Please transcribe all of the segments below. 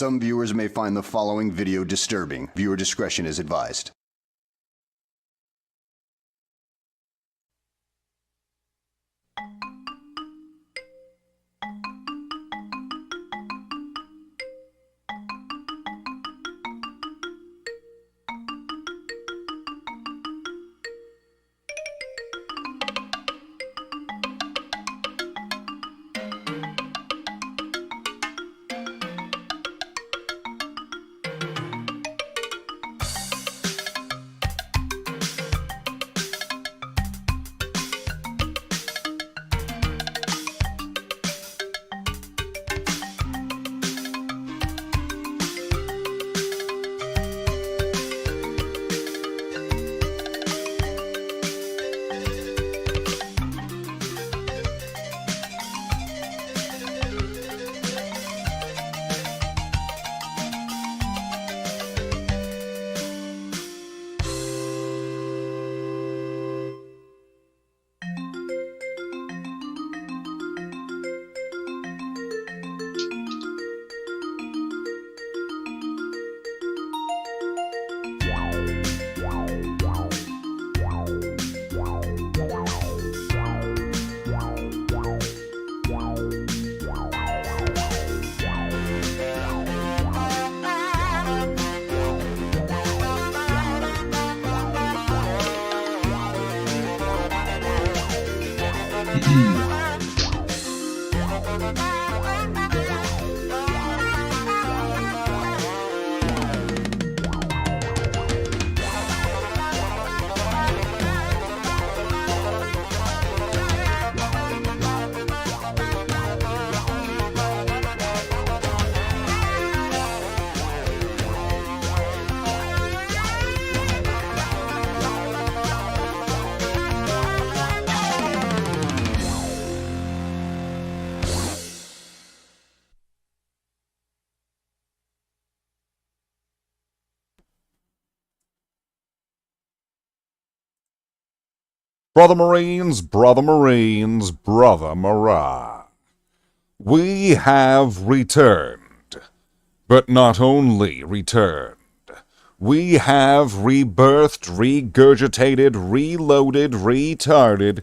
Some viewers may find the following video disturbing. Viewer discretion is advised. Brother Marines, Brother Marines, Brother Marah. We have returned, but not only returned. We have rebirthed, regurgitated, reloaded, retarded,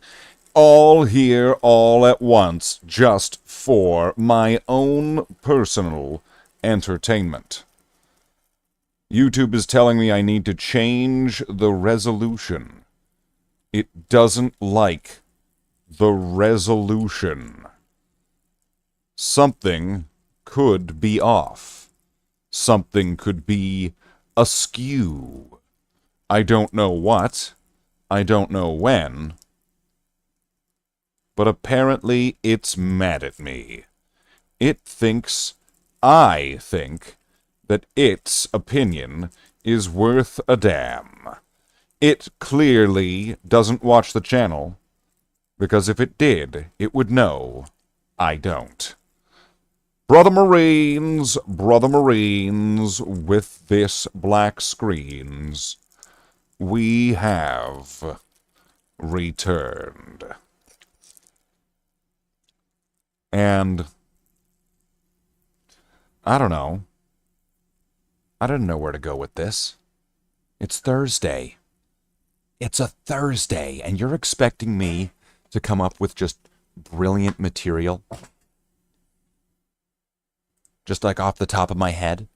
all here, all at once, just for my own personal entertainment. YouTube is telling me I need to change the resolution. It doesn't like the resolution. Something could be off. Something could be askew. I don't know what. I don't know when. But apparently it's mad at me. It thinks I think that its opinion is worth a damn. It clearly doesn't watch the channel, because if it did, it would know I don't. Brother Marines, with this black screens, we have returned. And I don't know. I didn't know where to go with this. It's Thursday. It's a Thursday, and you're expecting me to come up with just brilliant material? Just like off the top of my head?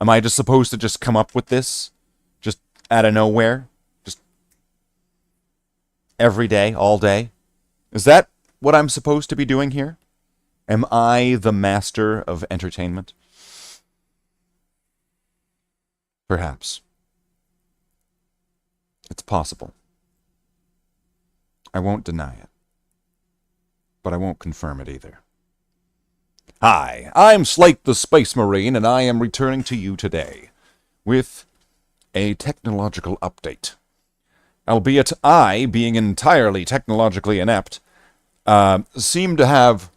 Am I just supposed to just come up with this? Just out of nowhere? Just every day, all day? Is that what I'm supposed to be doing here? Am I the master of entertainment? Perhaps. It's possible. I won't deny it. But I won't confirm it either. Hi, I'm Slate the Space Marine, and I am returning to you today with a technological update. Albeit I, being entirely technologically inept, seem to have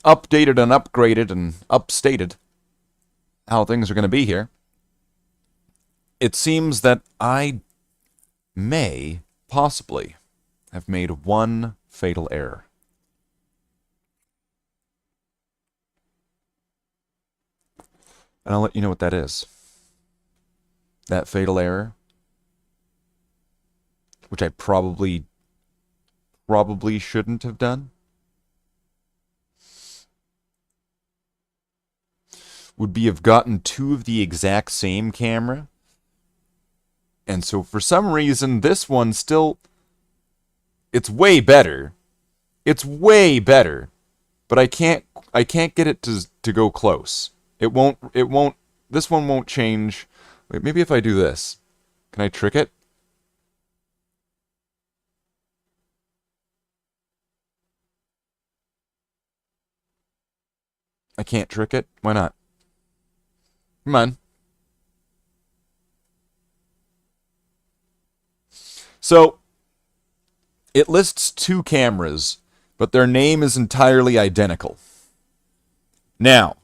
updated and upgraded and upstated how things are going to be here. It seems that I may possibly have made one fatal error. And I'll let you know what that is. That fatal error, which I probably shouldn't have done, would be have gotten two of the exact same camera. And so for some reason, this one still, it's way better. It's way better, but I can't get it to go close. It won't, this one won't change. Wait, maybe if I do this, can I trick it? I can't trick it? Why not? Come on. So, it lists two cameras, but their name is entirely identical. Now,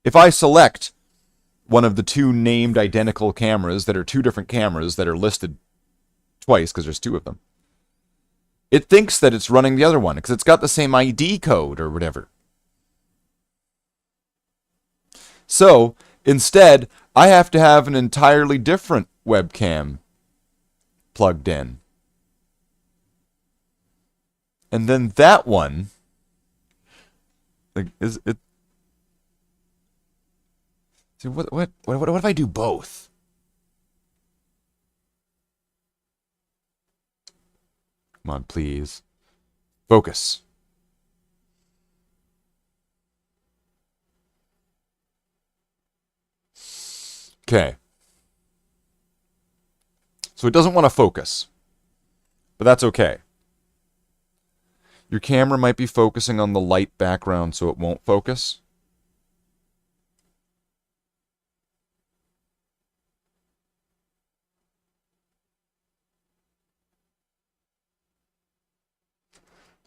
if I select one of the two named identical cameras that are two different cameras that are listed twice, because there's two of them, it thinks that it's running the other one, because it's got the same ID code or whatever. So, instead, I have to have an entirely different webcam plugged in. And then that one, like, is it? So what if I do both? Come on, please. Focus. Okay. So it doesn't want to focus. But that's okay. Your camera might be focusing on the light background, so it won't focus.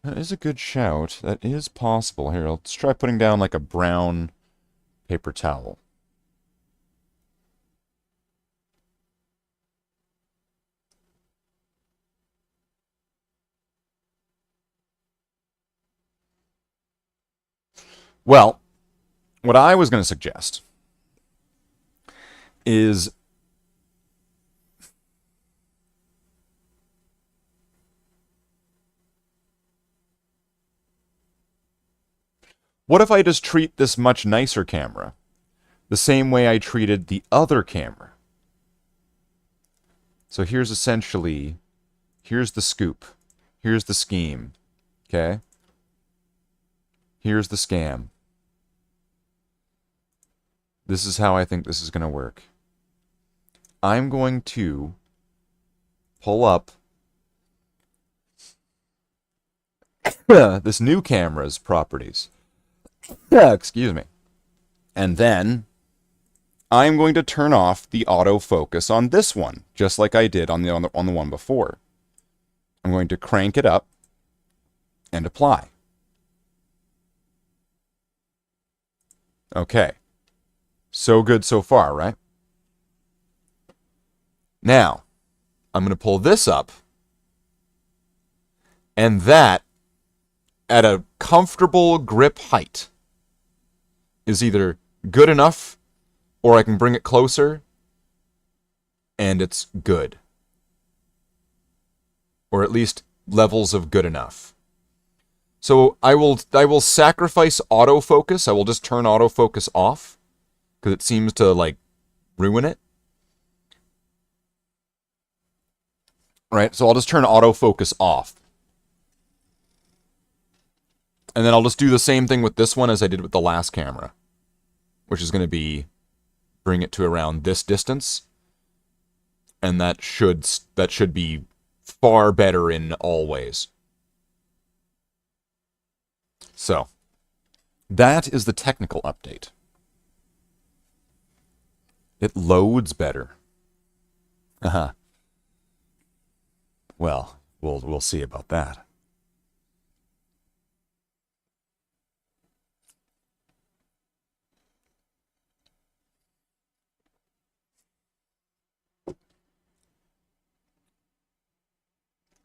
That is a good shout. That is possible. Here, let's try putting down like a brown paper towel. Well, what I was going to suggest is what if I just treat this much nicer camera the same way I treated the other camera? So here's essentially, here's the scoop. Here's the scheme. Okay? Here's the scam. This is how I think this is going to work. I'm going to pull up this new camera's properties. Excuse me. And then I'm going to turn off the autofocus on this one, just like I did on the one before. I'm going to crank it up and apply. Okay. So good so far, right? Now, I'm going to pull this up, and that, at a comfortable grip height, is either good enough, or I can bring it closer, and it's good. Or at least levels of good enough. So I will sacrifice autofocus. I will just turn autofocus off, because it seems to, like, ruin it. Right, so I'll just turn autofocus off. And then I'll just do the same thing with this one as I did with the last camera, which is going to be bring it to around this distance. And that should be far better in all ways. So, that is the technical update. It loads better. Uh-huh. Well, we'll see about that.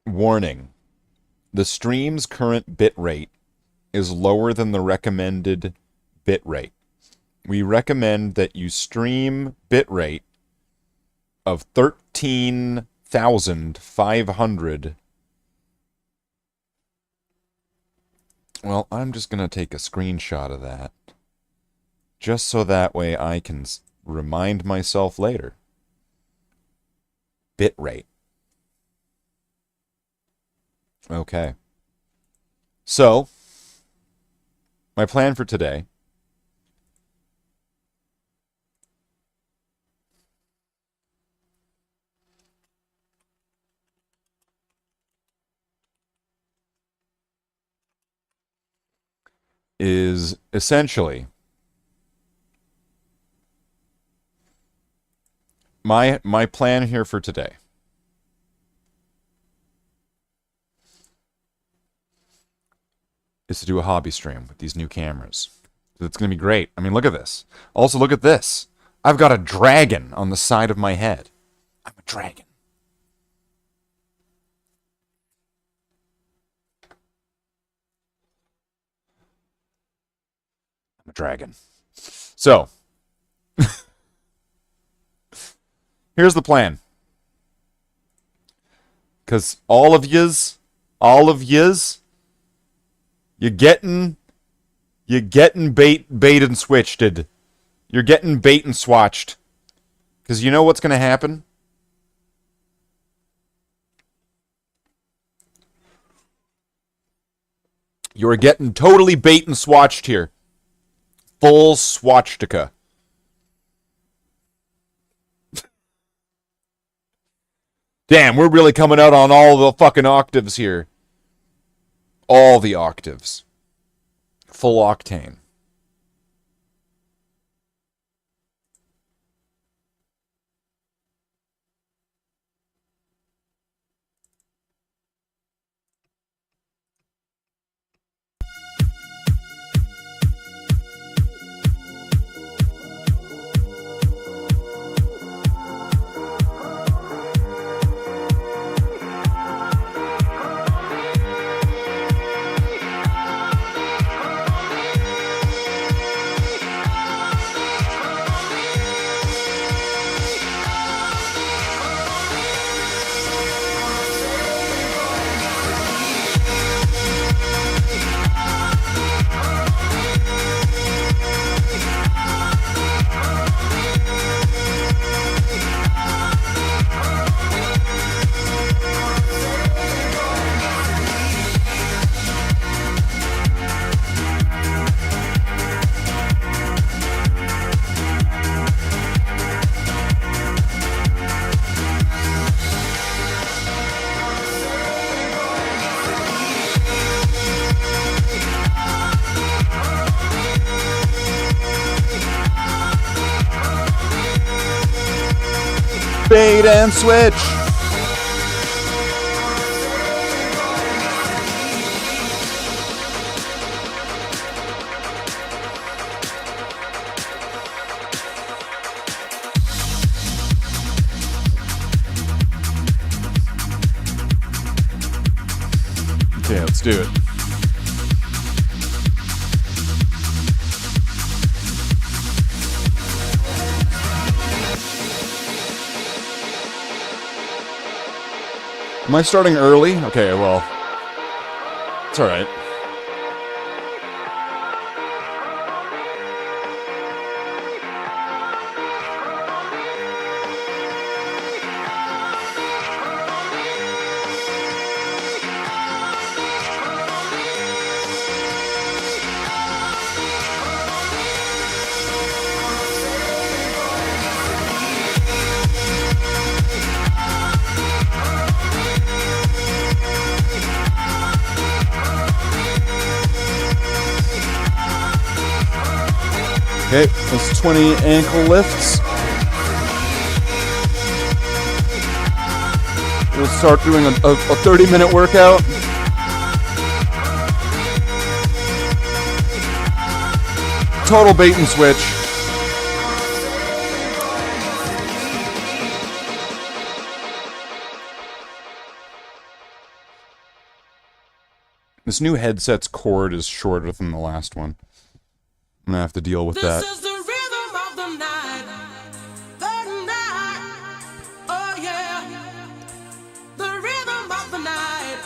Warning. The stream's current bitrate is lower than the recommended bit rate. We recommend that you stream bit rate of 13,500. Well, I'm just going to take a screenshot of that, just so that way I can remind myself later. Bit rate. Okay. So, my plan for today is essentially my plan here for today is to do a hobby stream with these new cameras. It's going to be great. I mean, look at this. Also, look at this. I've got a dragon on the side of my head. I'm a dragon. I'm a dragon. So, here's the plan. Because all of yous, you're getting bait and switched. You're getting bait and swatched. Because you know what's going to happen? You're getting totally bait and swatched here. Full swatchtica. Damn, we're really coming out on all the fucking octaves here. All the octaves. Full octane. Bait and switch. Okay, let's do it. Am I starting early? Okay, well, it's all right. Okay, that's 20 ankle lifts. We'll start doing a 30-minute workout. Total bait and switch. This new headset's cord is shorter than the last one. I'm gonna have to deal with that. This is the rhythm of the night. The night. Oh yeah. The rhythm of the night.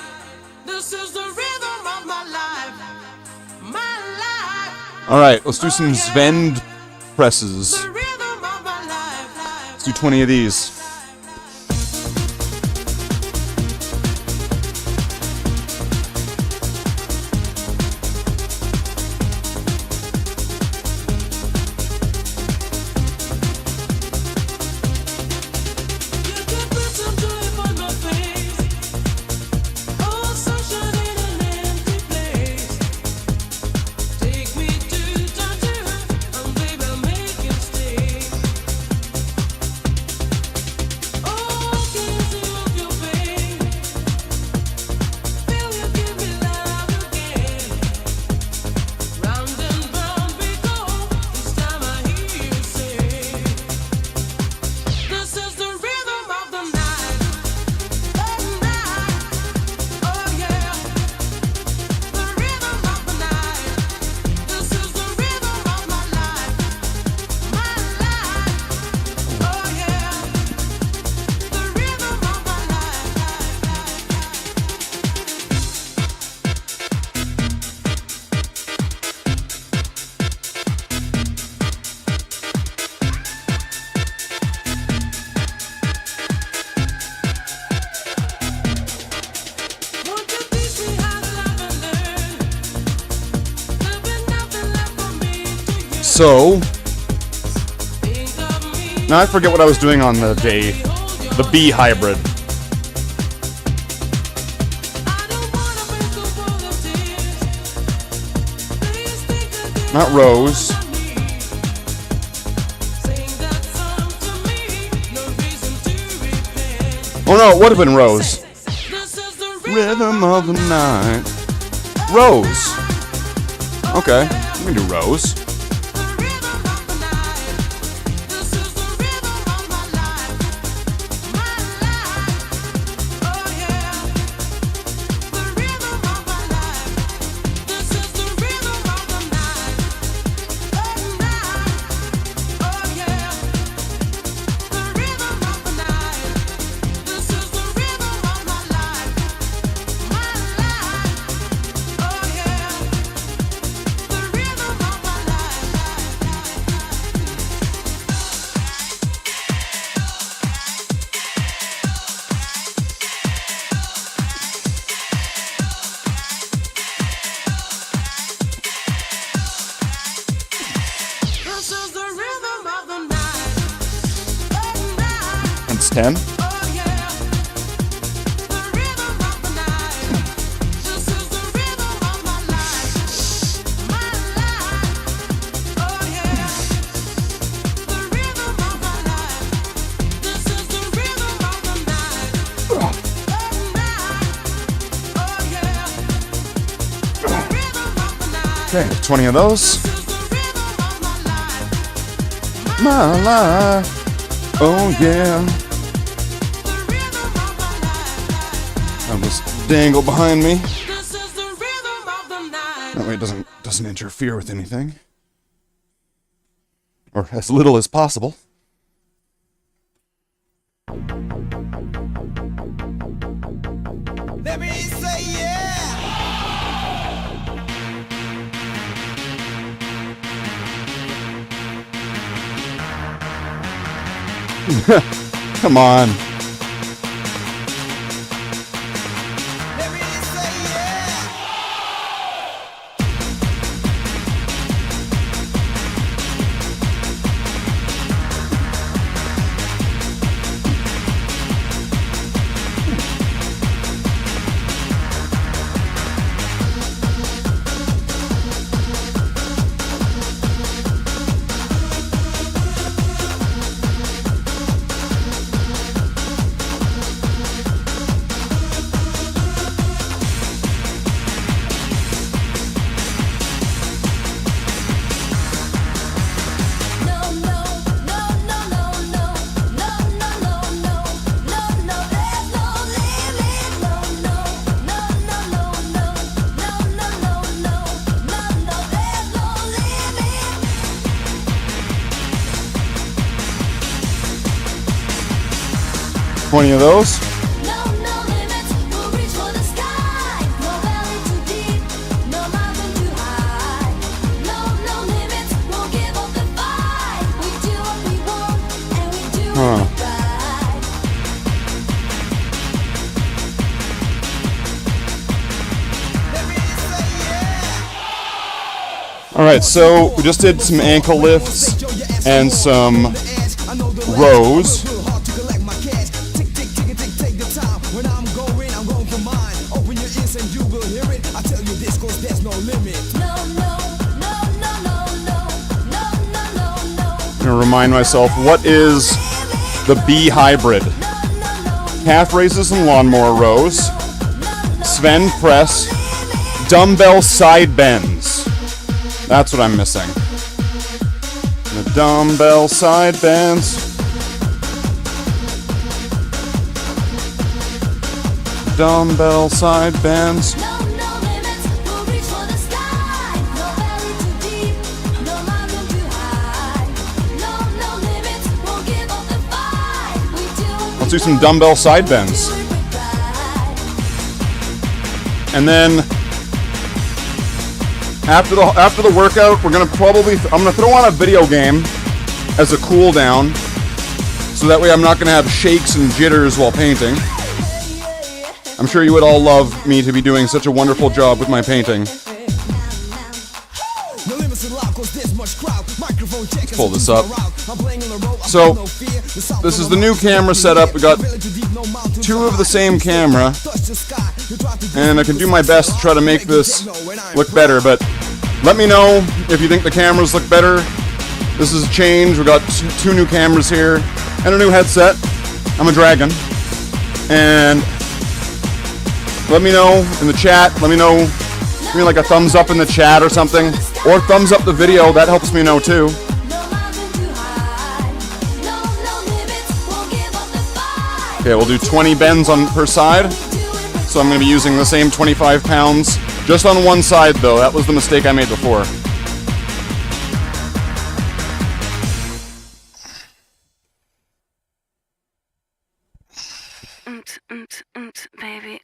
This is the rhythm of my life. My life. Alright, let's do some Svend presses. The rhythm of my life. Let's do 20 of these. You can put some joy upon my face. Oh, sunshine in an empty place. Take me to Tangier, and baby, I'll make you stay. Oh, can you see of your pain? Feel you give me love again. Round and round we go. This time I hear you say, this is the rhythm of the night. The night. Oh yeah. The rhythm of the night. This is the rhythm of my life. My life. Oh yeah. The rhythm of my Won't you teach me how to love and learn? There'll be nothing left for me to use. So, Think of me. now I forget what I was doing on the day. The B hybrid. I don't wanna break the wall of tears. Please think again. Not Rose. Sing that song to me. No reason to repent. Oh no, it would have been Rose. This is the Rhythm of the night. Rose. Okay, we can do Rose. The rhythm of the night. This is the rhythm of my life. My life. Oh yeah. The rhythm of my life. This is the rhythm of the night. The night. Oh yeah. The rhythm of the night. This is the rhythm of my life. My life. Oh yeah. The rhythm of my life. This is the rhythm of the night. The night. That's 10. Oh yeah. The rhythm of the night. This is the rhythm of my life. My life. Oh yeah. The rhythm of my life. This is the rhythm of the night. The night. Oh yeah. The rhythm of the night. Okay, 20 of those. This is the rhythm of my life. My life. Oh yeah. The rhythm of my life. I'll just dangle behind me. This is the rhythm of the night. That way it doesn't interfere with anything. Or as little as possible. Let me say yeah. Come on. Let me say yeah. 20 of those. No, no limits, we'll reach for the sky. No valley too deep, no mountain too high. No, no limits, we'll give up the fight. We do what we want, and we do it right. All right, so we just did some ankle lifts and some rows. No, no, no, no, no, no, no, no, no, no. I'm gonna remind myself, what is the B hybrid? Calf raises and lawnmower rows, Sven press, dumbbell side bends. That's what I'm missing. The dumbbell side bends. Dumbbell side bends. No, no limits, we'll reach for the sky. No valley too deep, no mountain too high. No, no limits, we'll give up the fight. We do what Let's do some dumbbell side bends. we do it right. And then after the workout, I'm gonna throw on a video game as a cool down, so that way I'm not gonna have shakes and jitters while painting. I'm sure you would all love me to be doing such a wonderful job with my painting. Pull this up. So, this is the new camera setup. We got two of the same camera, and I can do my best to try to make this look better, but let me know if you think the cameras look better. This is a change. We got two new cameras here and a new headset. I'm a dragon. And let me know in the chat. Let me know, give me like a thumbs up in the chat or something, or thumbs up the video. That helps me know too. No mountain too high. No, no limits, we'll give up the fight. Okay, we'll do 20 bends on per side. So I'm going to be using the same 25 pounds just on one side though. That was the mistake I made before. Baby.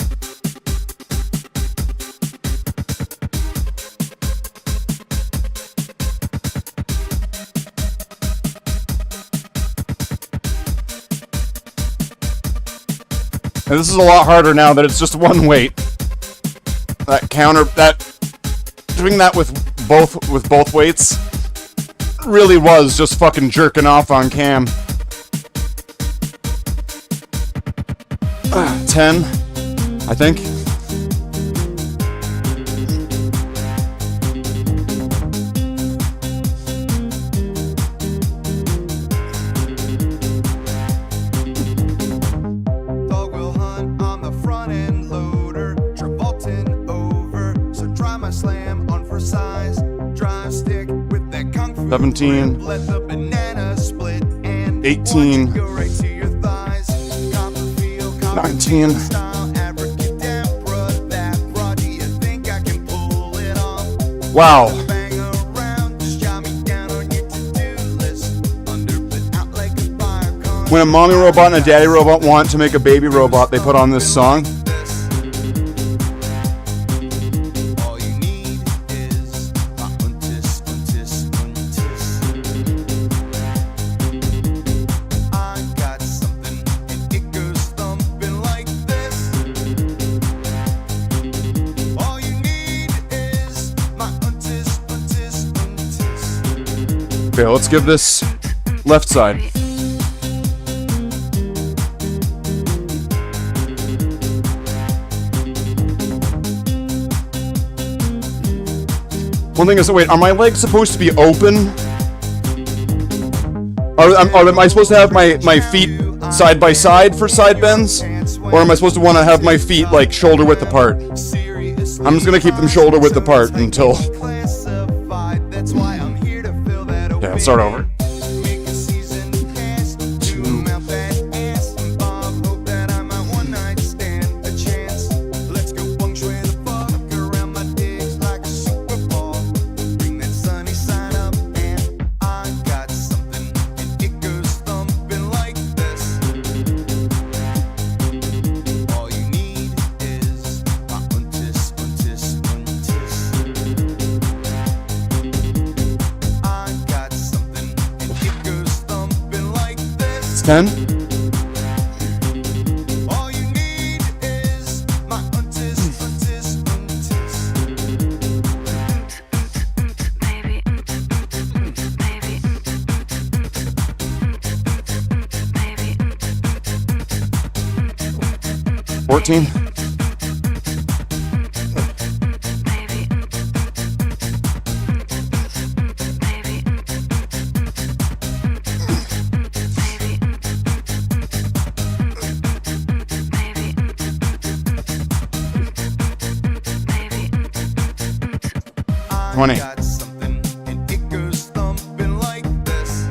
And this is a lot harder now that it's just one weight. Doing that with both weights really was just fucking jerking off on cam. 10, I think. Dog will hunt on the front end loader, travolting over. So try my slam on for size. Drive stick with that kung fu 17, grip. Let the banana split and 18, go right to your thighs. Copperfield, 19, style, abracadabra, that raw. Do you think I can pull it off? wow. Bang around, just jot me down on your to-do list. Under but out like a fire con. When a mommy robot and a daddy robot want to make a baby robot, they put on this song. All you need is my untis, untis, untis. I got something and it goes thumping like this. All you need is my untis, untis, untis. Okay, let's give this left side. One thing is, wait, are my legs supposed to be open? Am I supposed to have my feet side by side for side bends? Or am I supposed to want to have my feet like shoulder width apart? I'm just gonna keep them shoulder width apart until... Classified, that's why I'm here to fill that Okay, let's start over. Make a seasoned cast to mount that ass. Bob, hope that I might one night stand a chance. Let's go feng shui the fuck around my digs like a Super Bowl. Bring that sunny side up, and I got something, and it goes thumping like this. 10? All you need is my untis, untis, untis. Baby, baby, baby, 14? baby, I 20. got something and it goes thumping like this.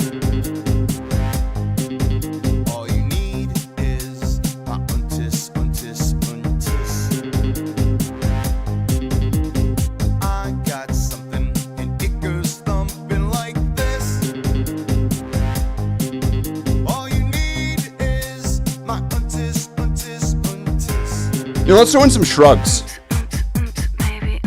All you need is my untis, untis, untis. I got something and it goes thumping like this. All you need is my untis, untis, untis. You know, let's throw in some shrugs. baby, baby,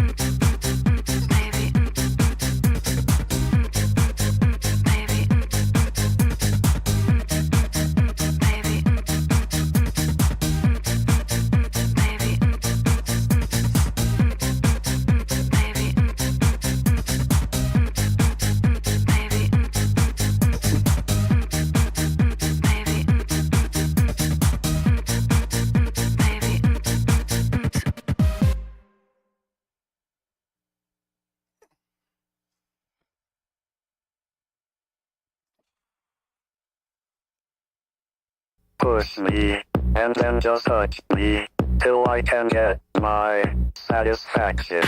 Push me, and then just touch me, till I can get my satisfaction.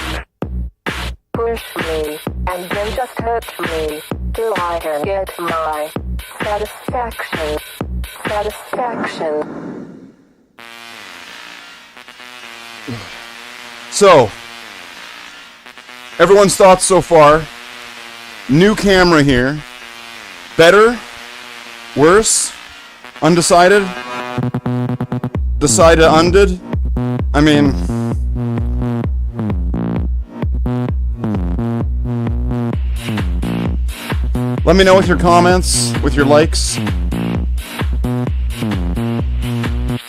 Push me, and then just hurt me, till I can get my satisfaction. Satisfaction. So, everyone's thoughts so far. New camera here. Better? Worse? Undecided? Decided undid? I mean... Let me know with your comments, with your likes.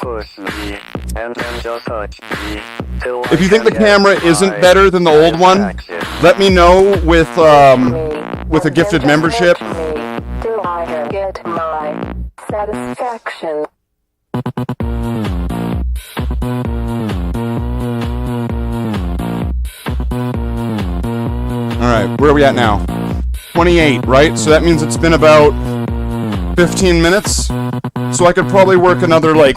Push me, and then just touch me, till If I you think the can get camera isn't my better than the old one, satisfaction. let me know with a And gifted then membership. just hurt me, till I can get my satisfaction. Alright, where are we at now? 28, right? So that means it's been about 15 minutes. So I could probably work another, like,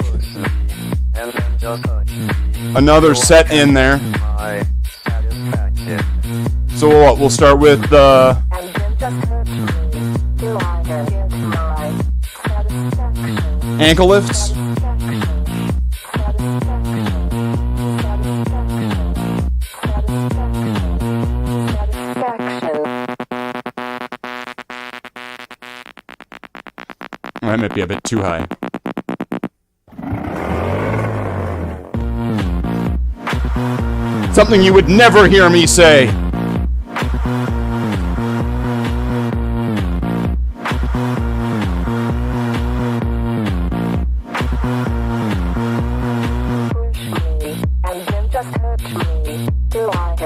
And then just touch me, another set in there. my satisfaction. So what, we'll start with And then just hurt me, till I can get my satisfaction. ankle lifts. Oh, that might be a bit too high. Something you would never hear me say.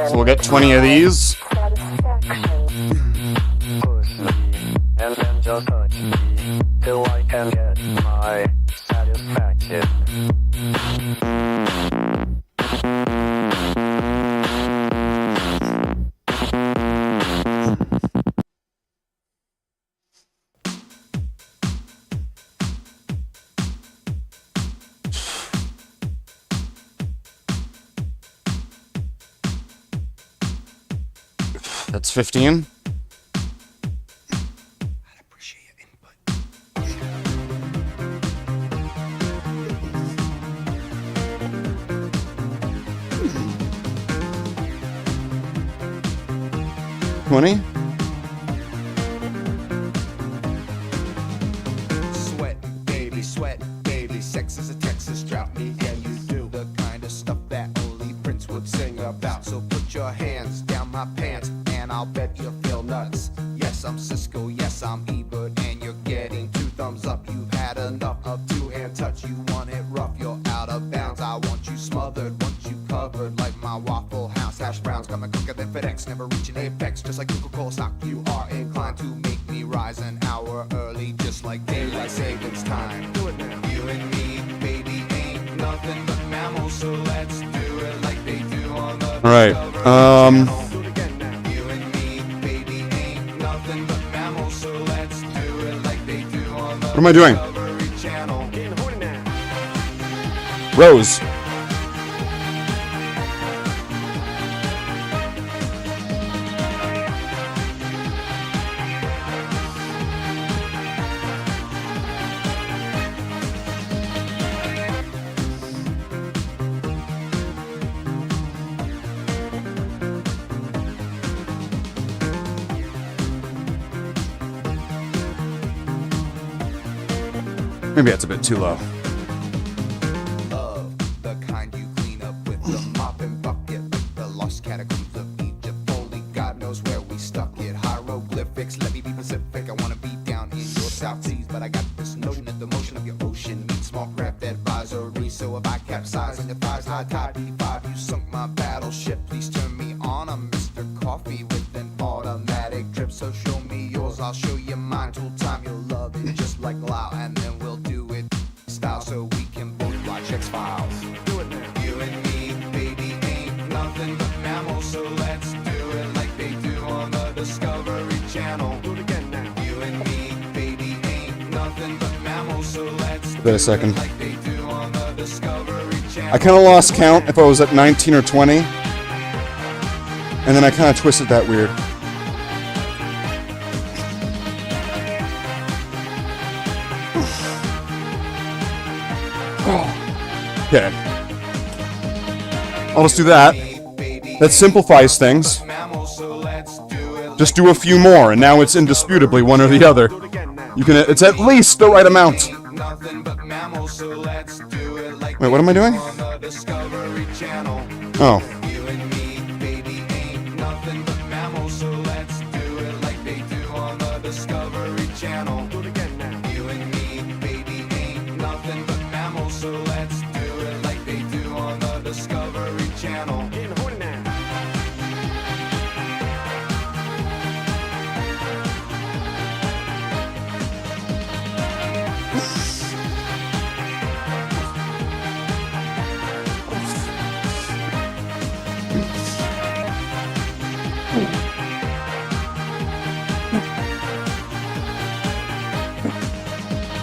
So we'll get 20 of these. Push me, and then just touch me, till I can get my satisfaction. That's 15. $20. Sweat, baby, sex is a Texas drought. Me and you do the kind of stuff that only Prince would sing about. So put your hands down my pants, and I'll bet you'll feel nuts. Yes, I'm Cisco, yes, I'm Ebert, and you're getting 2 thumbs up. You've had enough. smothered. Once you covered like my Waffle House. Hash browns coming quicker than FedEx, never reaching apex. Just like Coca-Cola stock, you are inclined to make me rise an hour early, just like daylight savings time. Do it now. You and me, baby, ain't nothing but mammals, so let's do it like they do on the All right. Do it again now. You and me, baby, ain't nothing but mammals, so let's do it like they do on the What am I doing? Discovery Channel. Getting horny now. Rose. Maybe that's a bit too low. Of the kind you clean up with the mop and bucket, like the lost catacombs of Egypt. Only God knows where we stuck it. Hieroglyphics, let me be Pacific. I wanna be down in your South Seas, but I got this notion that the motion of your ocean means small craft advisory. So if I capsize on your thighs, high tide P5, you sunk my battleship. Please turn me on. I'm Mr. Coffee with an automatic drip. So show me yours, I'll show you mine. Tool time, you'll love it just like Lao, and then we'll do it style so we can both watch X-Files. Do it now. You and me, baby, ain't nothing but mammals, so let's do it like they do on the Discovery Channel. Do it again now. You and me, baby, ain't nothing but mammals, so let's Wait a second. like they do on the Discovery Channel. I kind of lost count if I was at 19 or 20. And then I kind of twisted that weird. Okay. I'll just do that. That simplifies things. Just do a few more, and now it's indisputably one or the other. You can. It's at least the right amount. Wait, what am I doing? Oh. You and me, baby, ain't nothing but mammals, so let's do it like they do on the Discovery Channel. Do it again now. You and me, baby, ain't nothing but mammals, so let's do it like they do on the Discovery Channel. Getting horny now.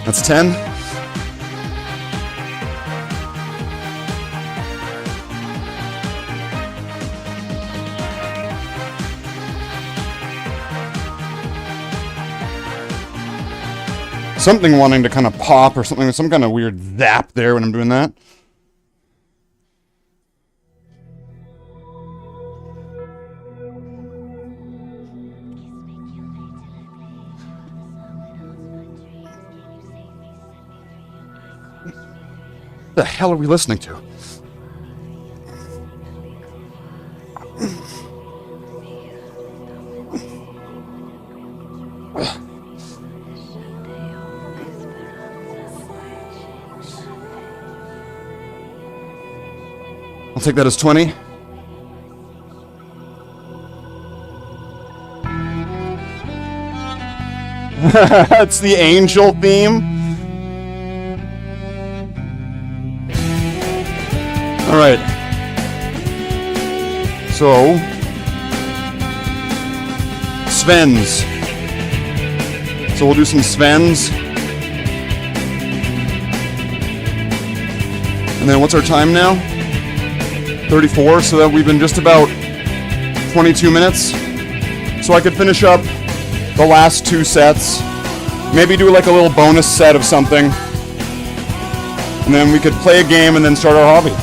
That's 10. Something wanting to kind of pop or something, some kind of weird zap there when I'm doing that. The hell are we listening to? I'll take that as 20. That's the angel theme. All right. So, Svens. So we'll do some Svens. And then what's our time now? 34, so that we've been just about 22 minutes. So I could finish up the last two sets. Maybe do like a little bonus set of something. And then we could play a game and then start our hobby.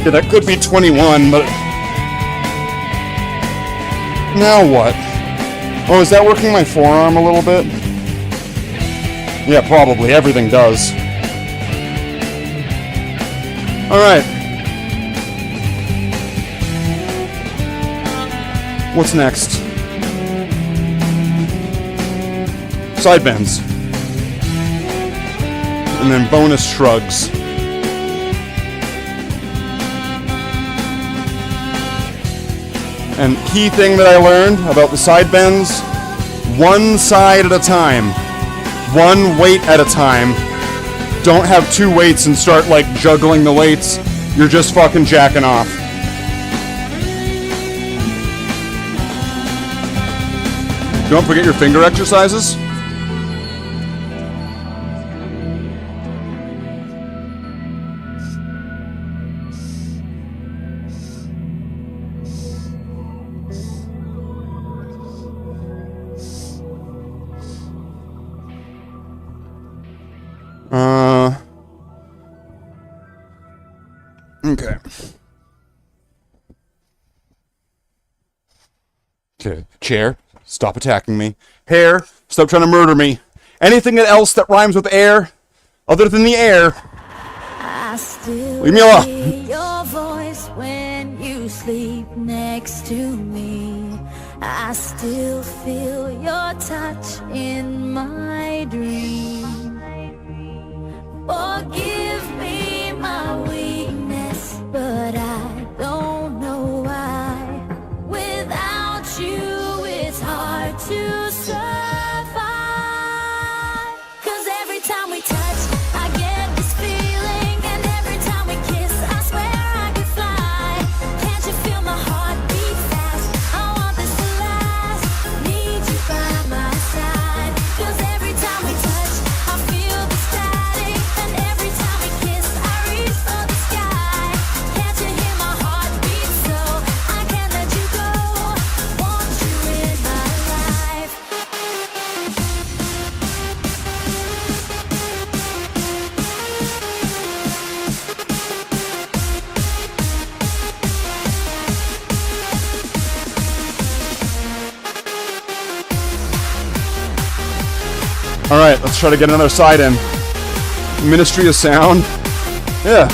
Yeah, that could be 21, but... Now what? Oh, is that working my forearm a little bit? Yeah, probably. Everything does. Alright. What's next? Side bends. And then bonus shrugs. And key thing that I learned about the side bends, one side at a time. One weight at a time. Don't have two weights and start like juggling the weights. You're just fucking jacking off. Don't forget your finger exercises. Okay. Okay. Chair, stop attacking me. Hair, stop trying to murder me. Anything else that rhymes with air, other than the air, I still leave me alone. hear your voice when you sleep next to me. I still feel your touch in my dream. Forgive me my weakness, but I don't know why. Without you, it's hard to survive. 'Cause every time we touch, I get this feeling, and every time we kiss, I swear I could fly. Can't you feel my heart beat fast? I want this to last. Need you by my side. 'Cause every time we touch, I feel the static, and every time we kiss, I reach for the sky. Can't you hear my heart beat so? I can't let you go. Want you in my life. All right, let's try to get another side in. Ministry of Sound. Yeah.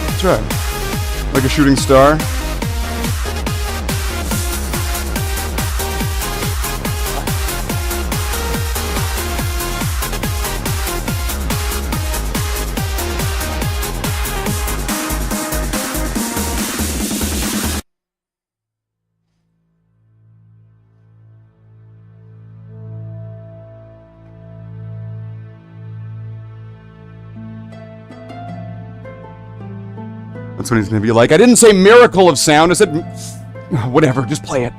That's right. Like a shooting star. That's what he's gonna be like. I didn't say miracle of sound. I said, whatever, just play it.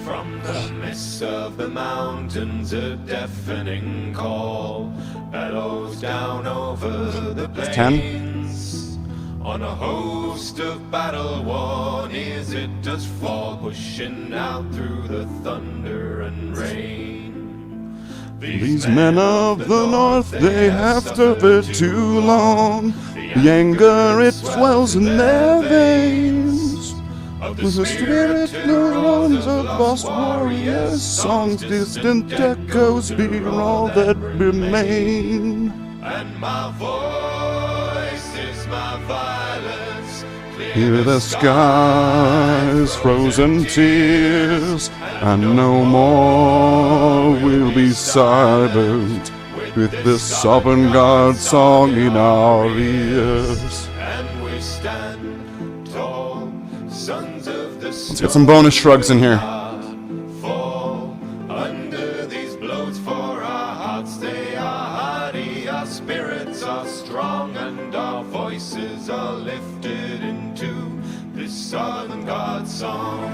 From the midst of the mountains, a deafening call bellows down over the 10. plains. On a host of battle-worn ears it does fall, pushing out through the thunder and rain. These men of the north, they have suffered too long. The anger, it swells in their veins. With the spirit neurons of lost warriors, songs, distant echoes be all that remain. And my voice is my violence. Hear the skies, frozen tears, and no more will be silent with this sovereign God song in our ears. And we stand tall, sons of the Let's get some bonus shrugs in here. fall under these blows for our hearts. They are hardy, our spirits are strong, and our voices are lifted into this Southern God song.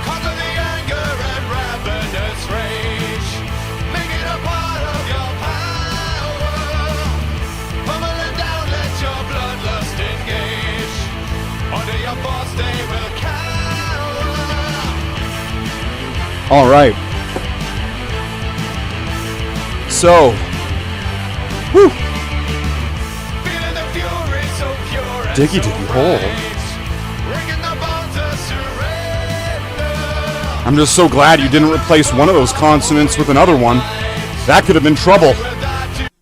Conquer the anger and ravenous rage. Make it a part of your power. Pummel it down, let your bloodlust engage. Under your force they will cower. All right. So, whew, Feeling the fury so pure and Diggy so diggy hole. bright. Breaking the bonds of surrender. I'm just so glad you didn't replace one of those consonants with another one. That could have been trouble.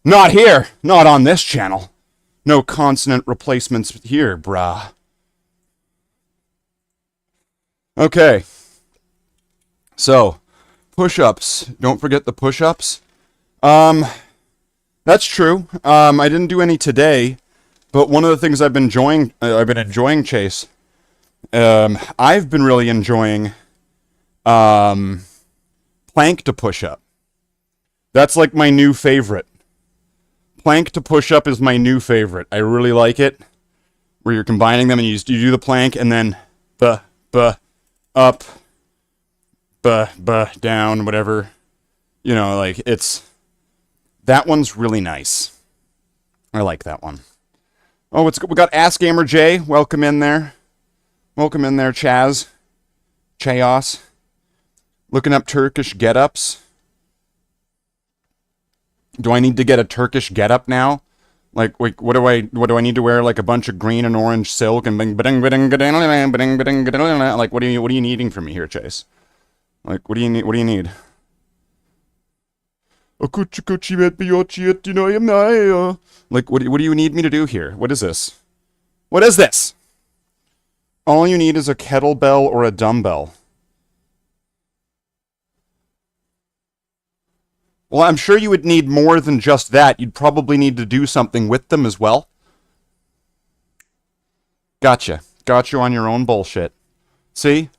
Not here. Not on this channel. No consonant replacements here, brah. Okay. So, push-ups. Don't forget the push-ups. That's true. I didn't do any today, but one of the things I've been enjoying, Chase. I've been really enjoying plank to push-up. That's like my new favorite. Plank to push-up is my new favorite. I really like it. Where you're combining them and you do the plank and then up, down, whatever. You know, like it's... That one's really nice. I like that one. Oh, we got Ask Gamer J. Welcome in there. Welcome in there, Chaz. Chaos. Looking up Turkish get-ups. Do I need to get a Turkish get-up now? Like, wait, what do I need to wear? Like a bunch of green and orange silk and like, what are you needing from me here, Chase? Like, what do you need? What do you need? Like, what do you need me to do here? What is this? What is this? All you need is a kettlebell or a dumbbell. Well, I'm sure you would need more than just that. You'd probably need to do something with them as well. Gotcha. Got you on your own bullshit. See?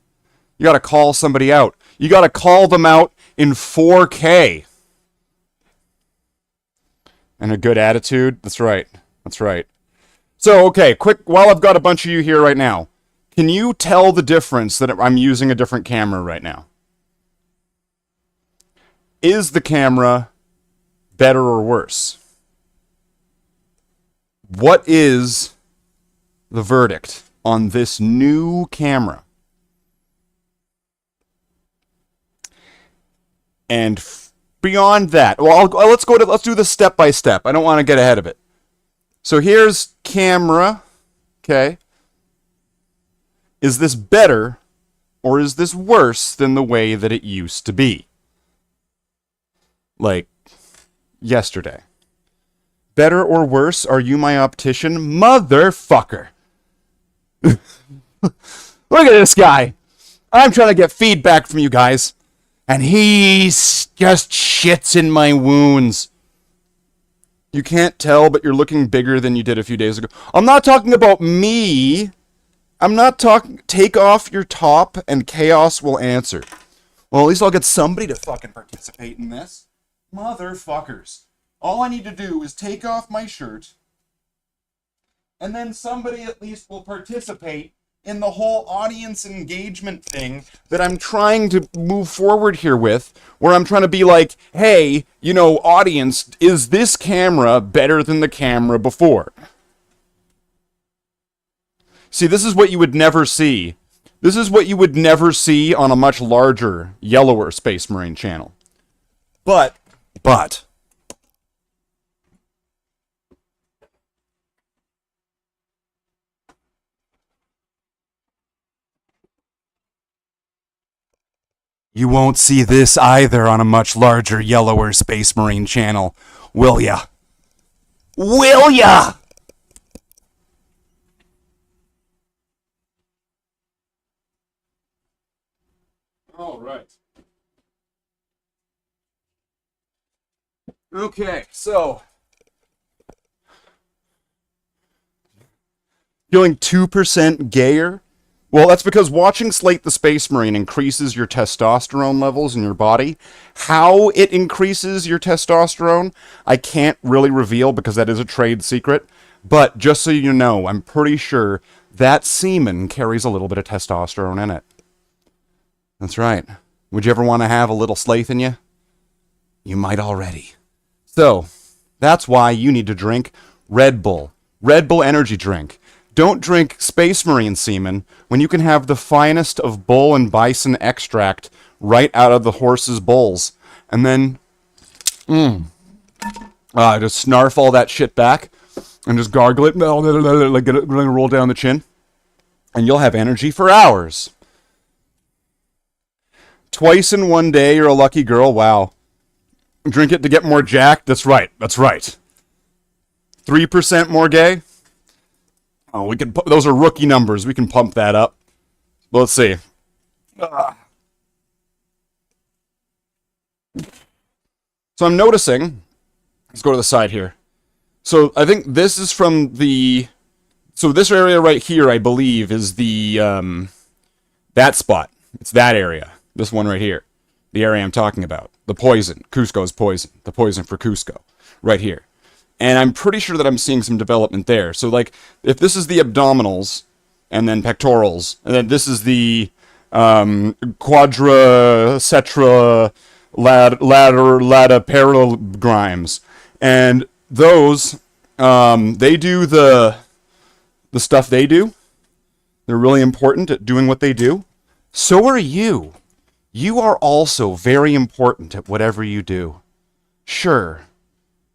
You gotta call somebody out. You gotta call them out in 4K. And a good attitude. That's right. That's right. So, okay, quick, while I've got a bunch of you here right now, can you tell the difference that I'm using a different camera right now? Is the camera better or worse? What is the verdict on this new camera? And beyond that, well, let's do this step by step. I don't want to get ahead of it. So here's camera. Okay. Is this better or is this worse than the way that it used to be? Like yesterday. Better or worse? Are you my optician? Motherfucker. Look at this guy. I'm trying to get feedback from you guys. And he just shits in my wounds. You can't tell, but you're looking bigger than you did a few days ago. I'm not talking about me. I'm not talking... Take off your top and chaos will answer. Well, at least I'll get somebody to fucking participate in this. Motherfuckers. All I need to do is take off my shirt. And then somebody at least will participate in the whole audience engagement thing that I'm trying to move forward here with, where I'm trying to be like, hey, you know, audience, is this camera better than the camera before? See, this is what you would never see. This is what you would never see on a much larger, yellower Space Marine channel. But, you won't see this either on a much larger, yellower Space Marine channel, will ya? Will ya? right. Okay, so Feeling 2% gayer? Well, that's because watching Slate the Space Marine increases your testosterone levels in your body. How it increases your testosterone, I can't really reveal because that is a trade secret. But just so you know, I'm pretty sure that semen carries a little bit of testosterone in it. That's right. Would you ever want to have a little Slate in you? You might already. So, that's why you need to drink Red Bull. Red Bull energy drink. Don't drink Space Marine semen when you can have the finest of bull and bison extract right out of the horse's bulls. And then, just snarf all that shit back and just gargle it, like get it roll down the chin. And you'll have energy for hours. Twice in one day, you're a lucky girl. Wow. Drink it to get more jacked? That's right. That's right. 3% more gay? Oh, we can. Those are rookie numbers. We can pump that up. Let's see. So I'm noticing. Let's go to the side here. So I think this is from the. So this area right here, I believe, is the that spot. It's that area. This one right here. The area I'm talking about. The poison. Cusco's poison. The poison for Cusco. Right here. And I'm pretty sure that I'm seeing some development there. So, like, if this is the abdominals, and then pectorals, and then this is the quadricetra latiparalegrimes, and those, they do the stuff they do. They're really important at doing what they do. So are you. You are also very important at whatever you do. Sure.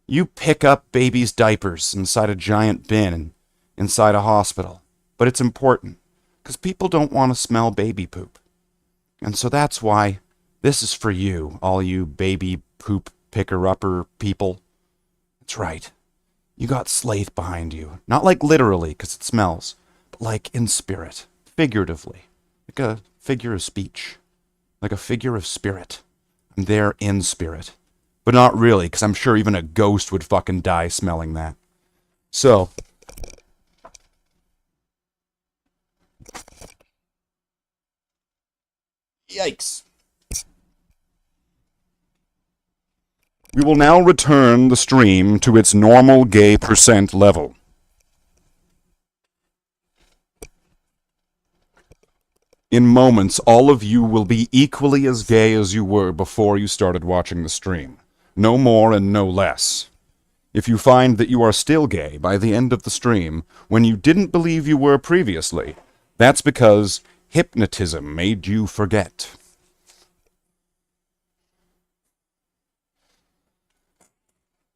You pick up babies' diapers inside a giant bin inside a hospital. But it's important, because people don't want to smell baby poop. And so that's why this is for you, all you baby poop picker-upper people. That's right. You got Slaith behind you. Not like literally, because it smells, but like in spirit, figuratively. Like a figure of speech. Like a figure of spirit. I'm there in spirit. But not really, because I'm sure even a ghost would fucking die smelling that. So. Yikes. We will now return the stream to its normal gay percent level. In moments, all of you will be equally as gay as you were before you started watching the stream. No more and no less. If you find that you are still gay by the end of the stream, when you didn't believe you were previously, that's because hypnotism made you forget.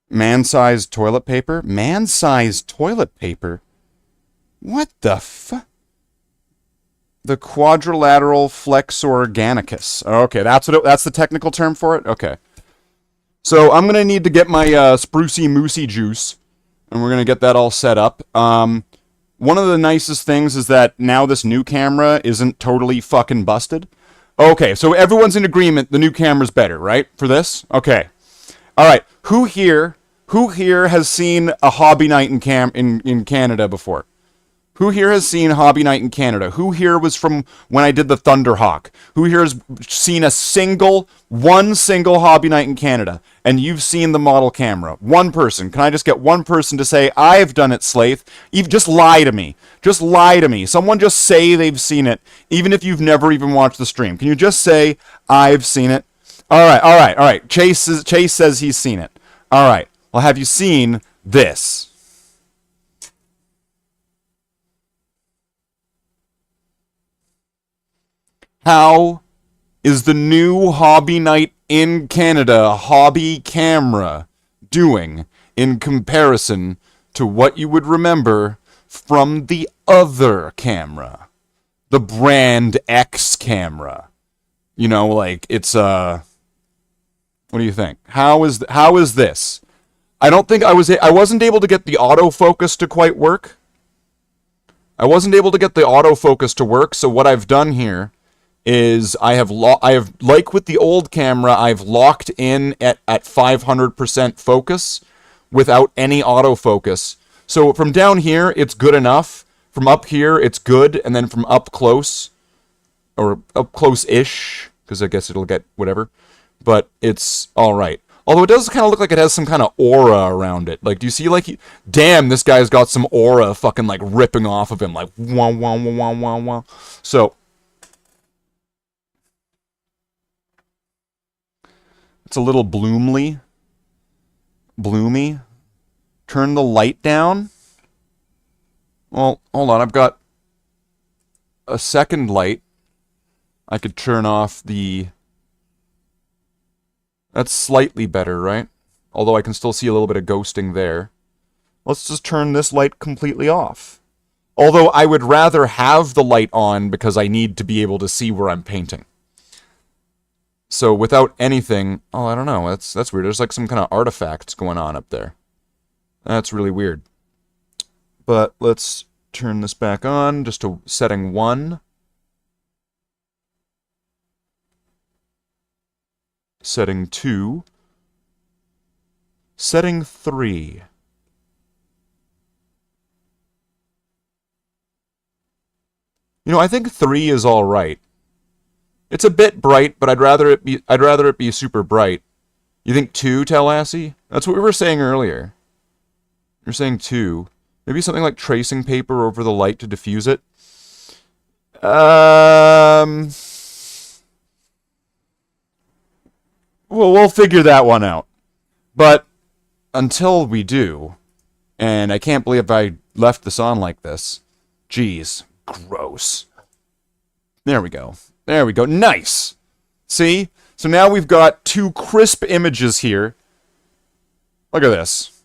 Man-sized toilet paper? Man-sized toilet paper? What the fuck? The quadrilateral flexor organicus. Okay, that's the technical term for it? Okay. So I'm going to need to get my sprucey moosey juice, and we're going to get that all set up. One of the nicest things is that now this new camera isn't totally fucking busted. Okay, so everyone's in agreement the new camera's better, right, for this? Okay. All right, who here has seen a hobby night in Canada before? Who here has seen Hobby Night in Canada? Who here was from when I did the Thunderhawk? Who here has seen one single Hobby Night in Canada? And you've seen the model camera. One person. Can I just get one person to say, I've done it, Slaith? Just lie to me. Just lie to me. Someone just say they've seen it, even if you've never even watched the stream. Can you just say, I've seen it? All right. Chase says he's seen it. All right. Well, have you seen this? How is the new Hobby Night in Canada hobby camera doing in comparison to what you would remember from the other camera? The brand X camera. You know, like, it's what do you think? How is this? I wasn't able to get the autofocus to quite work. So what I've done here is I have like with the old camera, I've locked in at 500% focus without any autofocus. So from down here, it's good enough. From up here, it's good, and then from up close, or up close-ish, because I guess it'll get whatever, but it's all right. Although it does kind of look like it has some kind of aura around it. Like, do you see, like, damn, this guy's got some aura fucking, like, ripping off of him, like, wah, wah, wah, wah, wah, wah. So, it's a little bloomy. Turn the light down. Well, hold on, I've got a second light. I could turn off the... That's slightly better, right? Although I can still see a little bit of ghosting there. Let's just turn this light completely off. Although I would rather have the light on because I need to be able to see where I'm painting. So without anything... Oh, I don't know. That's weird. There's like some kind of artifacts going on up there. That's really weird. But let's turn this back on just to setting 1. Setting 2. Setting 3. You know, I think 3 is all right. It's a bit bright, but I'd rather it be super bright. You think 2, Tallahassee? That's what we were saying earlier. You're saying 2. Maybe something like tracing paper over the light to diffuse it. Well, we'll figure that one out. But until we do, and I can't believe I left this on like this. Jeez, gross. There we go. There we go. Nice. See? So now we've got 2 crisp images here. Look at this.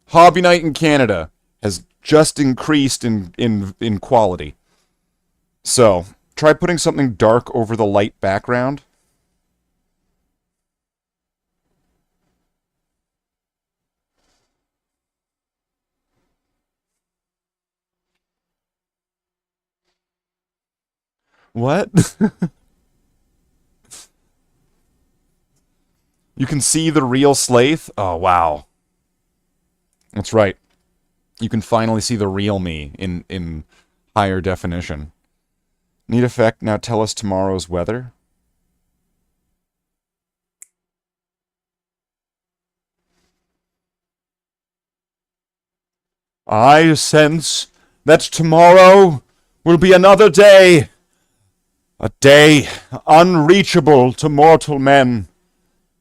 Hobby Night in Canada has just increased in quality. So, try putting something dark over the light background. What? You can see the real Slaith? Oh, wow. That's right. You can finally see the real me in higher definition. Neat effect. Now tell us tomorrow's weather. I sense that tomorrow will be another day. A day unreachable to mortal men.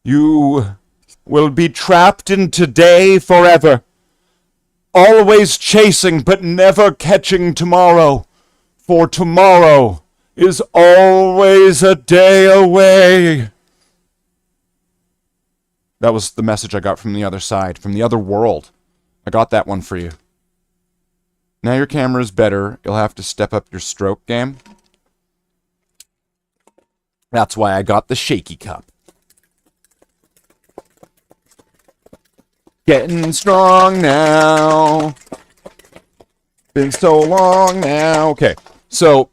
You will be trapped in today forever. Always chasing but never catching tomorrow. For tomorrow is always a day away. That was the message I got from the other side, from the other world. I got that one for you. Now your camera's better. You'll have to step up your stroke game. That's why I got the shaky cup. Getting strong now. Been so long now. Okay, so...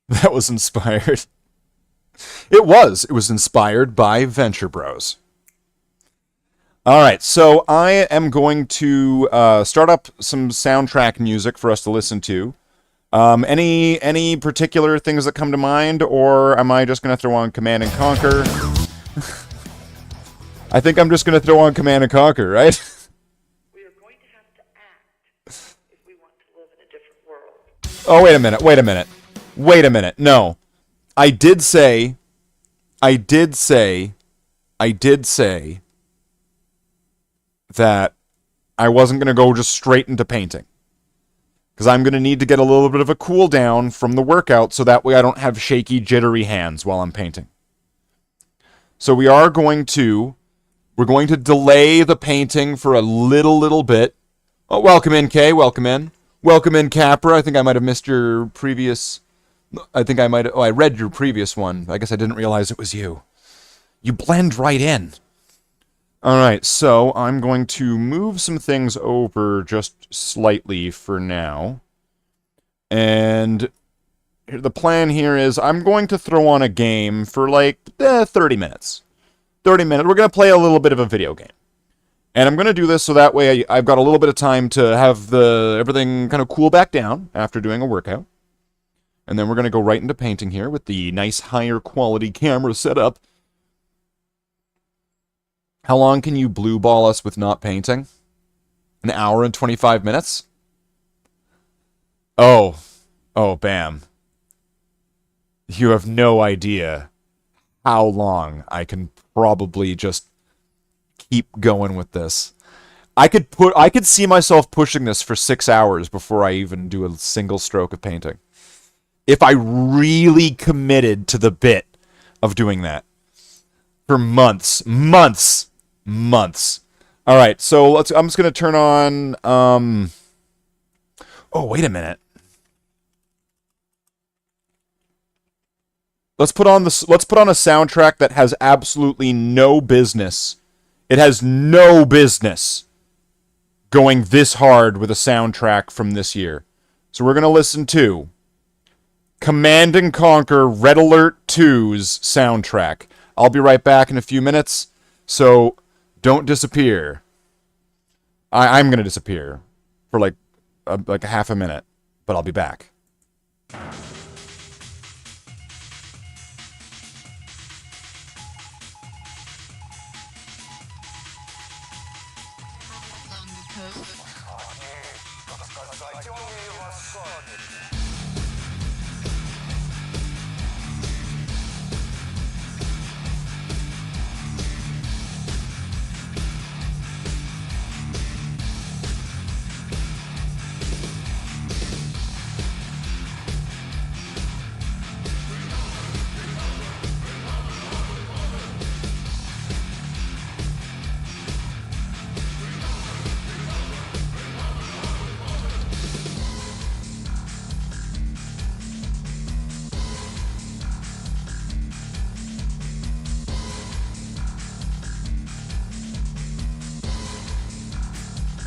that was inspired. It was inspired by Venture Bros. Alright, so I am going to start up some soundtrack music for us to listen to. Any particular things that come to mind, or am I just going to throw on Command and Conquer? I think I'm just going to throw on Command and Conquer, right? We are going to have to act if we want to live in a different world. Oh, wait a minute. No. I did say that I wasn't going to go just straight into painting. Because I'm going to need to get a little bit of a cool down from the workout so that way I don't have shaky, jittery hands while I'm painting. So we're going to delay the painting for a little bit. Oh, welcome in, Kay. Welcome in. Welcome in, Capra. I think I might have missed your previous... I read your previous one. I guess I didn't realize it was you. You blend right in. Alright, so I'm going to move some things over just slightly for now. And the plan here is I'm going to throw on a game for like 30 minutes. 30 minutes. We're going to play a little bit of a video game. And I'm going to do this so that way I've got a little bit of time to have everything kind of cool back down after doing a workout. And then we're going to go right into painting here with the nice higher quality camera setup. How long can you blue ball us with not painting? An hour and 25 minutes? Oh, bam. You have no idea how long I can probably just keep going with this. I could see myself pushing this for 6 hours before I even do a single stroke of painting. If I really committed to the bit of doing that. For months. All right, so I'm just going to turn on oh, wait a minute. Let's put on a soundtrack that has absolutely no business. It has no business going this hard with a soundtrack from this year. So we're going to listen to Command & Conquer Red Alert 2's soundtrack. I'll be right back in a few minutes, so don't disappear. I'm going to disappear for like a half a minute, but I'll be back.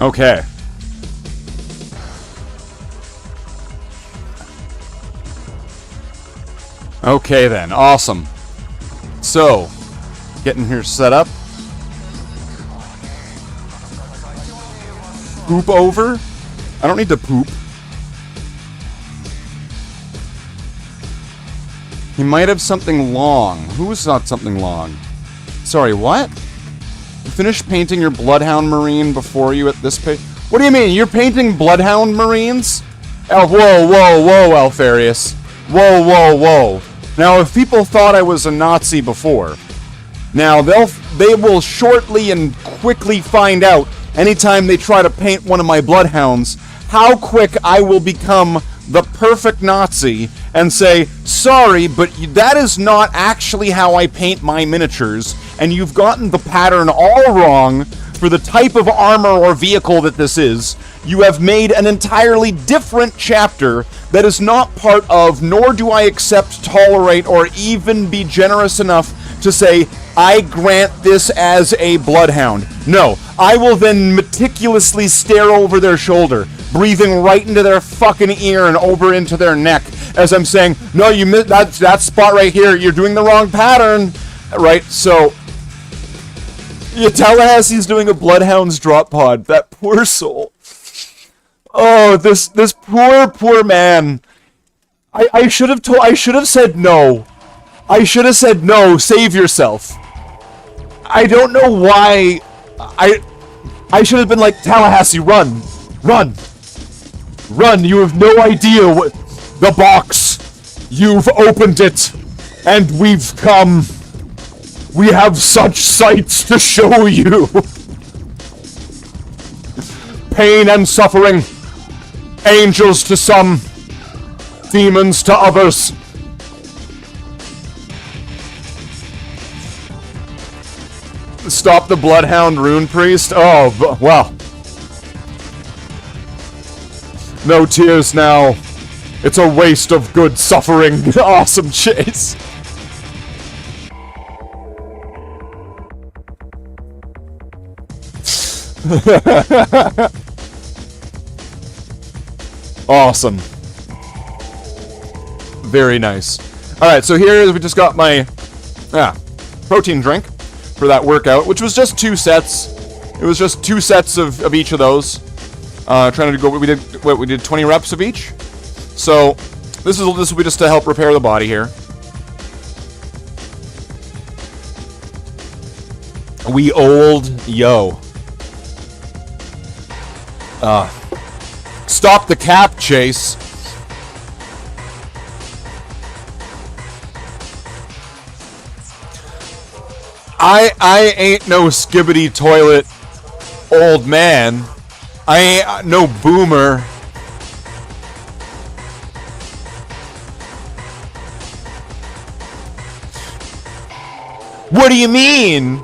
Okay. Okay then, awesome. So, getting here set up. Poop over? I don't need to poop. He might have something long. Who's not something long? Sorry, what? You finished painting your Bloodhound Marine before you at this page? What do you mean? You're painting Bloodhound Marines? Oh, whoa, Alfarius. Whoa. Now, if people thought I was a Nazi before, now they will shortly and quickly find out anytime they try to paint one of my Bloodhounds how quick I will become the perfect Nazi and say, sorry, but that is not actually how I paint my miniatures, and you've gotten the pattern all wrong for the type of armor or vehicle that this is. You have made an entirely different chapter that is not part of, nor do I accept, tolerate, or even be generous enough to say, I grant this as a Bloodhound. No, I will then meticulously stare over their shoulder, breathing right into their fucking ear and over into their neck, as I'm saying, no, you missed that spot right here, you're doing the wrong pattern. Right, so yeah, Tallahassee's doing a Bloodhound's drop pod. That poor soul. Oh, this poor man. I should have said no. I should have said no, save yourself. I don't know why. I should have been like, Tallahassee, run. You have no idea what the box. You've opened it, and we've come. We have such sights to show you. Pain and suffering. Angels to some. Demons to others. Stop the Bloodhound Rune Priest? Oh, well. No tears now. It's a waste of good suffering. Awesome chase. Awesome. Very nice. Alright, so here we just got my protein drink for that workout, which was just 2 sets. It was just 2 sets of each of those. Trying to go, we did 20 reps of each. So this will be just to help repair the body here. We old yo. Stop the cap chase. I ain't no skibbity toilet old man. I ain't no boomer. What do you mean?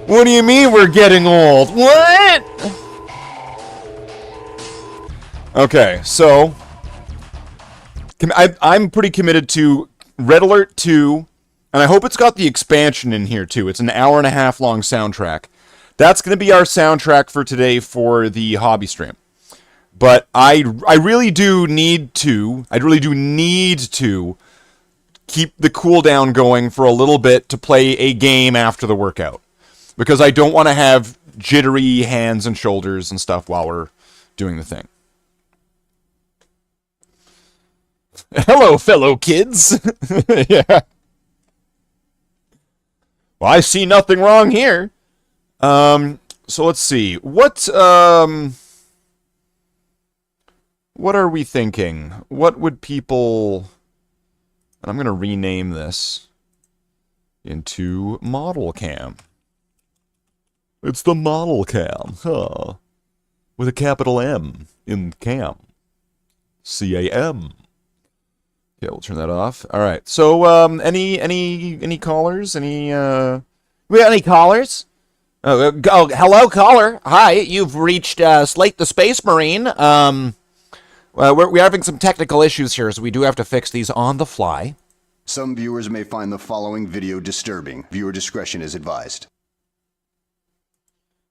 What do you mean we're getting old? What? Okay, so I'm pretty committed to Red Alert 2, and I hope it's got the expansion in here too. It's an hour-and-a-half long soundtrack. That's going to be our soundtrack for today for the hobby stream. But I really do need to keep the cooldown going for a little bit to play a game after the workout. Because I don't want to have jittery hands and shoulders and stuff while we're doing the thing. Hello, fellow kids. Yeah. Well, I see nothing wrong here. So let's see. What are we thinking? What would people... And I'm going to rename this into Model Cam. It's the Model Cam, huh? With a capital M in cam. C-A-M. Yeah, we'll turn that off. All right. So, any callers? We got any callers? Hello, caller. Hi, you've reached Slate the Space Marine. We're having some technical issues here, so we do have to fix these on the fly. Some viewers may find the following video disturbing. Viewer discretion is advised.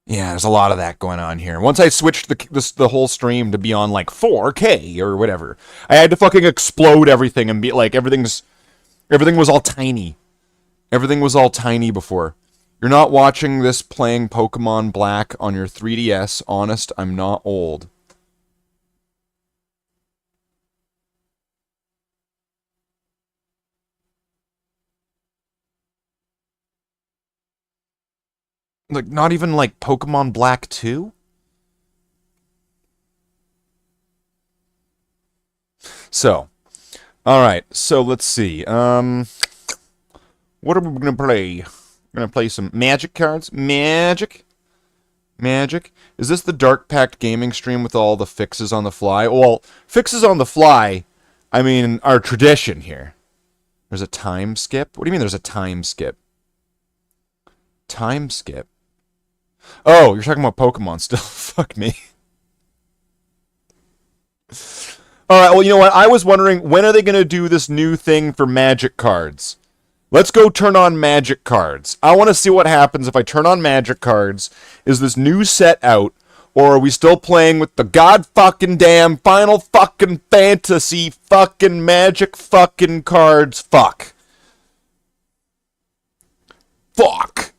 Yeah, there's a lot of that going on here. Once I switched the whole stream to be on like 4K or whatever, I had to fucking explode everything and be like everything was all tiny. Everything was all tiny before. You're not watching this playing Pokemon Black on your 3DS. Honest, I'm not old. Like, not even, like, Pokemon Black 2? So, alright, so let's see. What are we gonna play? We're gonna play some Magic cards. Magic? Is this the Dark Pact gaming stream with all the fixes on the fly? Well, fixes on the fly, I mean, our tradition here. There's a time skip? What do you mean there's a time skip? Time skip? Oh, you're talking about Pokemon still. Fuck me. Alright, well, you know what? I was wondering, when are they going to do this new thing for Magic cards? Let's go turn on Magic cards. I want to see what happens if I turn on Magic cards. Is this new set out? Or are we still playing with the god fucking damn Final fucking Fantasy fucking Magic fucking cards? Fuck. Fuck.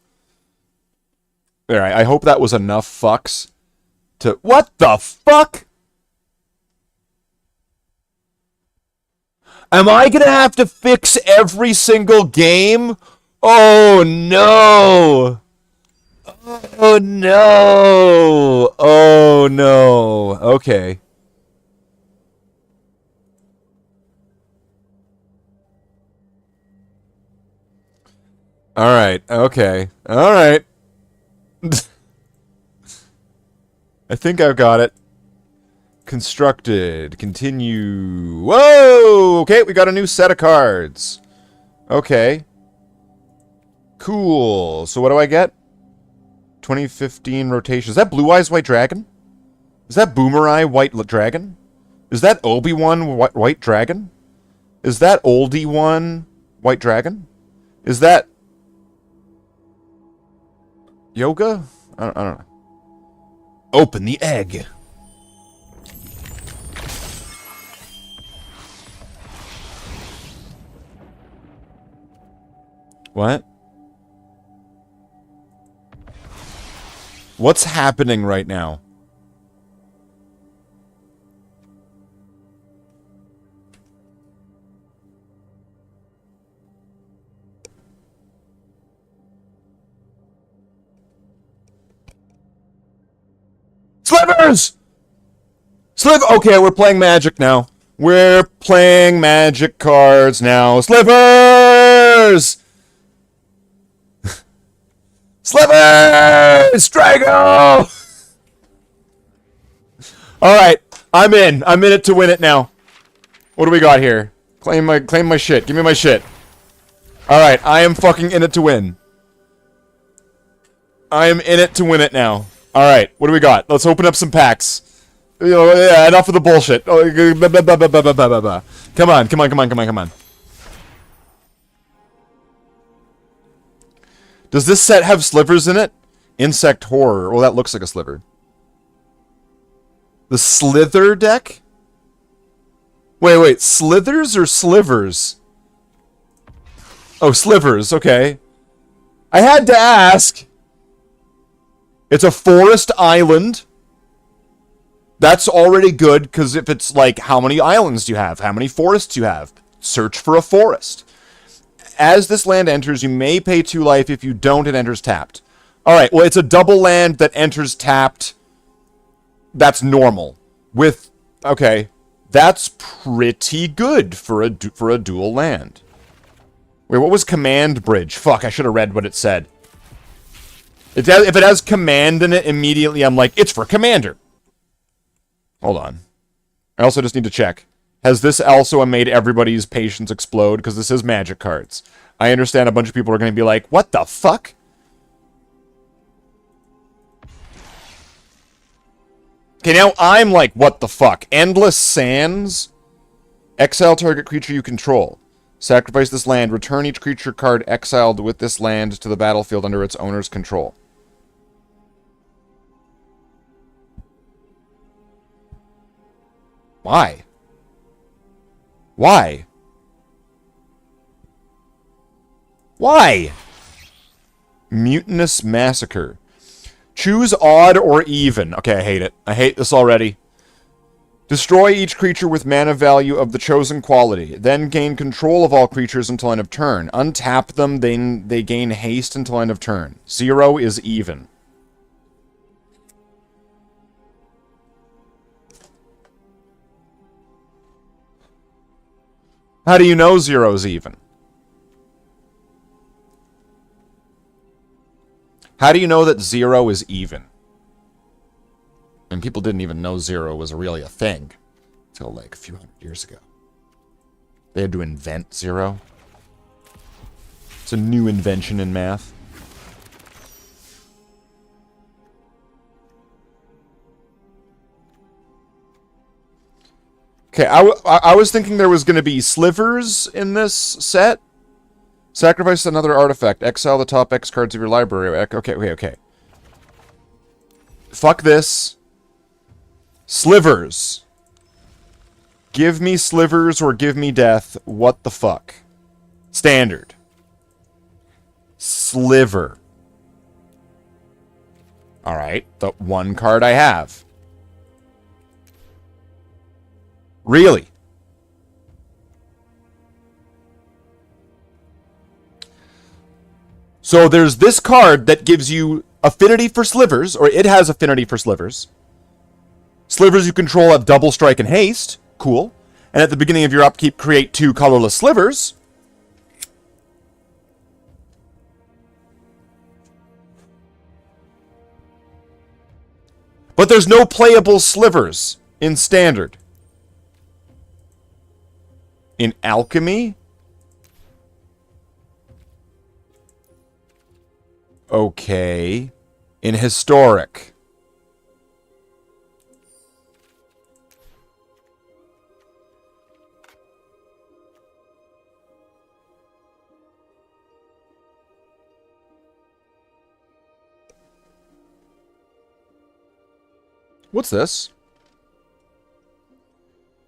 Alright, I hope that was enough fucks to... What the fuck? Am I gonna have to fix every single game? Oh no! Oh no! Oh no! Okay. Alright, okay. Alright. I think I've got it. Constructed. Continue. Whoa! Okay, we got a new set of cards. Okay. Cool. So what do I get? 2015 rotation. Is that Blue Eyes White Dragon? Is that Boomereye White Dragon? Is that Obi-Wan White Dragon? Is that Oldie One White Dragon? Is that... Yoga? I don't know. Open the egg. What? What's happening right now? Slivers! Okay, we're playing Magic now. We're playing Magic cards now. Slivers! Slivers! Drago! Alright, I'm in. I'm in it to win it now. What do we got here? Claim my shit. Give me my shit. Alright, I am fucking in it to win. I am in it to win it now. Alright, what do we got? Let's open up some packs. You know, yeah, enough of the bullshit. Oh, come on, come on, come on, come on, come on. Does this set have slivers in it? Insect horror. Well, that looks like a sliver. The Slither deck? Wait, slithers or slivers? Oh, slivers, okay. I had to ask. It's a forest island. That's already good, because if it's like, how many islands do you have? How many forests do you have? Search for a forest. As this land enters, you may pay 2 life. If you don't, it enters tapped. Alright, well, it's a double land that enters tapped. That's normal. Okay, that's pretty good for a dual land. Wait, what was Command Bridge? Fuck, I should have read what it said. If it has command in it, immediately I'm like, it's for commander. Hold on. I also just need to check. Has this also made everybody's patience explode? Because this is Magic cards. I understand a bunch of people are going to be like, what the fuck? Okay, now I'm like, what the fuck? Endless Sands? Exile target creature you control. Sacrifice this land. Return each creature card exiled with this land to the battlefield under its owner's control. Why? Why? Why? Mutinous Massacre. Choose odd or even. Okay, I hate it. I hate this already. Destroy each creature with mana value of the chosen quality. Then gain control of all creatures until end of turn. Untap them, then they gain haste until end of turn. 0 is even. How do you know 0 is even? How do you know that 0 is even? And people didn't even know 0 was really a thing until like a few hundred years ago. They had to invent 0. It's a new invention in math. Okay, I was thinking there was going to be slivers in this set. Sacrifice another artifact. Exile the top X cards of your library. Okay. Fuck this. Slivers. Give me slivers or give me death. What the fuck? Standard. Sliver. Alright, the one card I have. Really? So there's this card that gives you affinity for slivers, or it has affinity for slivers. Slivers you control have double strike and haste. Cool. And at the beginning of your upkeep, create 2 colorless slivers. But there's no playable slivers in Standard. In Alchemy? Okay. In Historic. What's this?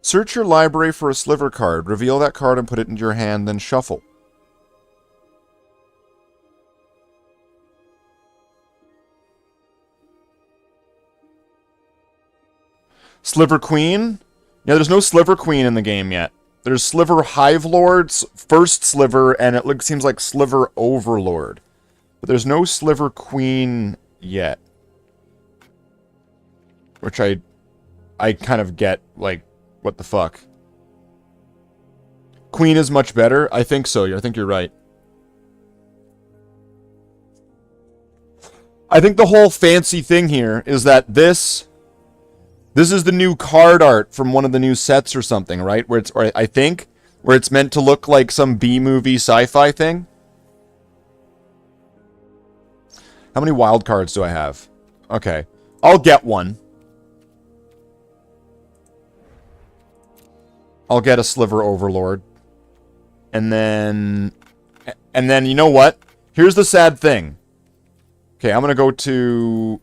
Search your library for a sliver card. Reveal that card and put it into your hand, then shuffle. Sliver Queen? Yeah, there's no Sliver Queen in the game yet. There's Sliver Hive Lord's first Sliver, and it seems like Sliver Overlord. But there's no Sliver Queen yet. Which I kind of get, like, what the fuck. Queen is much better? I think so. I think you're right. I think the whole fancy thing here is that this is the new card art from one of the new sets or something, right? Where it's meant to look like some B-movie sci-fi thing. How many wild cards do I have? Okay. I'll get one. I'll get a Sliver Overlord. And then you know what? Here's the sad thing. Okay, I'm gonna go to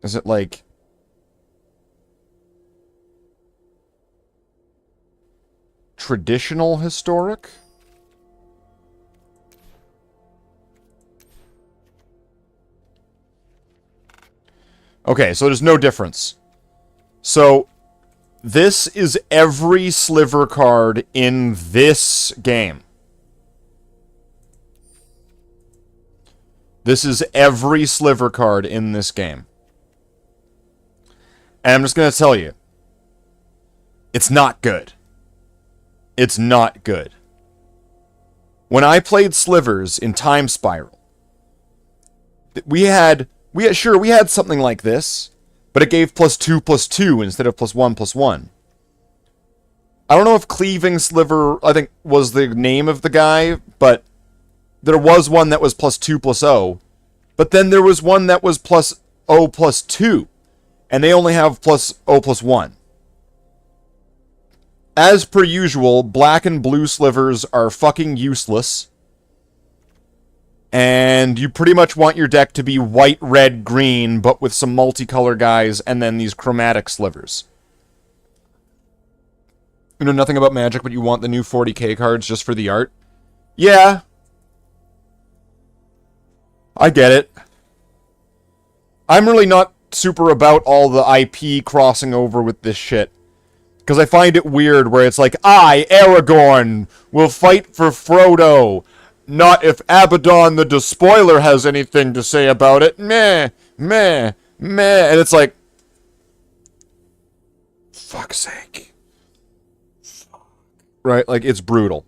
is it like traditional historic? Okay, so there's no difference. So this is every sliver card in this game. This is every sliver card in this game. And I'm just going to tell you, it's not good. It's not good. When I played slivers in Time Spiral, we had something like this, but it gave +2/+2 instead of +1/+1. I don't know if Cleaving Sliver, I think, was the name of the guy, but there was one that was +2/+0, but then there was one that was +0/+2, and they only have +0/+1. As per usual, black and blue slivers are fucking useless. And you pretty much want your deck to be white, red, green, but with some multicolor guys, and then these chromatic slivers. You know nothing about Magic, but you want the new 40k cards just for the art? Yeah. I get it. I'm really not super about all the IP crossing over with this shit. Because I find it weird where it's like, I, Aragorn, will fight for Frodo. Not if Abaddon the Despoiler has anything to say about it. Meh, meh, meh. And it's like, fuck's sake. Right? Like, it's brutal.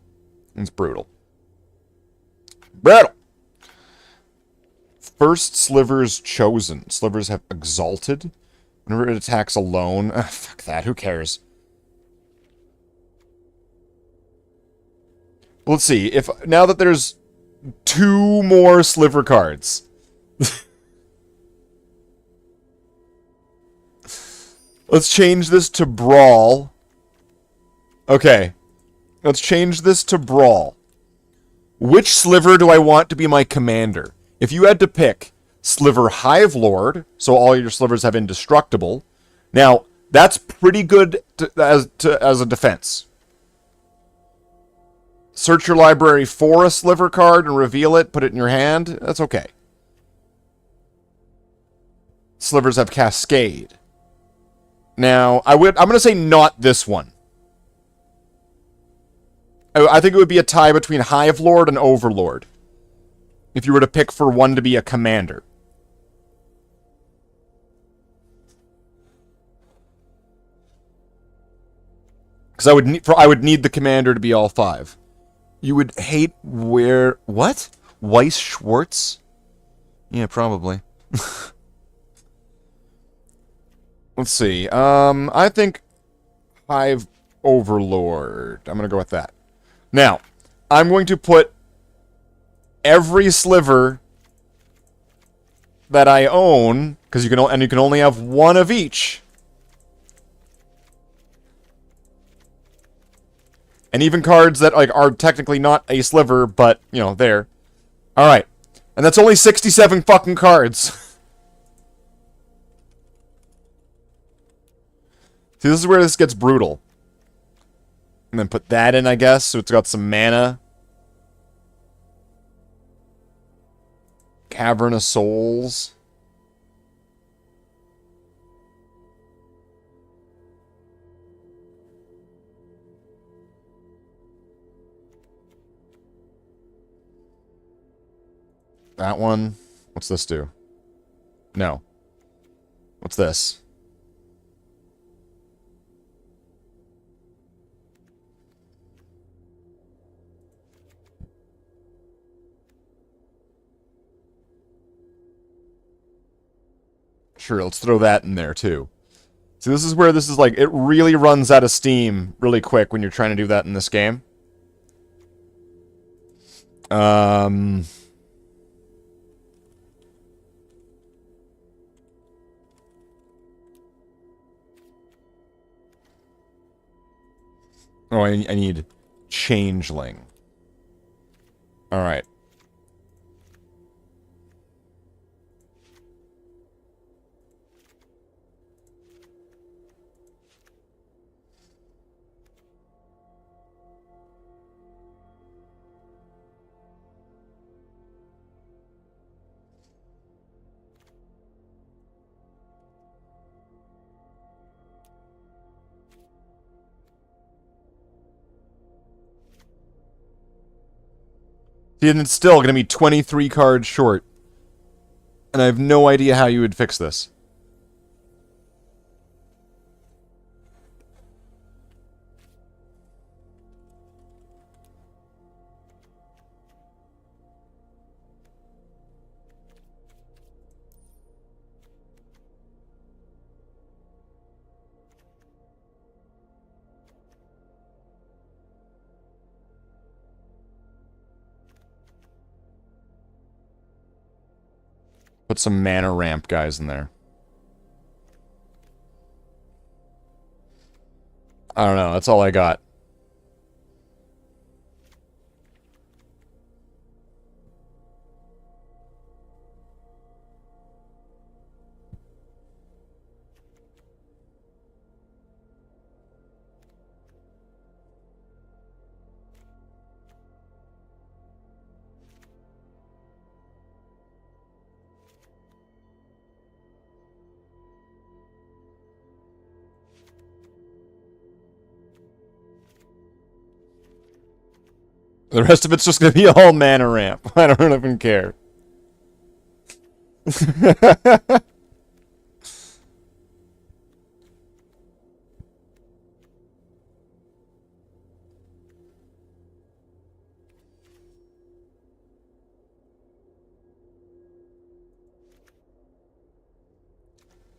It's brutal. Brutal. First slivers chosen. Slivers have exalted. Whenever it attacks alone. Fuck that. Who cares? Let's see. If now that there's 2 more sliver cards. Let's change this to Brawl. Okay. Let's change this to Brawl. Which sliver do I want to be my commander? If you had to pick Sliver Hive Lord, so all your slivers have indestructible. Now, that's pretty good as a defense. Search your library for a sliver card and reveal it, put it in your hand. That's okay. Slivers have Cascade. Now, I'm going to say not this one. I think it would be a tie between Hive Lord and Overlord. If you were to pick for one to be a commander. Because I would need the commander to be all 5. You would hate what? Weiss Schwartz? Yeah, probably. Let's see. I think Hive Overlord. I'm going to go with that. Now, I'm going to put every sliver that I own, because you can only have one of each. And even cards that are technically not a sliver, but, there. Alright. And that's only 67 fucking cards. See, this is where this gets brutal. And then put that in, I guess, so it's got some mana. Cavern of Souls. That one. What's this do? No. What's this? Sure, let's throw that in there too. So this is where this is like, it really runs out of steam really quick when you're trying to do that in this game. Oh, I need Changeling. Alright. See, and it's still going to be 23 cards short. And I have no idea how you would fix this. Put some mana ramp guys in there. I don't know, that's all I got. The rest of it's just going to be all mana ramp. I don't even care.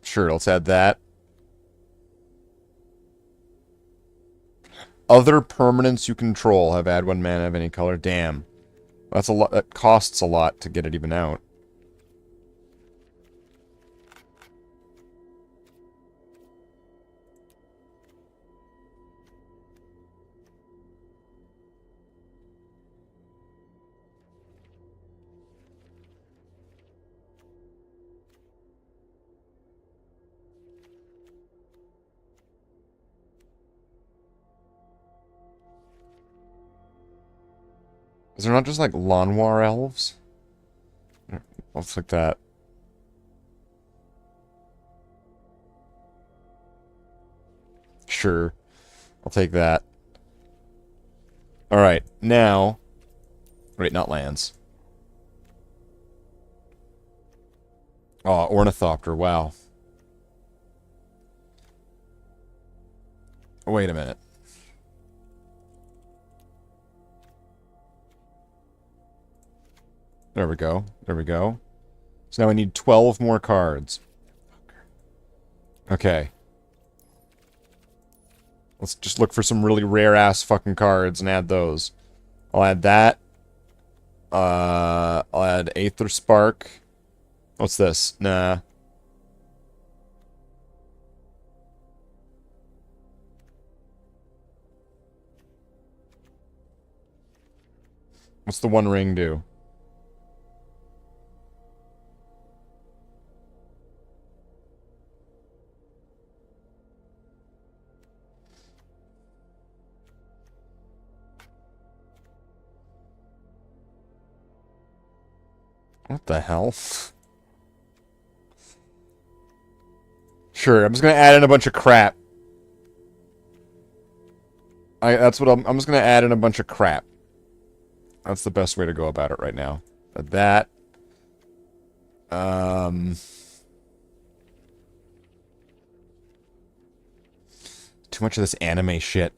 Sure, let's add that. Other permanents you control have add 1 mana of any color. Damn. That's a lot. That costs a lot to get it even out. Is there not just like Lanoir elves? Looks like that. Sure. I'll take that. Alright, now... Wait, not lands. Oh, Ornithopter, wow. Wait a minute. There we go. There we go. So now I need 12 more cards. Okay. Let's just look for some really rare-ass fucking cards and add those. I'll add that. I'll add Aether Spark. What's this? Nah. What's the One Ring do? What the hell? Sure, I'm just gonna add in a bunch of crap. That's what I'm just gonna add in a bunch of crap. That's the best way to go about it right now. That. Too much of this anime shit.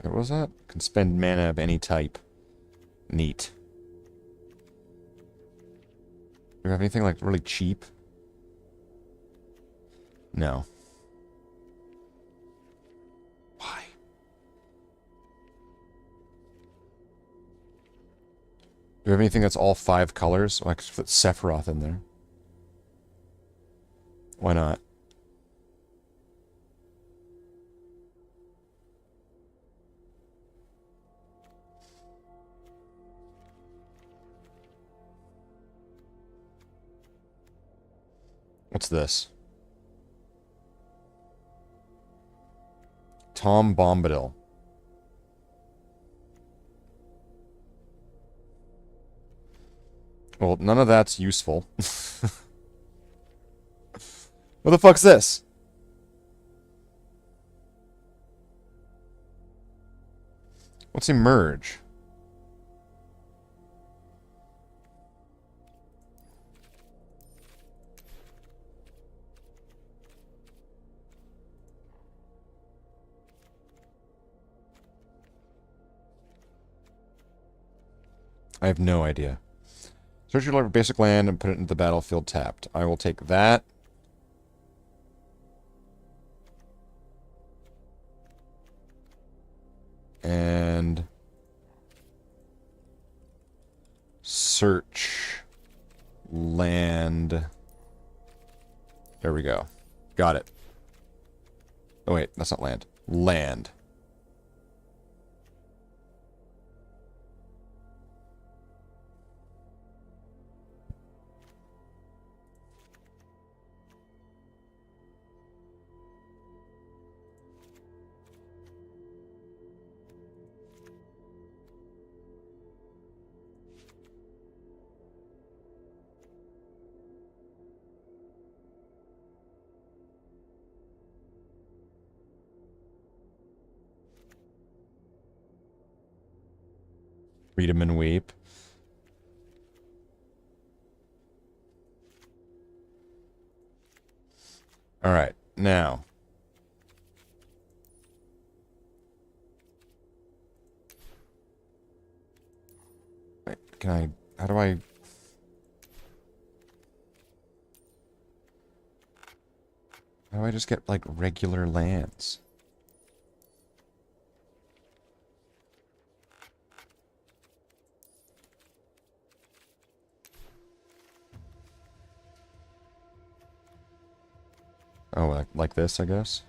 What was that? Can spend mana of any type. Neat. Do we have anything like really cheap? No. Why? Do we have anything that's all 5 colors? Well, I could put Sephiroth in there. Why not? What's this? Tom Bombadil. Well, none of that's useful. What the fuck's this? What's emerge? I have no idea. Search your basic land and put it into the battlefield tapped. I will take that. And search land. There we go. Got it. Oh wait, that's not land. Land. Read 'em and weep. Alright, now. Wait, can I... How do I... How do I just get, like, regular lands? Oh, like this, I guess?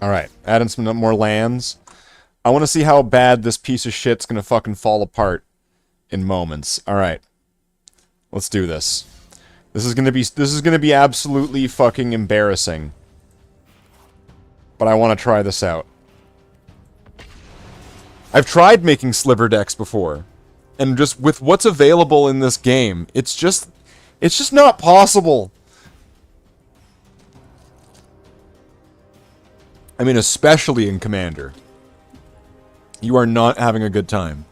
Alright, add in some more lands. I want to see how bad this piece of shit's gonna fucking fall apart in moments. Alright. Let's do this. This is gonna be absolutely fucking embarrassing. But I want to try this out. I've tried making sliver decks before. And just with what's available in this game, it's just not possible. I mean, especially in Commander. You are not having a good time.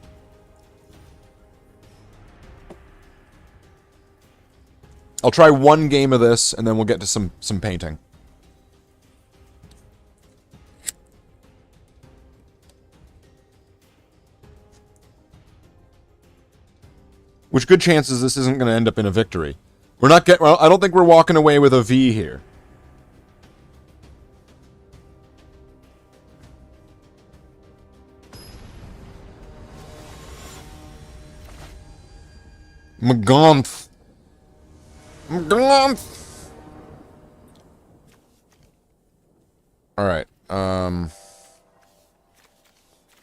I'll try one game of this, and then we'll get to some painting. Which good chances this isn't going to end up in a victory. We're not well, I don't think we're walking away with a V here. McGomph. McGomph. Alright, I'm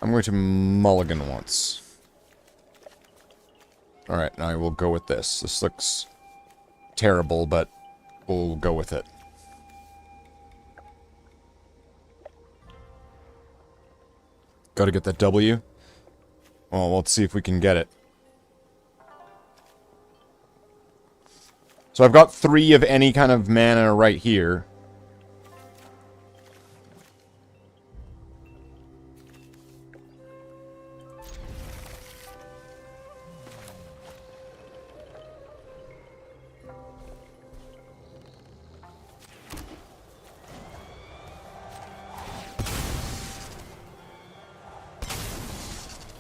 going to mulligan once. Alright, now I will go with this. This looks terrible, but we'll go with it. Gotta get that W. Well, let's see if we can get it. So I've got 3 of any kind of mana right here.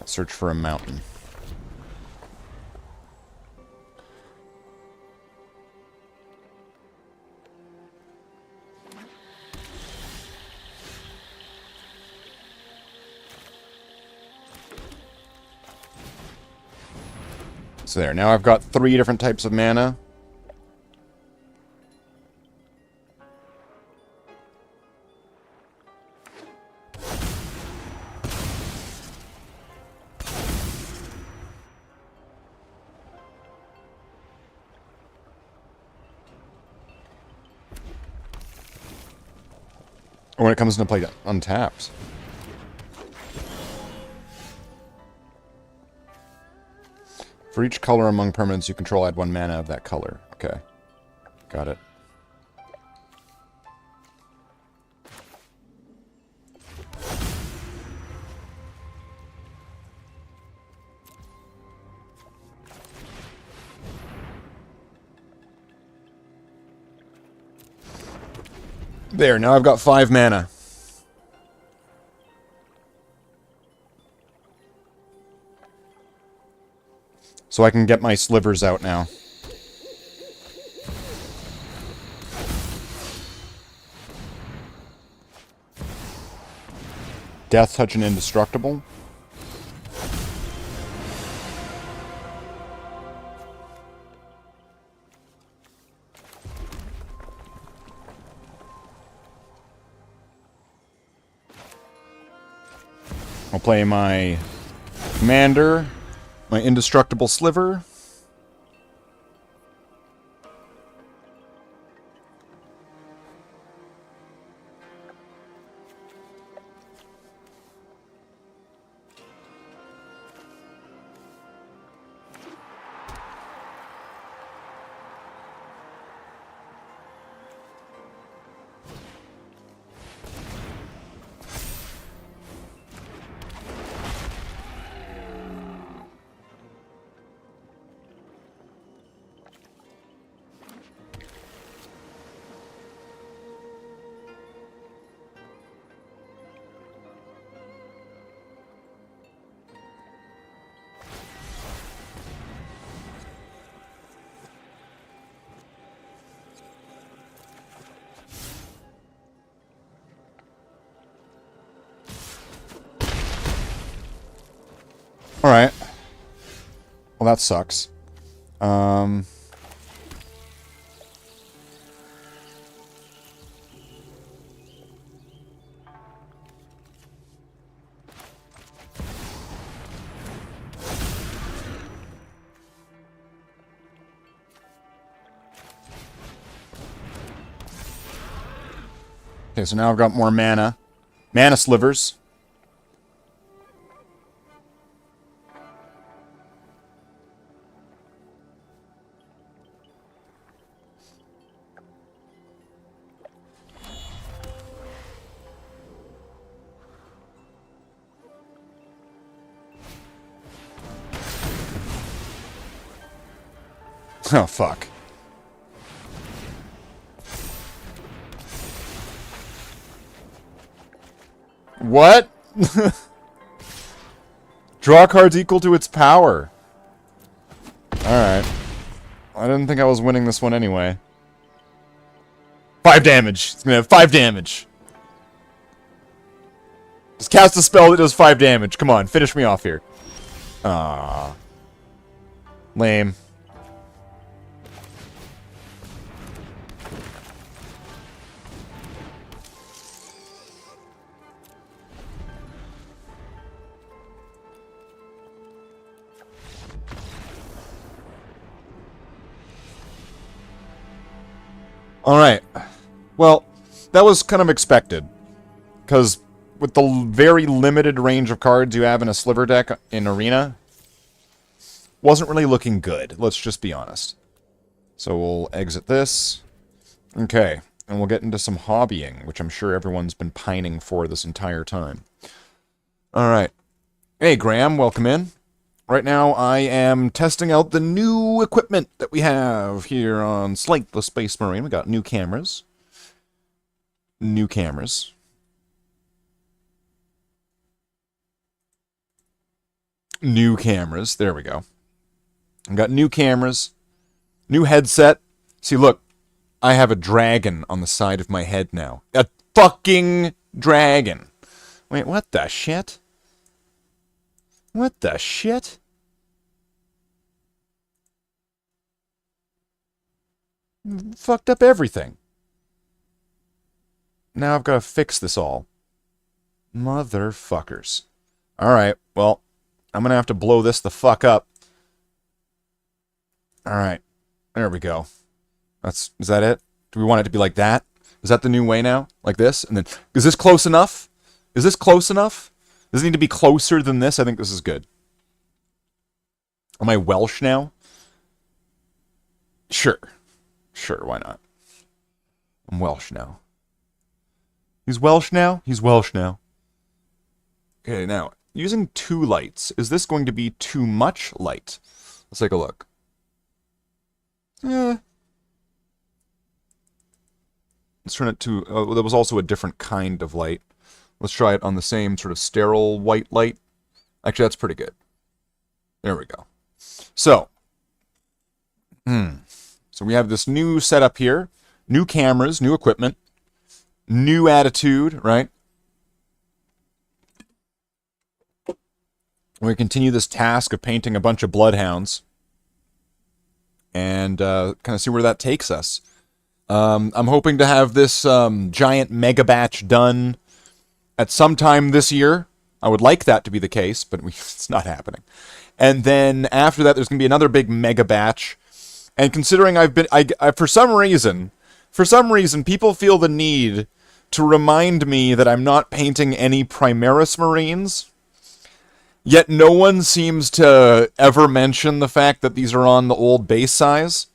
Search for a mountain. So there, now I've got 3 different types of mana. When it comes into play untapped. For each color among permanents you control, add 1 mana of that color. Okay. Got it. There, now I've got 5 mana. So I can get my slivers out now. Death Touch and Indestructible. I'll play my Commander, my Indestructible Sliver. Alright. Well, that sucks. Okay, so now I've got more mana. Mana slivers. Oh, fuck. What? Draw cards equal to its power. Alright. I didn't think I was winning this one anyway. 5 damage. It's gonna have 5 damage. Just cast a spell that does 5 damage. Come on, finish me off here. Ah, lame. Alright. Well, that was kind of expected. Because with the very limited range of cards you have in a sliver deck in Arena, wasn't really looking good. Let's just be honest. So we'll exit this. Okay. And we'll get into some hobbying, which I'm sure everyone's been pining for this entire time. Alright. Hey, Graham, welcome in. Right now, I am testing out the new equipment that we have here on Slate the Space Marine. We got new cameras. New cameras. New cameras. There we go. I got new cameras. New headset. See, look. I have a dragon on the side of my head now. A fucking dragon. Wait, what the shit? What the shit? Fucked up everything. Now I've got to fix this all. Motherfuckers. Alright, well, I'm going to have to blow this the fuck up. Alright, there we go. Is that it? Do we want it to be like that? Is that the new way now? Like this? And then, is this close enough? Is this close enough? Does it need to be closer than this? I think this is good. Am I Welsh now? Sure. Sure, why not? I'm Welsh now. He's Welsh now? He's Welsh now. Okay, now, using 2 lights, is this going to be too much light? Let's take a look. Let's turn it to... there was also a different kind of light. Let's try it on the same sort of sterile white light. Actually, that's pretty good. There we go. So. So we have this new setup here. New cameras, new equipment. New attitude, right? We continue this task of painting a bunch of bloodhounds. And kind of see where that takes us. I'm hoping to have this giant mega batch done at some time this year. I would like that to be the case, but it's not happening. And then after that, there's going to be another big mega batch. And considering for some reason, people feel the need to remind me that I'm not painting any Primaris Marines. Yet no one seems to ever mention the fact that these are on the old base size,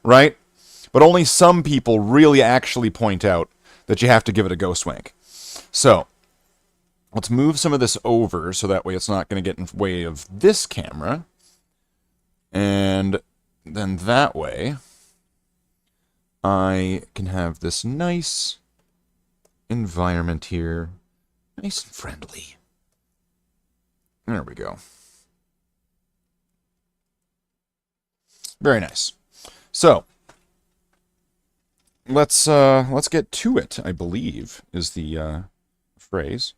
right? But only some people really actually point out that you have to give it a go swank. So, let's move some of this over so that way it's not going to get in the way of this camera. And then that way, I can have this nice environment here. Nice and friendly. There we go. Very nice. So, let's get to it, I believe, is the phrase.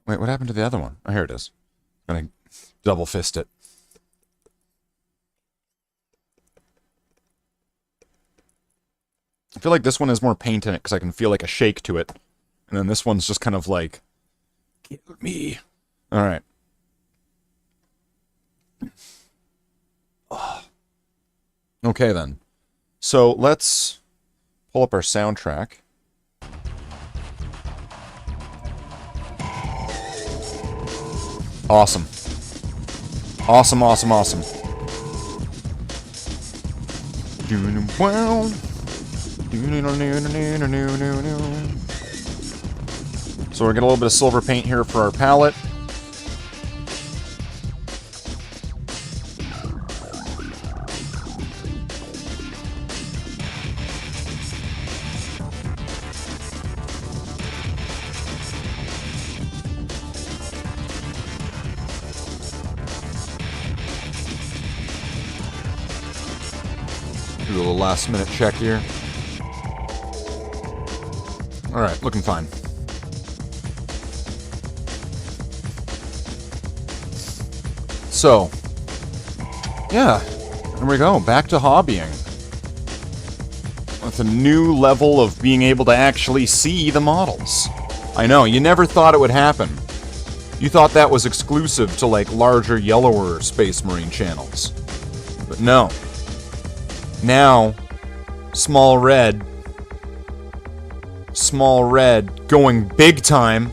Wait, what happened to the other one? Oh, here it is. I'm gonna double fist it. I feel like this one has more paint in it because I can feel like a shake to it. And then this one's just kind of like, get me. Alright. Oh. Okay then. So let's pull up our soundtrack. Awesome. Awesome, awesome, awesome. So we're getting a little bit of silver paint here for our palette. Do a little last minute check here. Alright, looking fine. So, yeah, there we go, back to hobbying. With a new level of being able to actually see the models. I know, you never thought it would happen. You thought that was exclusive to, like, larger, yellower Space Marine channels. But no. Now, Small red. Small red. Going big time.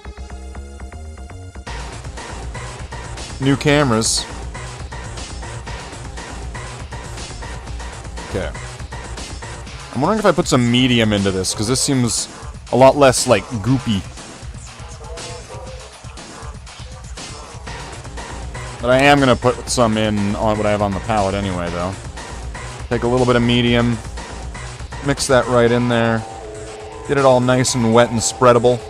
New cameras. Okay. I'm wondering if I put some medium into this, because this seems a lot less, like, goopy. But I am going to put some in on what I have on the palette anyway, though. Take a little bit of medium. Mix that right in there. Get it all nice and wet and spreadable.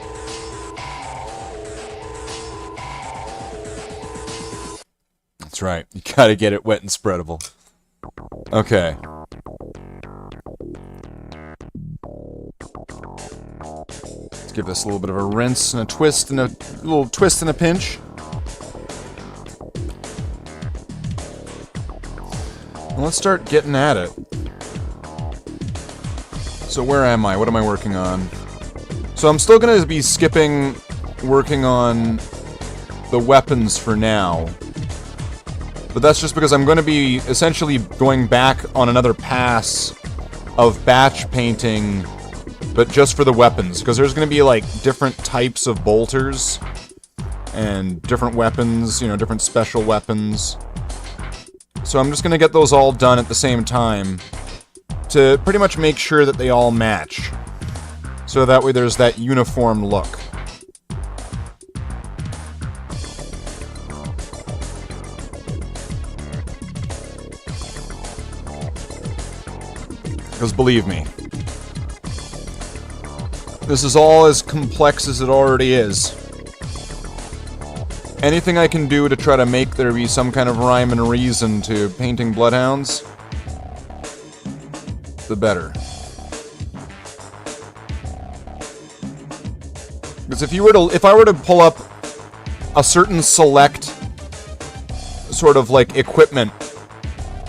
That's right. You gotta get it wet and spreadable. Okay. Let's give this a little bit of a rinse and a twist and a little twist and a pinch. And let's start getting at it. So where am I? What am I working on? So I'm still gonna be skipping working on the weapons for now. But that's just because I'm going to be essentially going back on another pass of batch painting, but just for the weapons. Because there's going to be, like, different types of bolters and different weapons, you know, different special weapons. So I'm just going to get those all done at the same time to pretty much make sure that they all match. So that way there's that uniform look. Because believe me, this is all as complex as it already is. Anything I can do to try to make there be some kind of rhyme and reason to painting bloodhounds, the better. Because if I were to pull up a certain select sort of like equipment,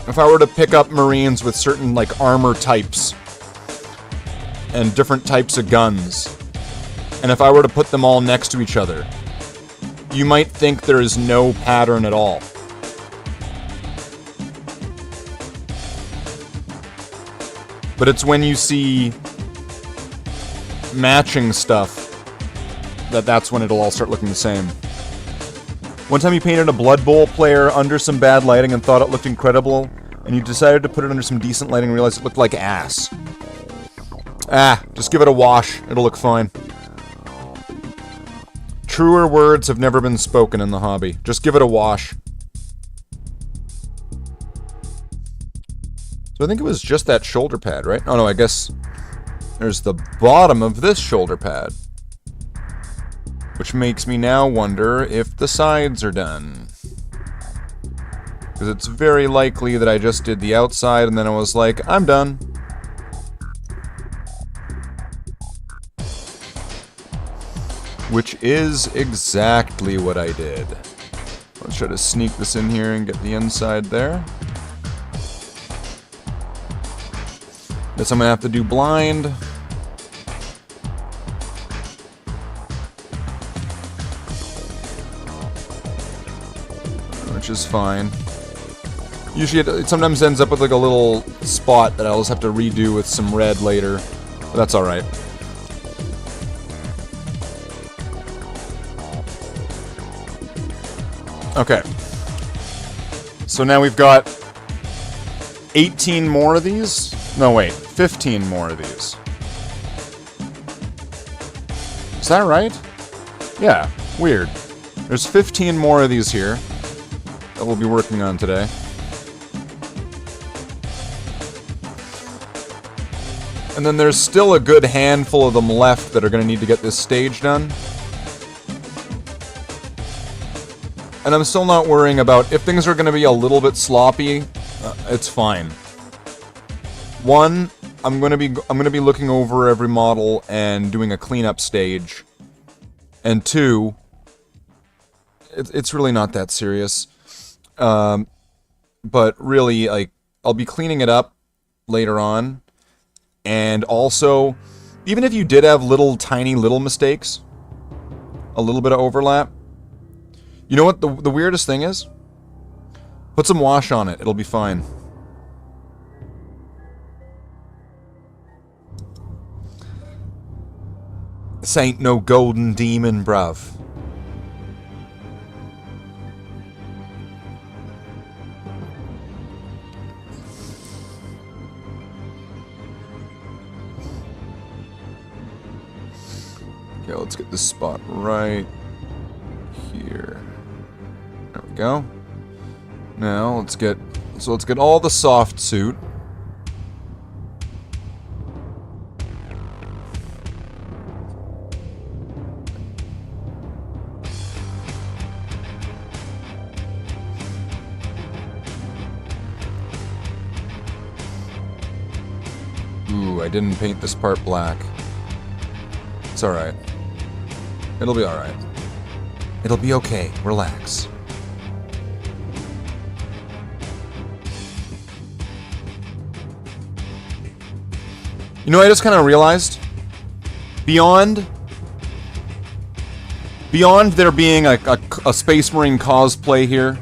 if I were to pick up Marines with certain, like, armor types and different types of guns, and if I were to put them all next to each other, you might think there is no pattern at all. But it's when you see matching stuff that's when it'll all start looking the same. One time you painted a Blood Bowl player under some bad lighting and thought it looked incredible, and you decided to put it under some decent lighting and realized it looked like ass. Just give it a wash. It'll look fine. Truer words have never been spoken in the hobby. Just give it a wash. So I think it was just that shoulder pad, right? Oh no, I guess there's the bottom of this shoulder pad. Which makes me now wonder if the sides are done. Because it's very likely that I just did the outside and then I was like, I'm done. Which is exactly what I did. Let's try to sneak this in here and get the inside there. Guess I'm gonna have to do blind. Which is fine. Usually it sometimes ends up with like a little spot that I'll just have to redo with some red later. But that's alright. Okay. So now we've got 18 more of these? No, wait. 15 more of these. Is that right? Yeah. Weird. There's 15 more of these here that we'll be working on today. And then there's still a good handful of them left that are going to need to get this stage done. And I'm still not worrying about if things are going to be a little bit sloppy. It's fine. One, I'm going to be looking over every model and doing a cleanup stage. And two, it's really not that serious. But really, like, I'll be cleaning it up later on. And also, even if you did have tiny little mistakes, a little bit of overlap, you know what the weirdest thing is? Put some wash on it, it'll be fine. This ain't no golden demon, bruv. Okay, let's get this spot right here. There we go. Now let's get all the soft suit. Ooh, I didn't paint this part black. It's alright. It'll be alright. It'll be okay. Relax. You know, I just kind of realized, beyond there being a Space Marine cosplay here,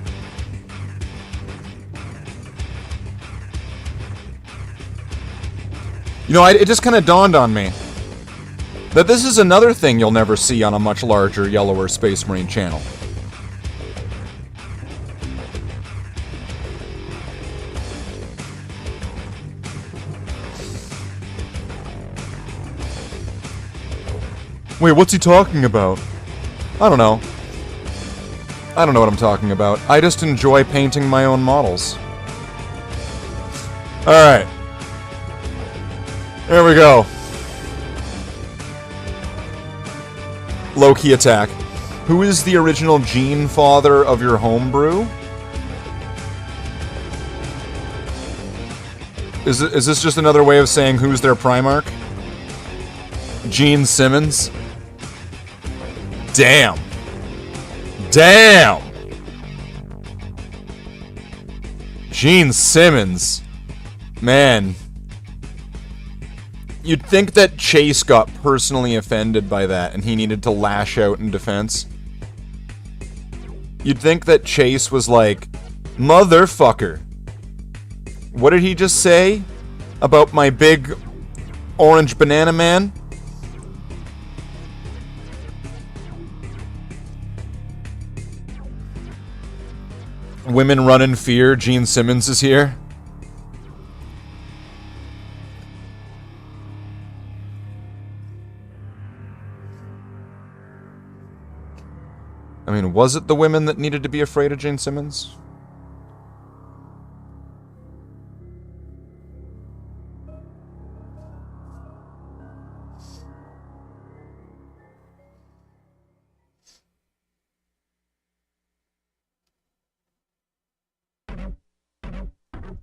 you know, it just kind of dawned on me that this is another thing you'll never see on a much larger, yellower Space Marine channel. Wait, what's he talking about? I don't know. I don't know what I'm talking about. I just enjoy painting my own models. Alright. There we go. Low-key attack. Who is the original gene father of your homebrew? Is this just another way of saying who's their Primarch? Gene Simmons? Damn. Damn! Gene Simmons. Man. You'd think that Chase got personally offended by that and he needed to lash out in defense. You'd think that Chase was like, motherfucker. What did he just say about my big orange banana man? Women run in fear, Gene Simmons is here. I mean, was it the women that needed to be afraid of Gene Simmons?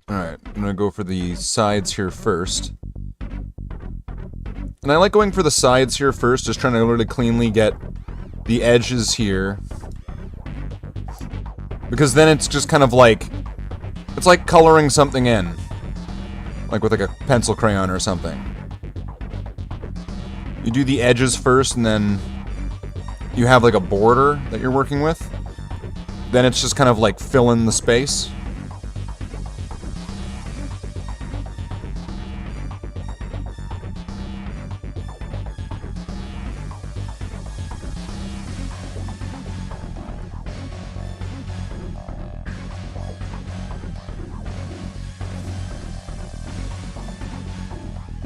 Alright, I'm gonna go for the sides here first. And I like going for the sides here first, just trying to really cleanly get the edges here. Because then it's just kind of like... It's like coloring something in. Like with like a pencil crayon or something. You do the edges first and then you have like a border that you're working with. Then it's just kind of like fill in the space.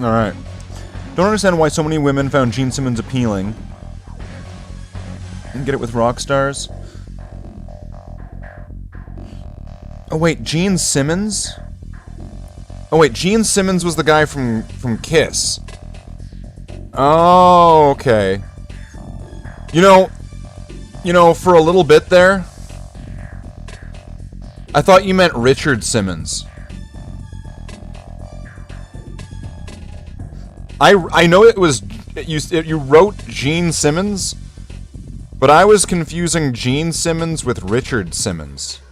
Alright. Don't understand why so many women found Gene Simmons appealing. And get it with rock stars. Oh wait, Gene Simmons? Oh wait, Gene Simmons was the guy from Kiss. Oh, okay. You know, for a little bit there, I thought you meant Richard Simmons. I know it was you wrote Gene Simmons, but I was confusing Gene Simmons with Richard Simmons.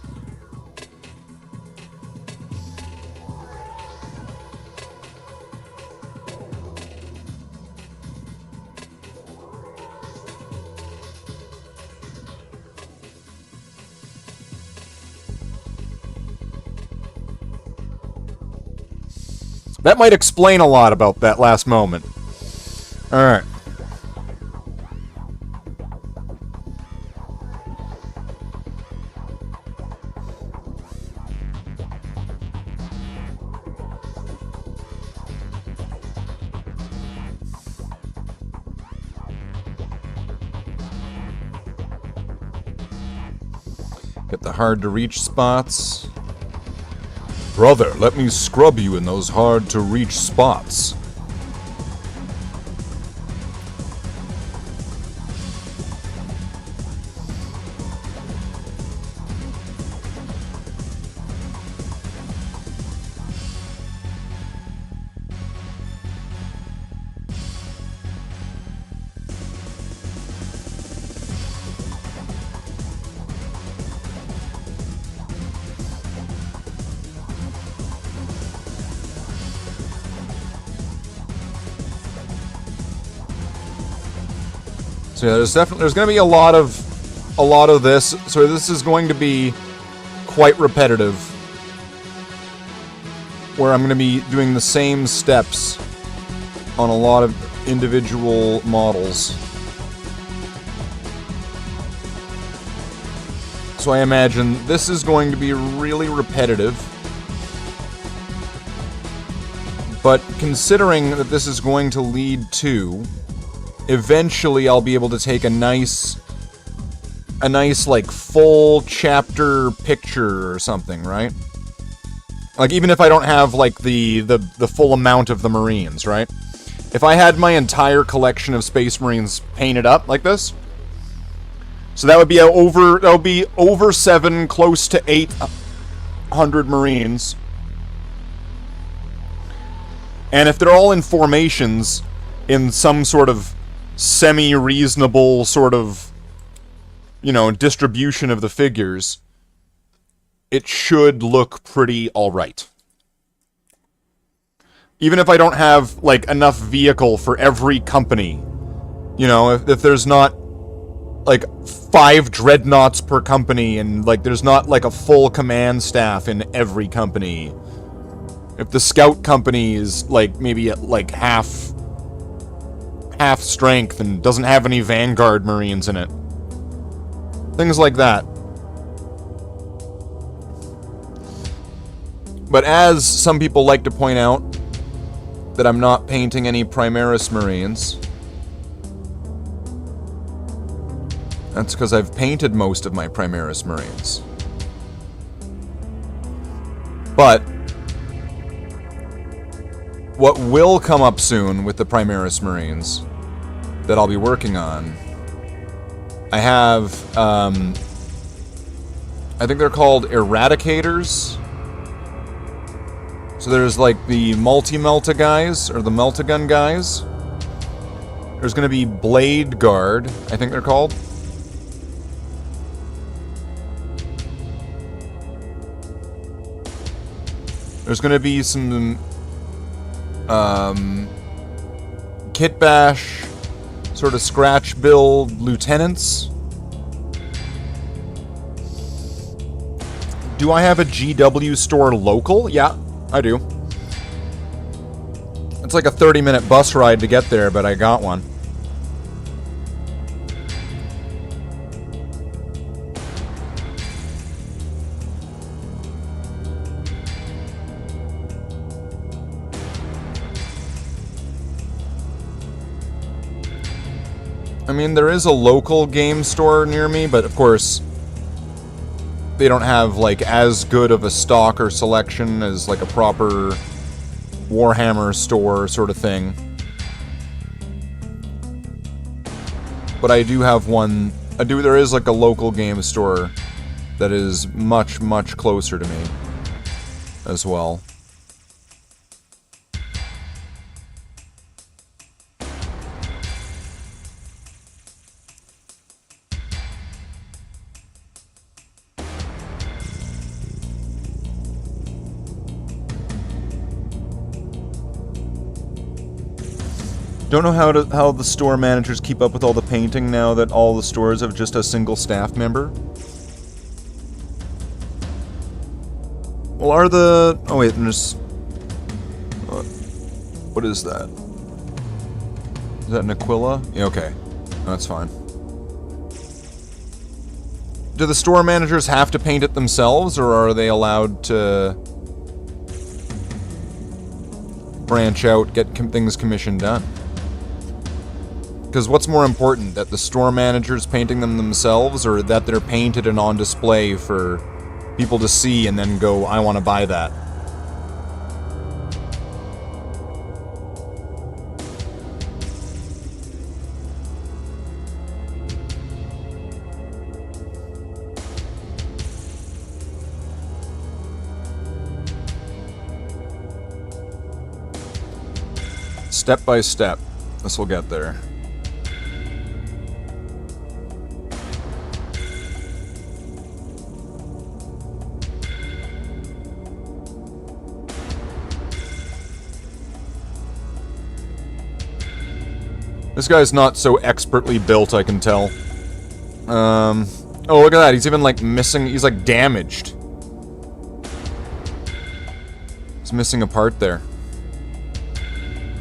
That might explain a lot about that last moment. Alright. Get the hard-to-reach spots. Brother, let me scrub you in those hard-to-reach spots. So yeah, there's going to be a lot of this. So this is going to be quite repetitive, where I'm going to be doing the same steps on a lot of individual models. So I imagine this is going to be really repetitive. But considering that this is going to lead to, eventually I'll be able to take a nice like full chapter picture or something, right? Like even if I don't have like the full amount of the Marines, right? If I had my entire collection of Space Marines painted up like this, so that would be over 7, close to 800 Marines. And if they're all in formations in some sort of semi-reasonable sort of, you know, distribution of the figures, it should look pretty alright. Even if I don't have, like, enough vehicle for every company. You know, if there's not, like, 5 dreadnoughts per company, and, like, there's not, like, a full command staff in every company. If the scout company is, like, maybe at, like, half strength and doesn't have any Vanguard Marines in it. Things like that. But as some people like to point out, that I'm not painting any Primaris Marines. That's because I've painted most of my Primaris Marines. But what will come up soon with the Primaris Marines that I'll be working on, I have, I think they're called Eradicators. So there's like the Multi-Melta guys, or the Meltagun guys. There's going to be Blade Guard, I think they're called. There's going to be some Kit Bash, sort of scratch build lieutenants. Do I have a GW store local? Yeah, I do. It's like a 30-minute bus ride to get there, but I got one. I mean, there is a local game store near me, but of course, they don't have, like, as good of a stock or selection as, like, a proper Warhammer store sort of thing. But I do have one, there is, like, a local game store that is much, much closer to me as well. Don't know how the store managers keep up with all the painting now that all the stores have just a single staff member. Well, are the... Oh wait, there's... What is that? Is that an Aquila? Yeah, okay. That's fine. Do the store managers have to paint it themselves, or are they allowed to branch out, get things commissioned done? Because what's more important, that the store manager's painting them themselves, or that they're painted and on display for people to see and then go, I want to buy that? Step by step, this will get there. This guy's not so expertly built, I can tell. Oh, look at that, he's even, like, missing, he's, like, damaged. He's missing a part there.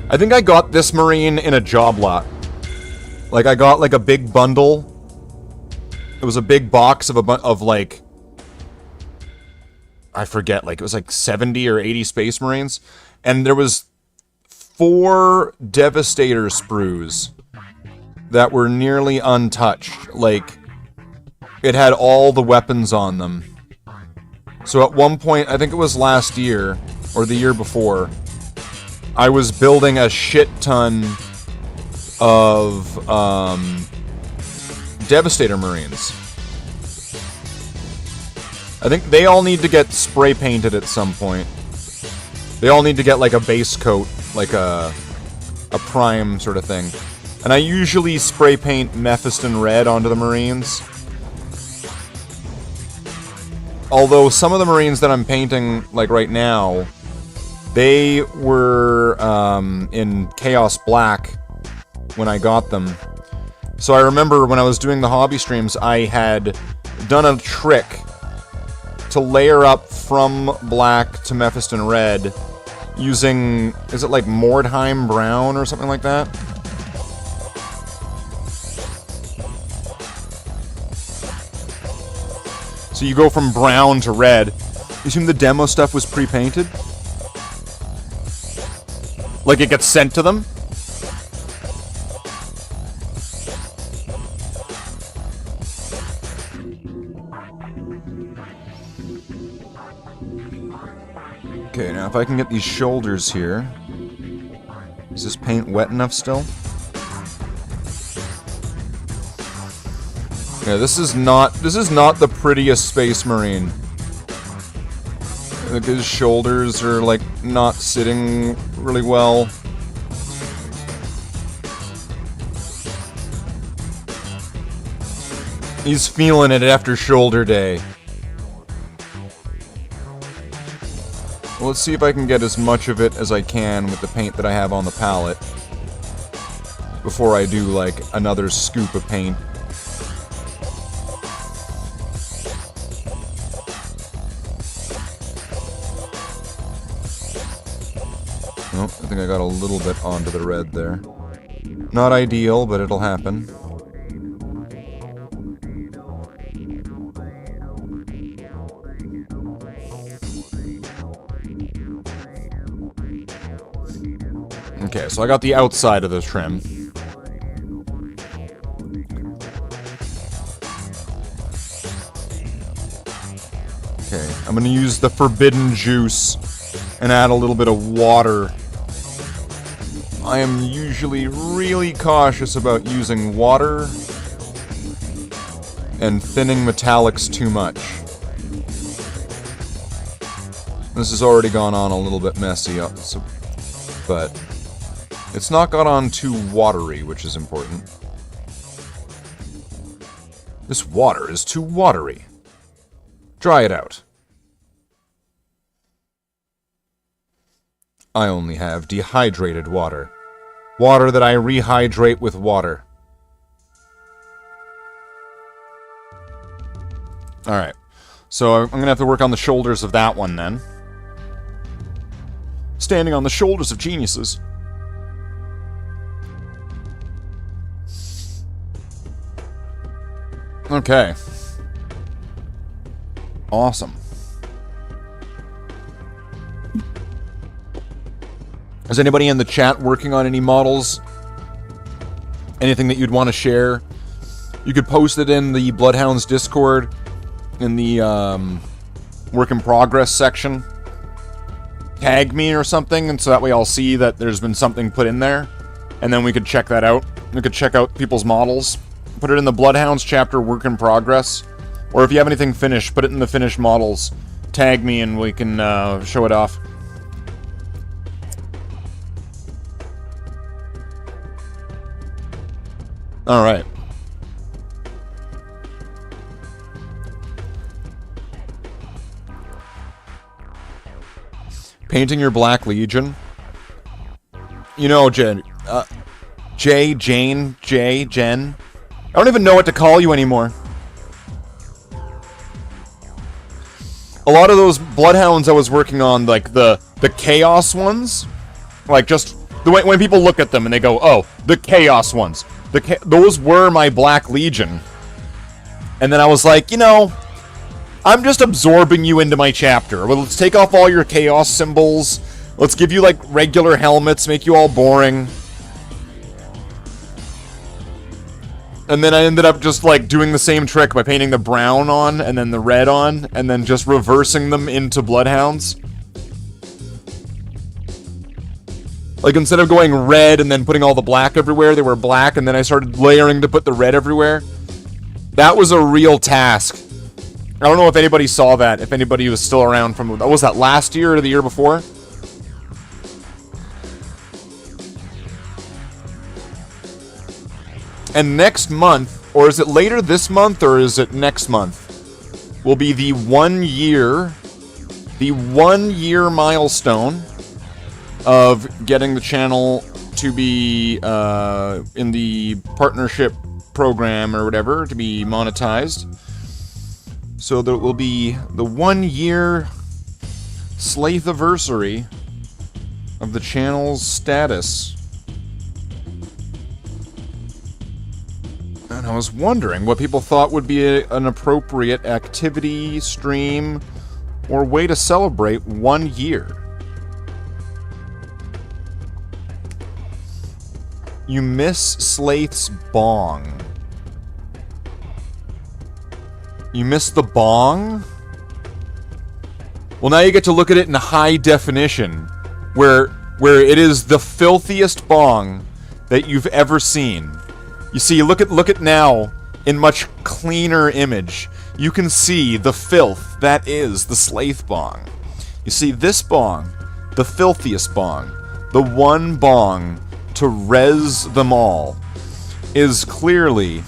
I think I got this Marine in a job lot. Like, I got, like, a big bundle. It was a big box of like... I forget, like, it was like 70 or 80 Space Marines. And there was 4 Devastator sprues that were nearly untouched. Like, it had all the weapons on them. So at one point, I think it was last year, or the year before, I was building a shit ton of Devastator Marines. I think they all need to get spray painted at some point. They all need to get like a base coat, like a prime sort of thing. And I usually spray paint Mephiston red onto the Marines. Although some of the Marines that I'm painting, like right now, they were in Chaos Black when I got them. So I remember when I was doing the hobby streams, I had done a trick to layer up from black to Mephiston red using, is it like Mordheim brown or something like that? So you go from brown to red. You assume the demo stuff was pre-painted? Like it gets sent to them? Okay, now if I can get these shoulders here. Is this paint wet enough still? Yeah, this is not the prettiest Space Marine. Like his shoulders are like not sitting really well. He's feeling it after shoulder day. Well, let's see if I can get as much of it as I can with the paint that I have on the palette before I do like another scoop of paint. Oh, I think I got a little bit onto the red there. Not ideal, but it'll happen. Okay, so I got the outside of the trim. Okay, I'm gonna use the forbidden juice and add a little bit of water. I am usually really cautious about using water and thinning metallics too much. This has already gone on a little bit messy, but it's not got on too watery, which is important. This water is too watery. Dry it out. I only have dehydrated water. Water that I rehydrate with water. Alright. So I'm gonna have to work on the shoulders of that one then. Standing on the shoulders of geniuses. Okay. Awesome. Is anybody in the chat working on any models? anything that you'd want to share, you could post it in the Bloodhounds Discord, in the work in progress section. Tag me or something, and so that way I'll see that there's been something put in there, and then we could check that out. We could check out people's models, put it in the Bloodhounds chapter work in progress, or if you have anything finished, put it in the finished models. Tag me and we can show it off. All right. Painting your Black Legion. You know, Jen. Jen. I don't even know what to call you anymore. A lot of those Bloodhounds I was working on, like the Chaos ones, like just the way when people look at them and they go, "Oh, the Chaos ones." Those were my Black Legion. And then I was like, you know, I'm just absorbing you into my chapter. Well, let's take off all your Chaos symbols. Let's give you, like, regular helmets, make you all boring. And then I ended up just, like, doing the same trick by painting the brown on, and then the red on, and then just reversing them into Bloodhounds. Like, instead of going red and then putting all the black everywhere, they were black, and then I started layering to put the red everywhere. That was a real task. I don't know if anybody saw that, if anybody was still around from... What was that, last year or the year before? And next month, or is it later this month, or is it next month, will be the 1 year milestone of getting the channel to be in the partnership program or whatever, to be monetized. So there will be the 1 year Slaithiversary of the channel's status. And I was wondering what people thought would be an appropriate activity, stream, or way to celebrate 1 year. You miss Slaith's bong. You miss the bong? Well, now you get to look at it in high definition, where it is the filthiest bong that you've ever seen. You see, look at now in much cleaner image. You can see the filth that is the Slaith bong. You see, this bong, the filthiest bong, the one bong to res them all, is clearly...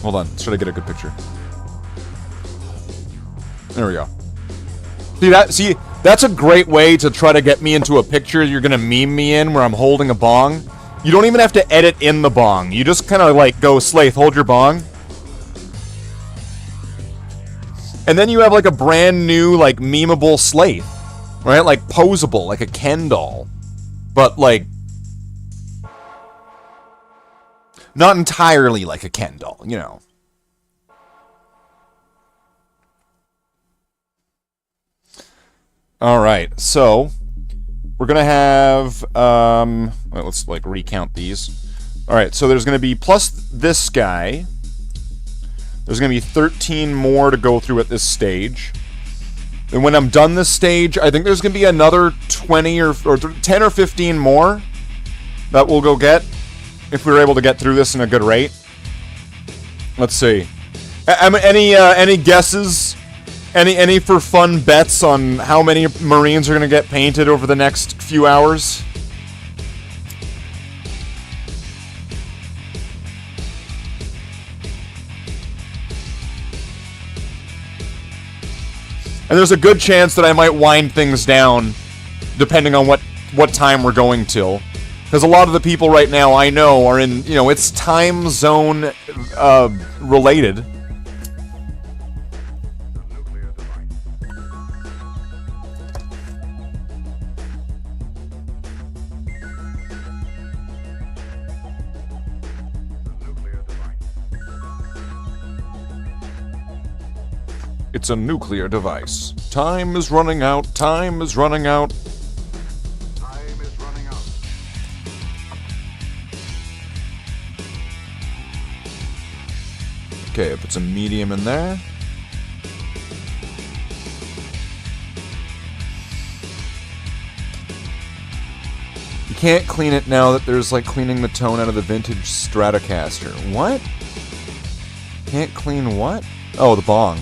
Hold on, should I get a good picture? There we go. See, that's a great way to try to get me into a picture you're gonna meme me in where I'm holding a bong. You don't even have to edit in the bong. You just kind of like go, Slaith, hold your bong. And then you have like a brand new, like, memeable Slaith. Right? Like posable, like a Ken doll. But like... not entirely like a Ken doll, you know. Alright, so... we're gonna have, well, let's, like, recount these. Alright, so there's gonna be, plus this guy, there's gonna be 13 more to go through at this stage. And when I'm done this stage, I think there's gonna be another 20 or 10 or 15 more that we'll go get, if we were able to get through this in a good rate. Let's see. Any guesses? Any for fun bets on how many Marines are going to get painted over the next few hours? And there's a good chance that I might wind things down, depending on what time we're going till. Because a lot of the people right now I know are in, you know, it's time zone related. It's a nuclear device. Time is running out. Time is running out. Time is running out. Okay, put some medium in there. You can't clean it now that there's like cleaning the tone out of the vintage Stratocaster. What? Can't clean what? Oh, the bong.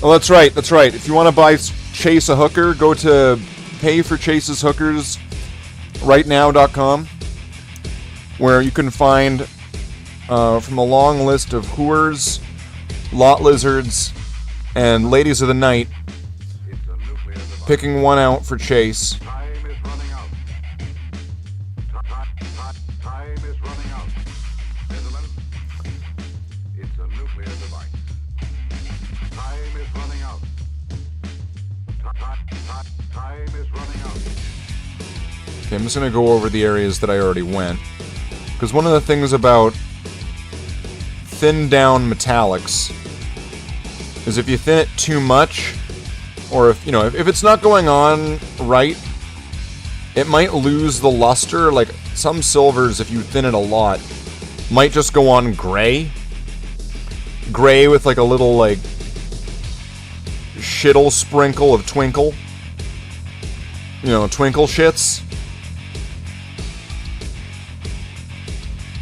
Oh, that's right, that's right. If you want to buy Chase a hooker, go to payforchaseshookersrightnow.com, where you can find from a long list of hooers, lot lizards, and ladies of the night, picking one out for Chase. Time is running out. Time is running out. Gentlemen, it's a nuclear device. Time is running out. Time is running out. Okay, I'm just going to go over the areas that I already went. Because one of the things about thinned down metallics is if you thin it too much, or if, you know, if it's not going on right, it might lose the luster. Like some silvers, if you thin it a lot, might just go on gray. Gray with like a little like shittle sprinkle of twinkle. You know, twinkle shits.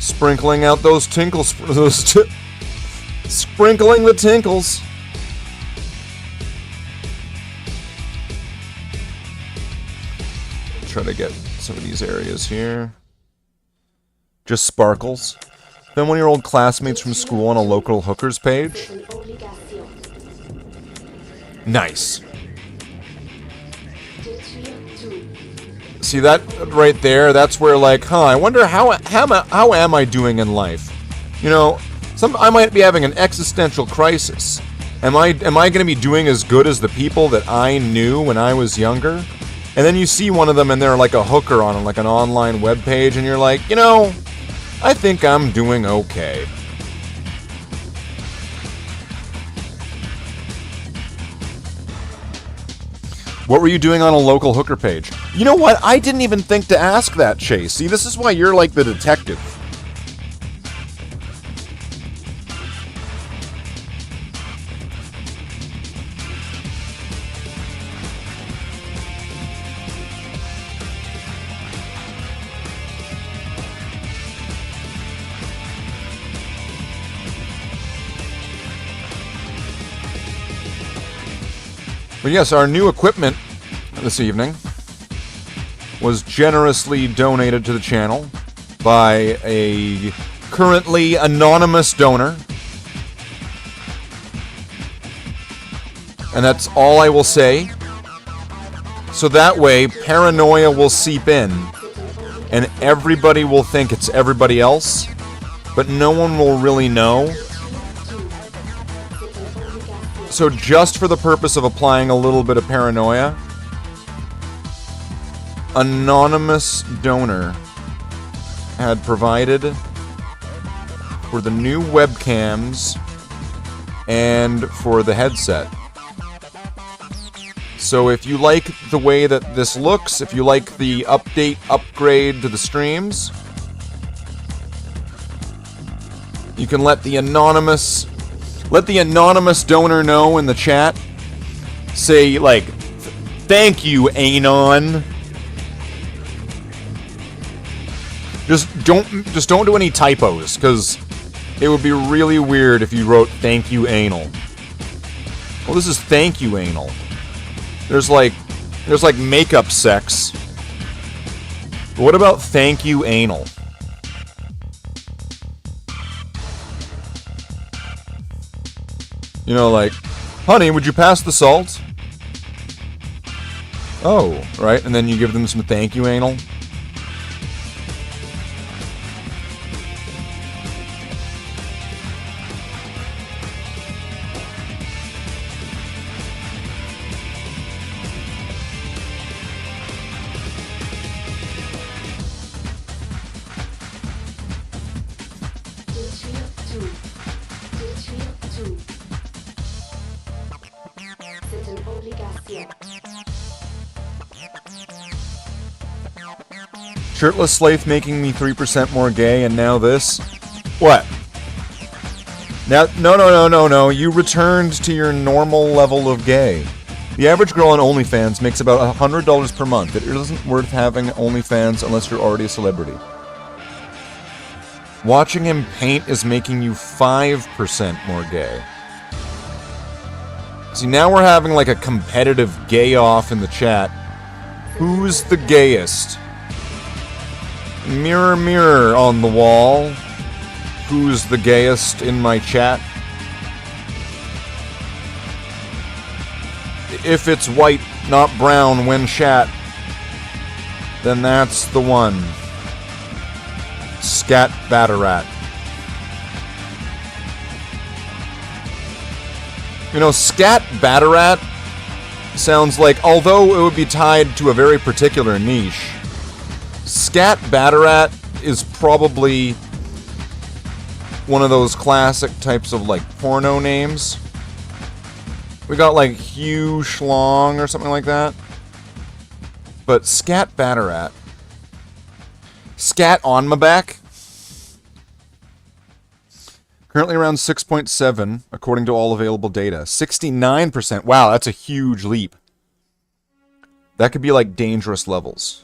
Sprinkling out those tinkles, sprinkling the tinkles. Try to get some of these areas here. Just sparkles. Then one of your old classmates from school on a local hookers page. Nice. See that right there? That's where, like, I wonder how am I doing in life? You know, I might be having an existential crisis. Am I going to be doing as good as the people that I knew when I was younger? And then you see one of them and they're like a hooker on like an online web page, and you're like, you know, I think I'm doing okay. What were you doing on a local hooker page? You know what? I didn't even think to ask that, Chase. See, this is why you're like the detective. But yes, our new equipment this evening was generously donated to the channel by a currently anonymous donor. And that's all I will say. So that way, paranoia will seep in, and everybody will think it's everybody else, but no one will really know. So just for the purpose of applying a little bit of paranoia, anonymous donor had provided for the new webcams and for the headset. So if you like the way that this looks, if you like the upgrade to the streams, you can let the anonymous donor know in the chat. Say, like, thank you, Anon. Just don't do any typos, because it would be really weird if you wrote thank you, anal. Well, this is thank you, anal. There's like makeup sex. But what about thank you, anal? You know, like, honey, would you pass the salt? Oh, right, and then you give them some thank you, anal. Shirtless Slafe making me 3% more gay, and now this? What? Now, no. You returned to your normal level of gay. The average girl on OnlyFans makes about $100 per month. It isn't worth having OnlyFans unless you're already a celebrity. Watching him paint is making you 5% more gay. See, now we're having like a competitive gay-off in the chat. Who's the gayest? Mirror, mirror on the wall. Who's the gayest in my chat? If it's white, not brown when chat, then that's the one. Scat Battarat. You know, Scat Battarat sounds like, although it would be tied to a very particular niche, Scat Battarat is probably one of those classic types of, like, porno names. We got, like, Hugh Schlong or something like that. But Scat Battarat. Scat on my back. Currently around 6.7, according to all available data. 69%. Wow, that's a huge leap. That could be, like, dangerous levels.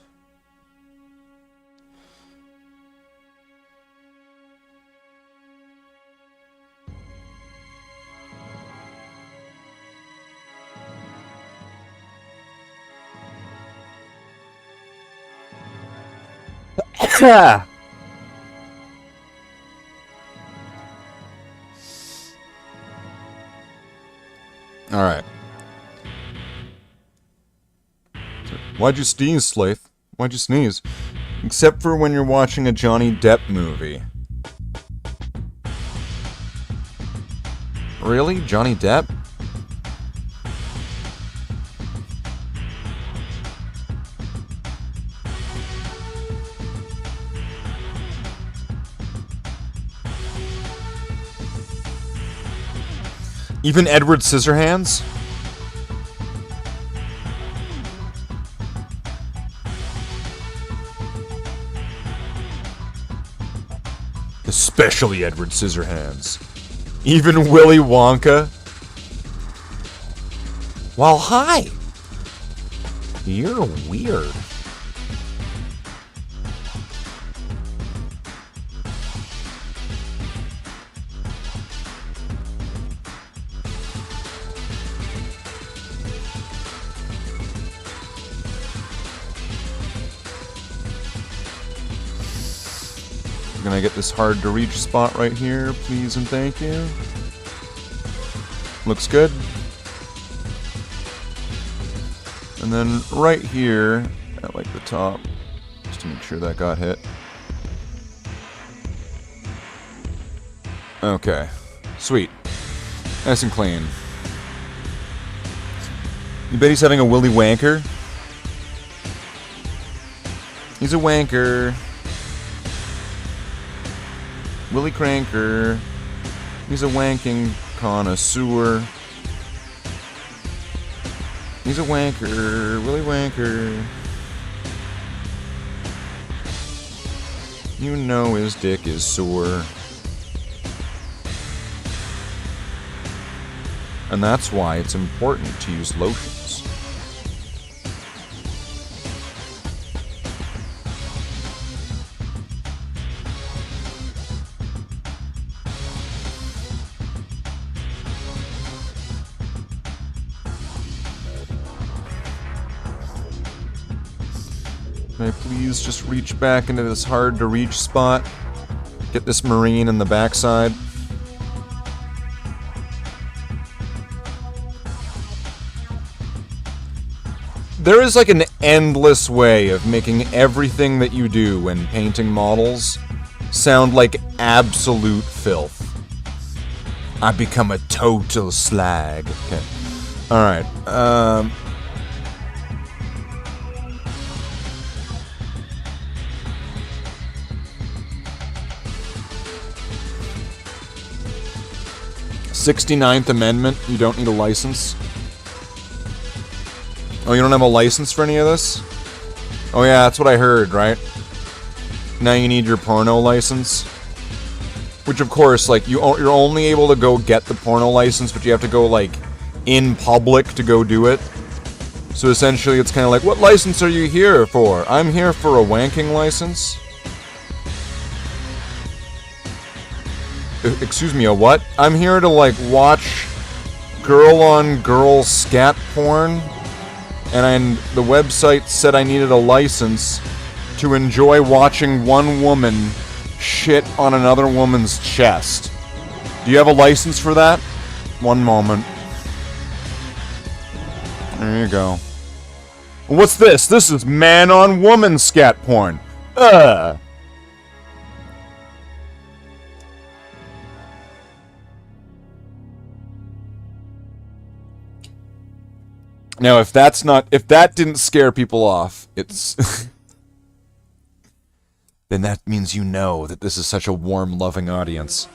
Alright. Why'd you sneeze, Slaith? Why'd you sneeze? Except for when you're watching a Johnny Depp movie. Really? Johnny Depp? Even Edward Scissorhands? Especially Edward Scissorhands. Even Willy Wonka? Well, hi! You're weird. Can I get this hard to reach spot right here, please and thank you? Looks good. And then right here, at like the top, just to make sure that got hit. Okay, sweet. Nice and clean. You bet he's having a Willy Wanker? He's a wanker. Willy Cranker. He's a wanking connoisseur. He's a wanker. Willy Wanker. You know his dick is sore. And that's why it's important to use lotions. Can I please just reach back into this hard to reach spot? Get this marine in the backside. There is like an endless way of making everything that you do when painting models sound like absolute filth. I become a total slag. Okay. Alright. 69th Amendment, you don't need a license. Oh, you don't have a license for any of this? Oh yeah, that's what I heard, right? now you need your porno license. Which, of course, like, you're only able to go get the porno license, but you have to go, like, in public to go do it. So essentially, it's kind of like, what license are you here for? I'm here for a wanking license. Excuse me, a what? I'm here to, like, watch girl-on-girl scat porn. And the website said I needed a license to enjoy watching one woman shit on another woman's chest. Do you have a license for that? One moment. There you go. What's this? This is man-on-woman scat porn. Ugh. Now, if that didn't scare people off, it's... then that means you know that this is such a warm, loving audience.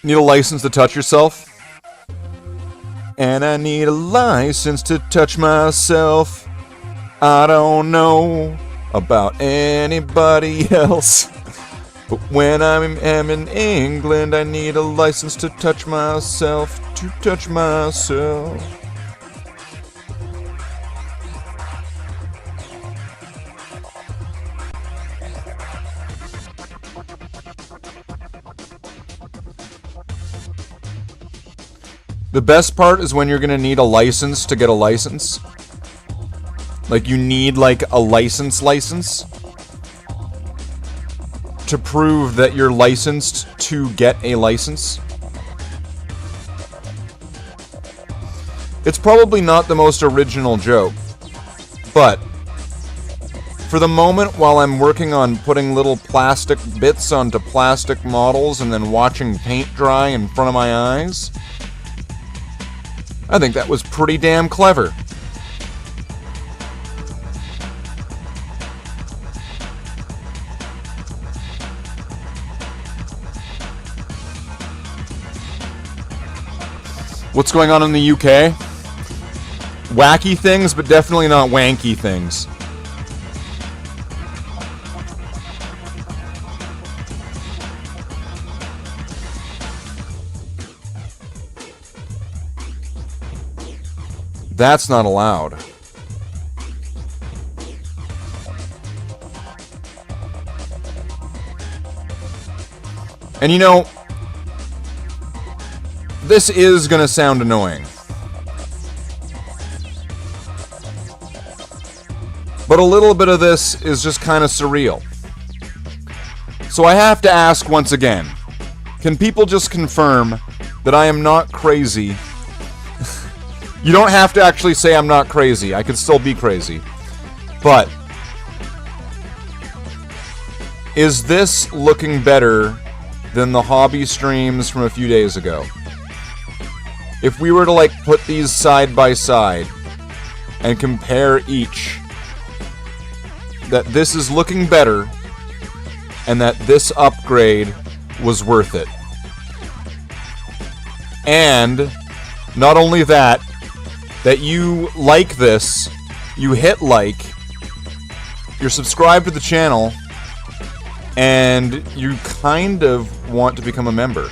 Need a license to touch yourself? And I need a license to touch myself. I don't know about anybody else. But when I'm in England, I need a license to touch myself. To touch myself. The best part is when you're gonna need a license to get a license. Like, you need, like, a license to prove that you're licensed to get a license. It's probably not the most original joke, but for the moment while I'm working on putting little plastic bits onto plastic models and then watching paint dry in front of my eyes, I think that was pretty damn clever. What's going on in the UK? Wacky things, but definitely not wanky things. That's not allowed. And you know, this is gonna sound annoying. But a little bit of this is just kind of surreal. So I have to ask once again, can people just confirm that I am not crazy? You don't have to actually say I'm not crazy. I could still be crazy. But is this looking better than the hobby streams from a few days ago? If we were to, like, put these side by side and compare each, that this is looking better and that this upgrade was worth it. And not only that, that you like this, you hit like, you're subscribed to the channel, and you kind of want to become a member.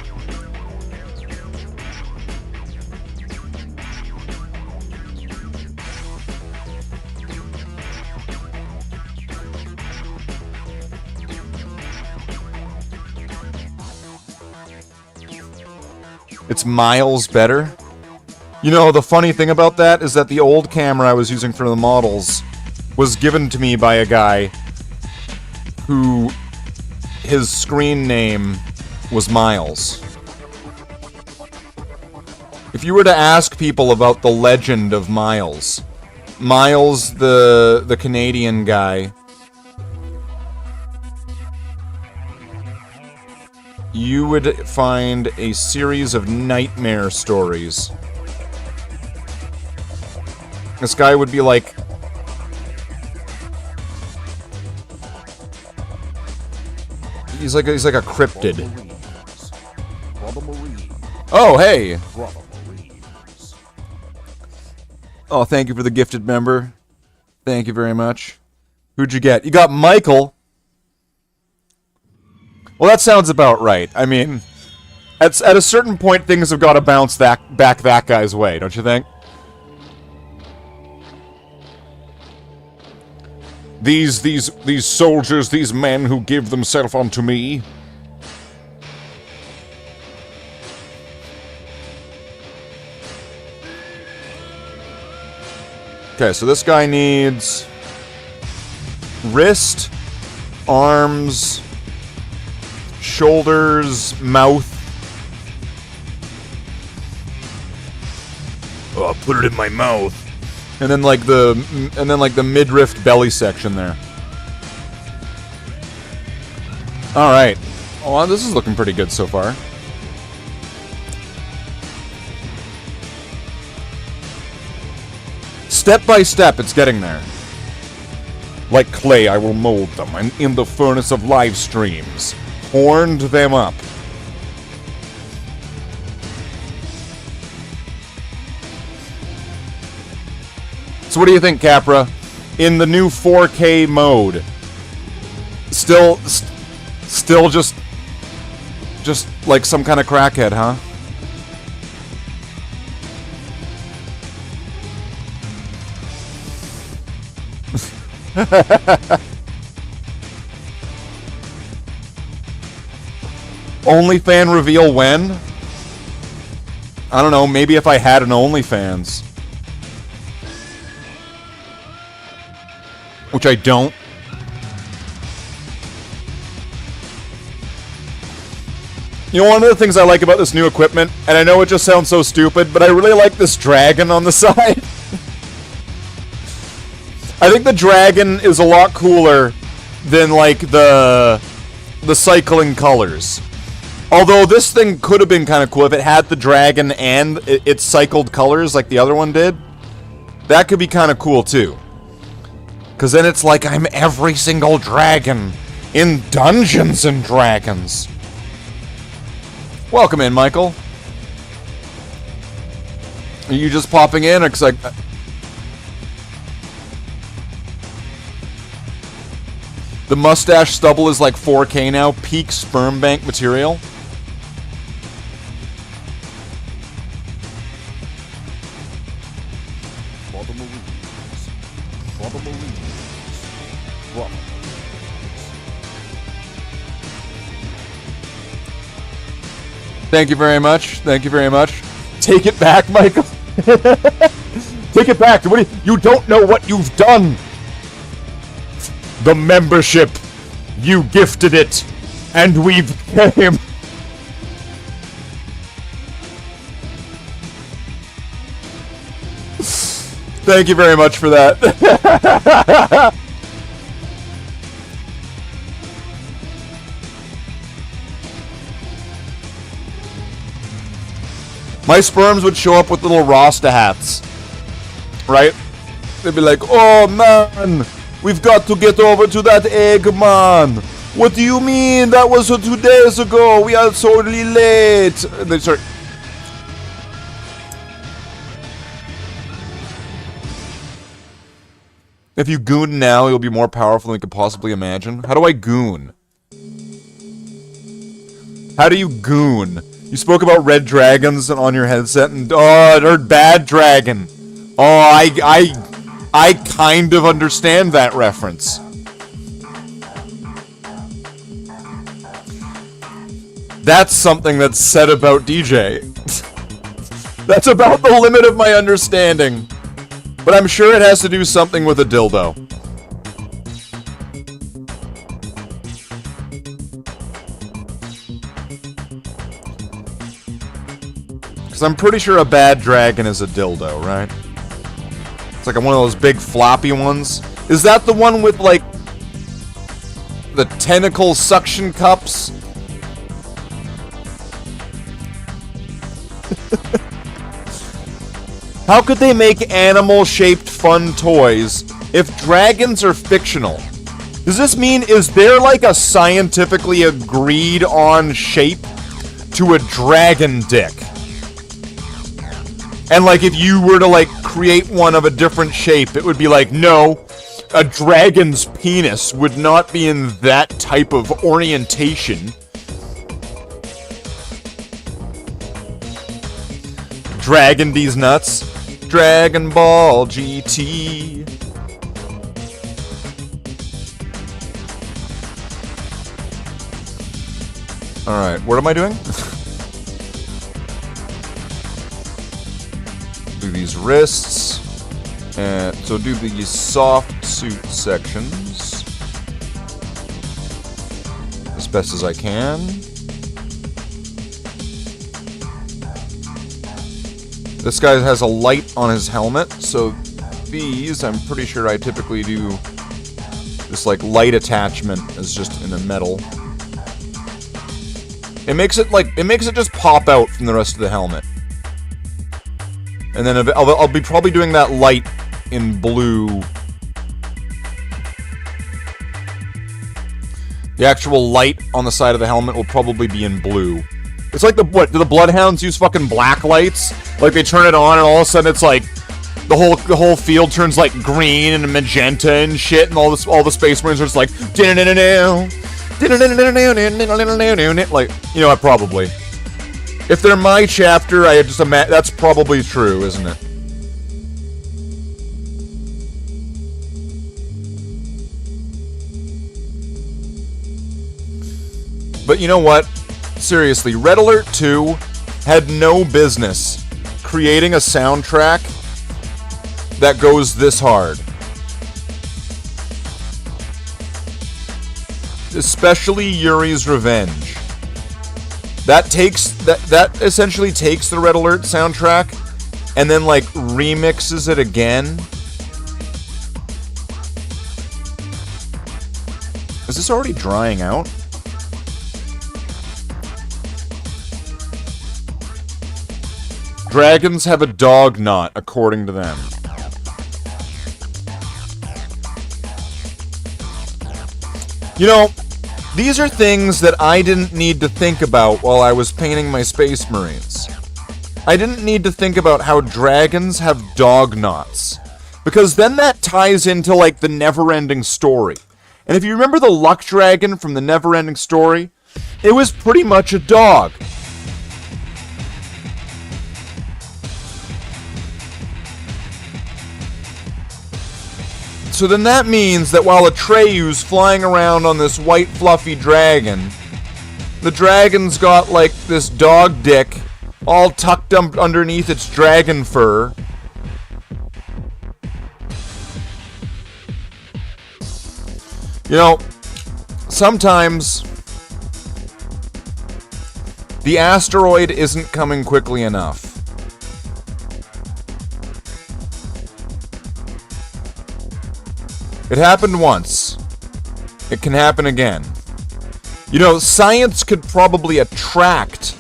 It's miles better. You know, the funny thing about that is that the old camera I was using for the models was given to me by a guy who, his screen name was Miles. If you were to ask people about the legend of Miles, Miles, the Canadian guy, you would find a series of nightmare stories. This guy would be like... He's like a cryptid. Oh, hey! Oh, thank you for the gifted member. Thank you very much. Who'd you get? You got Michael. Well, that sounds about right. I mean, at a certain point, things have got to bounce back that guy's way, don't you think? These soldiers, these men who give themselves unto me. Okay, so this guy needs wrist, arms, shoulders, mouth. Oh, I'll put it in my mouth. And then like the midriff belly section there. All right. Oh, this is looking pretty good so far. Step by step, it's getting there. Like clay, I will mold them, and in the furnace of live streams, horned them up. So what do you think, Capra? In the new 4K mode, still just like some kind of crackhead, huh? OnlyFan reveal when? I don't know, maybe if I had an OnlyFans. Which I don't. You know, one of the things I like about this new equipment, and I know it just sounds so stupid, but I really like this dragon on the side. I think the dragon is a lot cooler than, like, the cycling colors. Although this thing could have been kind of cool if it had the dragon and its cycled colors like the other one did. That could be kind of cool, too. Because then it's like I'm every single dragon in Dungeons and Dragons. Welcome in, Michael. Are you just popping in? Or 'cause I... The mustache stubble is like 4K now. Peak sperm bank material. Thank you very much. Thank you very much. Take it back, Michael. Take it back. You don't know what you've done. The membership. You gifted it. And we've came. Thank you very much for that. My sperms would show up with little Rasta hats. Right? They'd be like, oh man, we've got to get over to that egg, man. What do you mean? That was 2 days ago. We are so late. And they start... If you goon now, you'll be more powerful than you could possibly imagine. How do I goon? How do you goon? You spoke about red dragons on your headset, and oh, they're bad dragon. Oh, I kind of understand that reference. That's something that's said about DJ. That's about the limit of my understanding. But I'm sure it has to do something with a dildo. Because I'm pretty sure a bad dragon is a dildo, right? It's like one of those big floppy ones. Is that the one with, like, the tentacle suction cups? How could they make animal-shaped fun toys if dragons are fictional? Does this mean, is there like a scientifically agreed on shape to a dragon dick? And like if you were to like create one of a different shape, it would be like, no, a dragon's penis would not be in that type of orientation. Dragon these nuts. Dragon Ball GT. Alright, what am I doing? Do these wrists. And so do the soft suit sections as best as I can. This guy has a light on his helmet, so these, I'm pretty sure I typically do this like light attachment as just in a metal. It makes it just pop out from the rest of the helmet. And then I'll be probably doing that light in blue. The actual light on the side of the helmet will probably be in blue. It's like do the Bloodhounds use fucking black lights? Like they turn it on and all of a sudden it's like the whole field turns like green and magenta and shit, and all the Space Marines are just like like, you know what, probably. If they're my chapter, I just imagine that's probably true, isn't it? But you know what? Seriously, Red Alert 2 had no business creating a soundtrack that goes this hard. Especially Yuri's Revenge. That essentially takes the Red Alert soundtrack and then like remixes it again. Is this already drying out? Dragons have a dog knot, according to them. You know, these are things that I didn't need to think about while I was painting my Space Marines. I didn't need to think about how dragons have dog knots. Because then that ties into, like, the Neverending Story. And if you remember the Luck Dragon from the Neverending Story, it was pretty much a dog. So then that means that while Atreyu's flying around on this white fluffy dragon, the dragon's got like this dog dick all tucked up underneath its dragon fur. You know, sometimes the asteroid isn't coming quickly enough. It happened once. It can happen again. You know, science could probably attract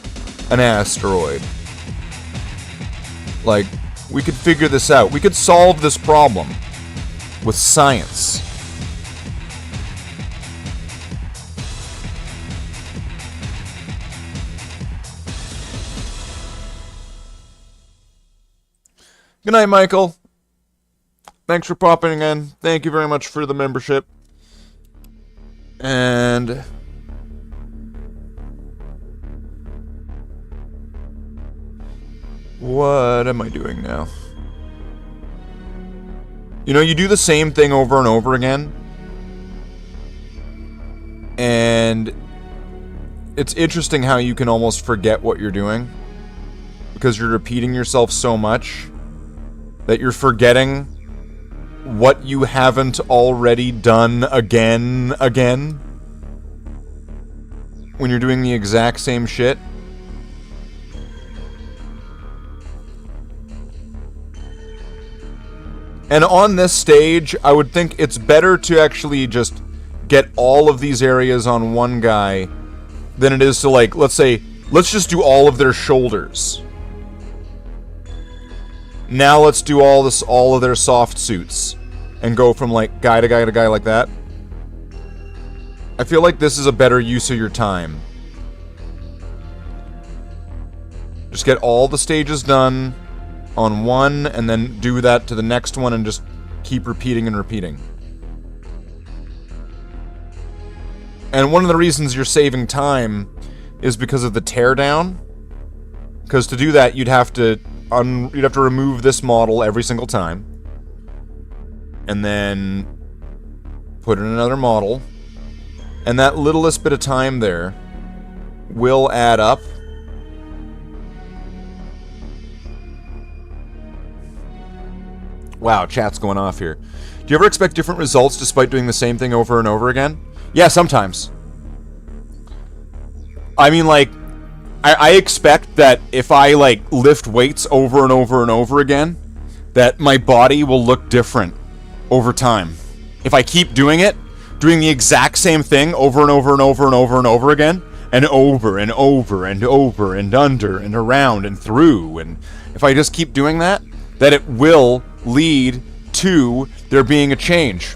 an asteroid. Like, we could figure this out. We could solve this problem with science. Good night, Michael. Thanks for popping in. Thank you very much for the membership. And what am I doing now? You know, you do the same thing over and over again. And it's interesting how you can almost forget what you're doing. Because you're repeating yourself so much that you're forgetting what you haven't already done again. When you're doing the exact same shit. And on this stage, I would think it's better to actually just get all of these areas on one guy than it is to, like, let's say, let's just do all of their shoulders. Now let's do all of their soft suits and go from like guy to guy to guy like that. I feel like this is a better use of your time. Just get all the stages done on one and then do that to the next one and just keep repeating and repeating. And one of the reasons you're saving time is because of the teardown. Because to do that, you'd have to remove this model every single time. And then put in another model. And that littlest bit of time there will add up. Wow, chat's going off here. Do you ever expect different results despite doing the same thing over and over again? Yeah, sometimes. I mean, like, I expect that if I, like, lift weights over and over and over again, that my body will look different over time. If I keep doing it, doing the exact same thing over and over and over and over and over again, and over and over and over and under and around and through, and if I just keep doing that, that it will lead to there being a change.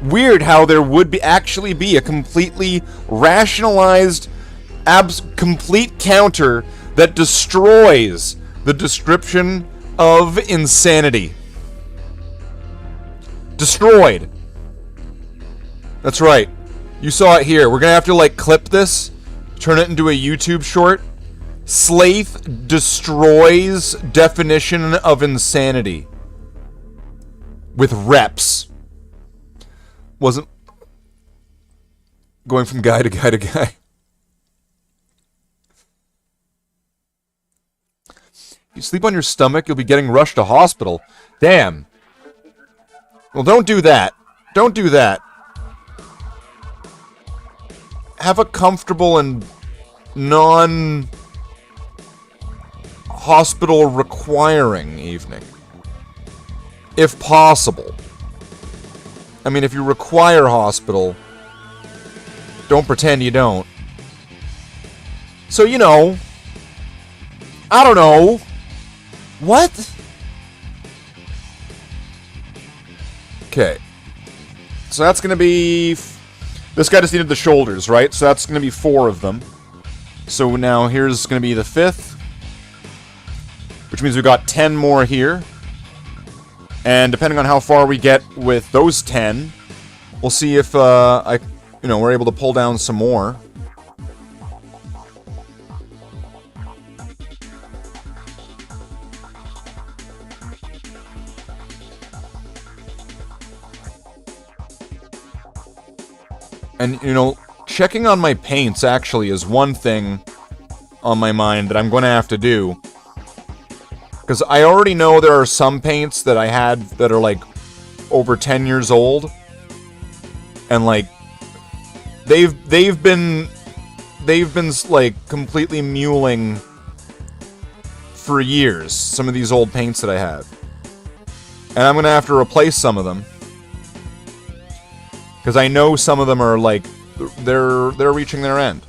Weird how there would actually be a completely rationalized, complete counter that destroys the description of insanity. Destroyed. That's right. You saw it here. We're gonna have to, like, clip this, turn it into a YouTube short. Slaith destroys definition of insanity. With reps. Wasn't going from guy to guy to guy. You sleep on your stomach, you'll be getting rushed to hospital. Damn. Well, don't do that. Don't do that. Have a comfortable and non-hospital requiring evening. If possible. I mean, if you require hospital, don't pretend you don't. So, you know, I don't know. What? Okay. So that's going to be... This guy just needed the shoulders, right? So that's going to be 4 of them. So now here's going to be the 5th. Which means we've got 10 more here. And depending on how far we get with those 10, we'll see if we're able to pull down some more. And, you know, checking on my paints actually is one thing on my mind that I'm going to have to do. Because I already know there are some paints that I had that are, like, over 10 years old. And, like, they've been, like, completely muling for years. Some of these old paints that I have. And I'm going to have to replace some of them. Because I know some of them are, like, they're reaching their end.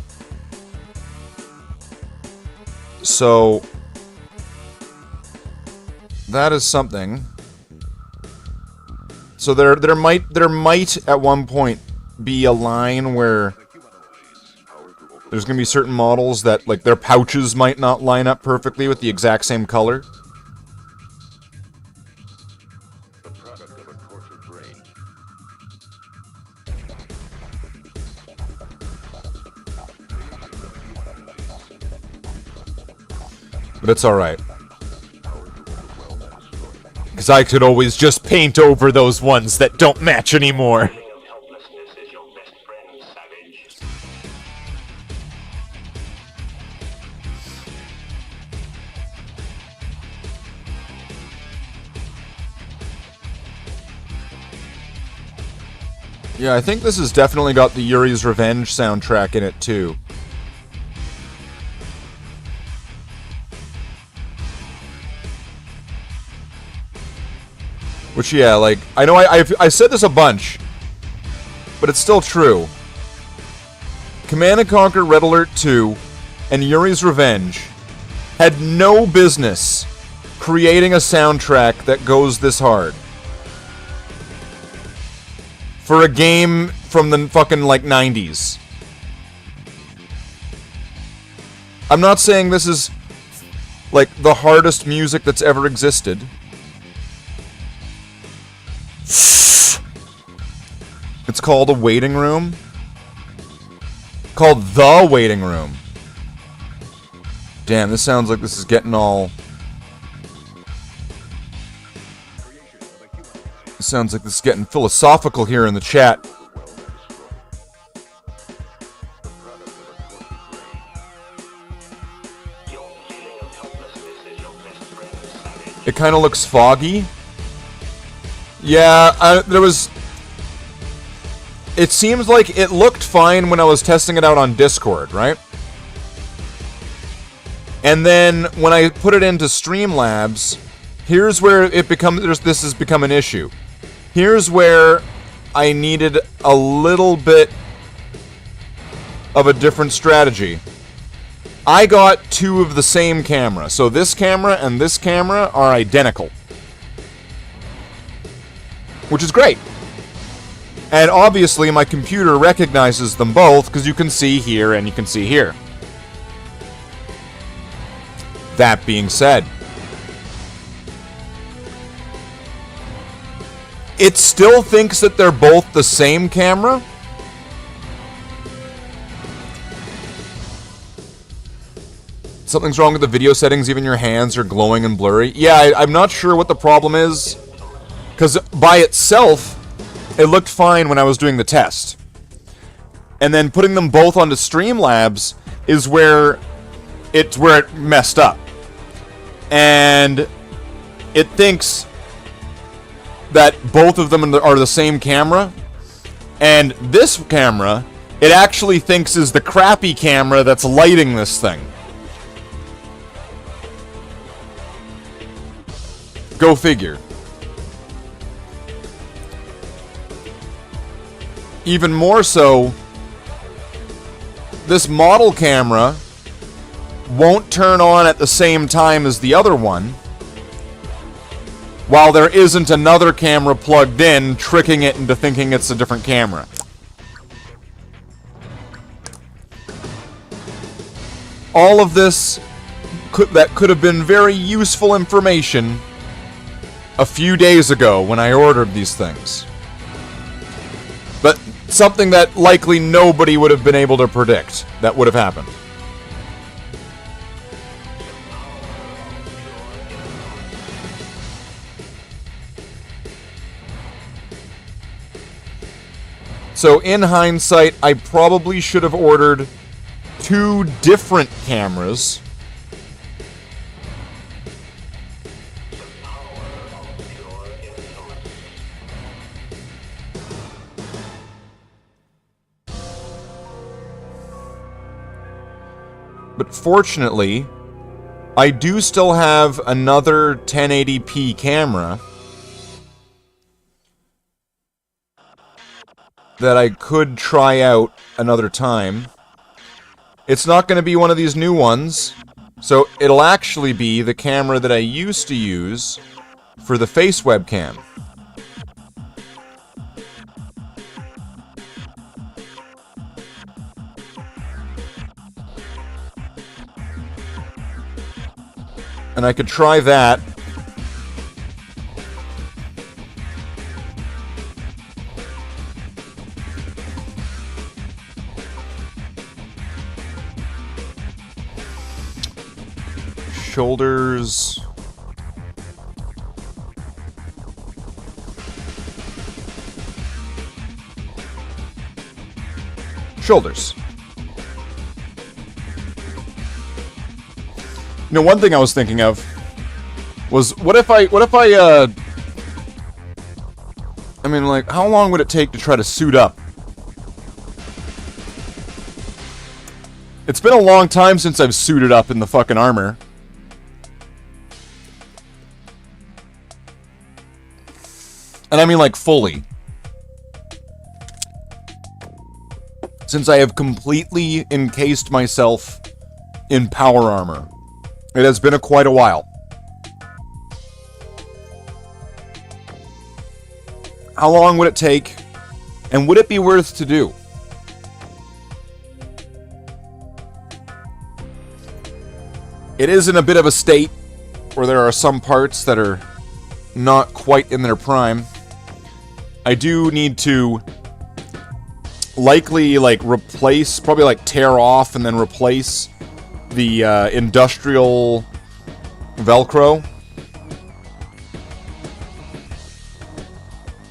So that is something. So there might at one point be a line where there's going to be certain models that, like, their pouches might not line up perfectly with the exact same color. But it's alright. Because I could always just paint over those ones that don't match anymore. Yeah, I think this has definitely got the Yuri's Revenge soundtrack in it, too. Which, yeah, like, I know I said this a bunch, but it's still true. Command & Conquer Red Alert 2 and Yuri's Revenge had no business creating a soundtrack that goes this hard. For a game from the fucking, like, 90s. I'm not saying this is, like, the hardest music that's ever existed. It's called A Waiting Room. Called The Waiting Room. Damn, this sounds like this is getting all... It sounds like this is getting philosophical here in the chat. It kind of looks foggy. Yeah, there was... It seems like it looked fine when I was testing it out on Discord, right? And then when I put it into Streamlabs, here's where it becomes... This has become an issue. Here's where I needed a little bit of a different strategy. I got two of the same camera. So this camera and this camera are identical. Which is great. And obviously my computer recognizes them both because you can see here and you can see here. That being said, it still thinks that they're both the same camera. Something's wrong with the video settings, even your hands are glowing and blurry. Yeah, I'm not sure what the problem is. Because by itself, it looked fine when I was doing the test. And then putting them both onto Streamlabs is where it messed up. And it thinks that both of them are the same camera. And this camera, it actually thinks is the crappy camera that's lighting this thing. Go figure. Even more so, this model camera won't turn on at the same time as the other one, while there isn't another camera plugged in, tricking it into thinking it's a different camera. All of this that could have been very useful information a few days ago when I ordered these things. But something that likely nobody would have been able to predict that would have happened. So in hindsight, I probably should have ordered two different cameras. But fortunately, I do still have another 1080p camera that I could try out another time. It's not going to be one of these new ones, so it'll actually be the camera that I used to use for the face webcam. And I could try that. Shoulders. Shoulders. You know, one thing I was thinking of was, what if I mean, like, how long would it take to try to suit up? It's been a long time since I've suited up in the fucking armor. And I mean, like, fully. Since I have completely encased myself in power armor. It has been quite a while. How long would it take? And would it be worth to do? It is in a bit of a state where there are some parts that are not quite in their prime. I do need to likely, like, replace, probably, like, tear off and then replace the industrial Velcro.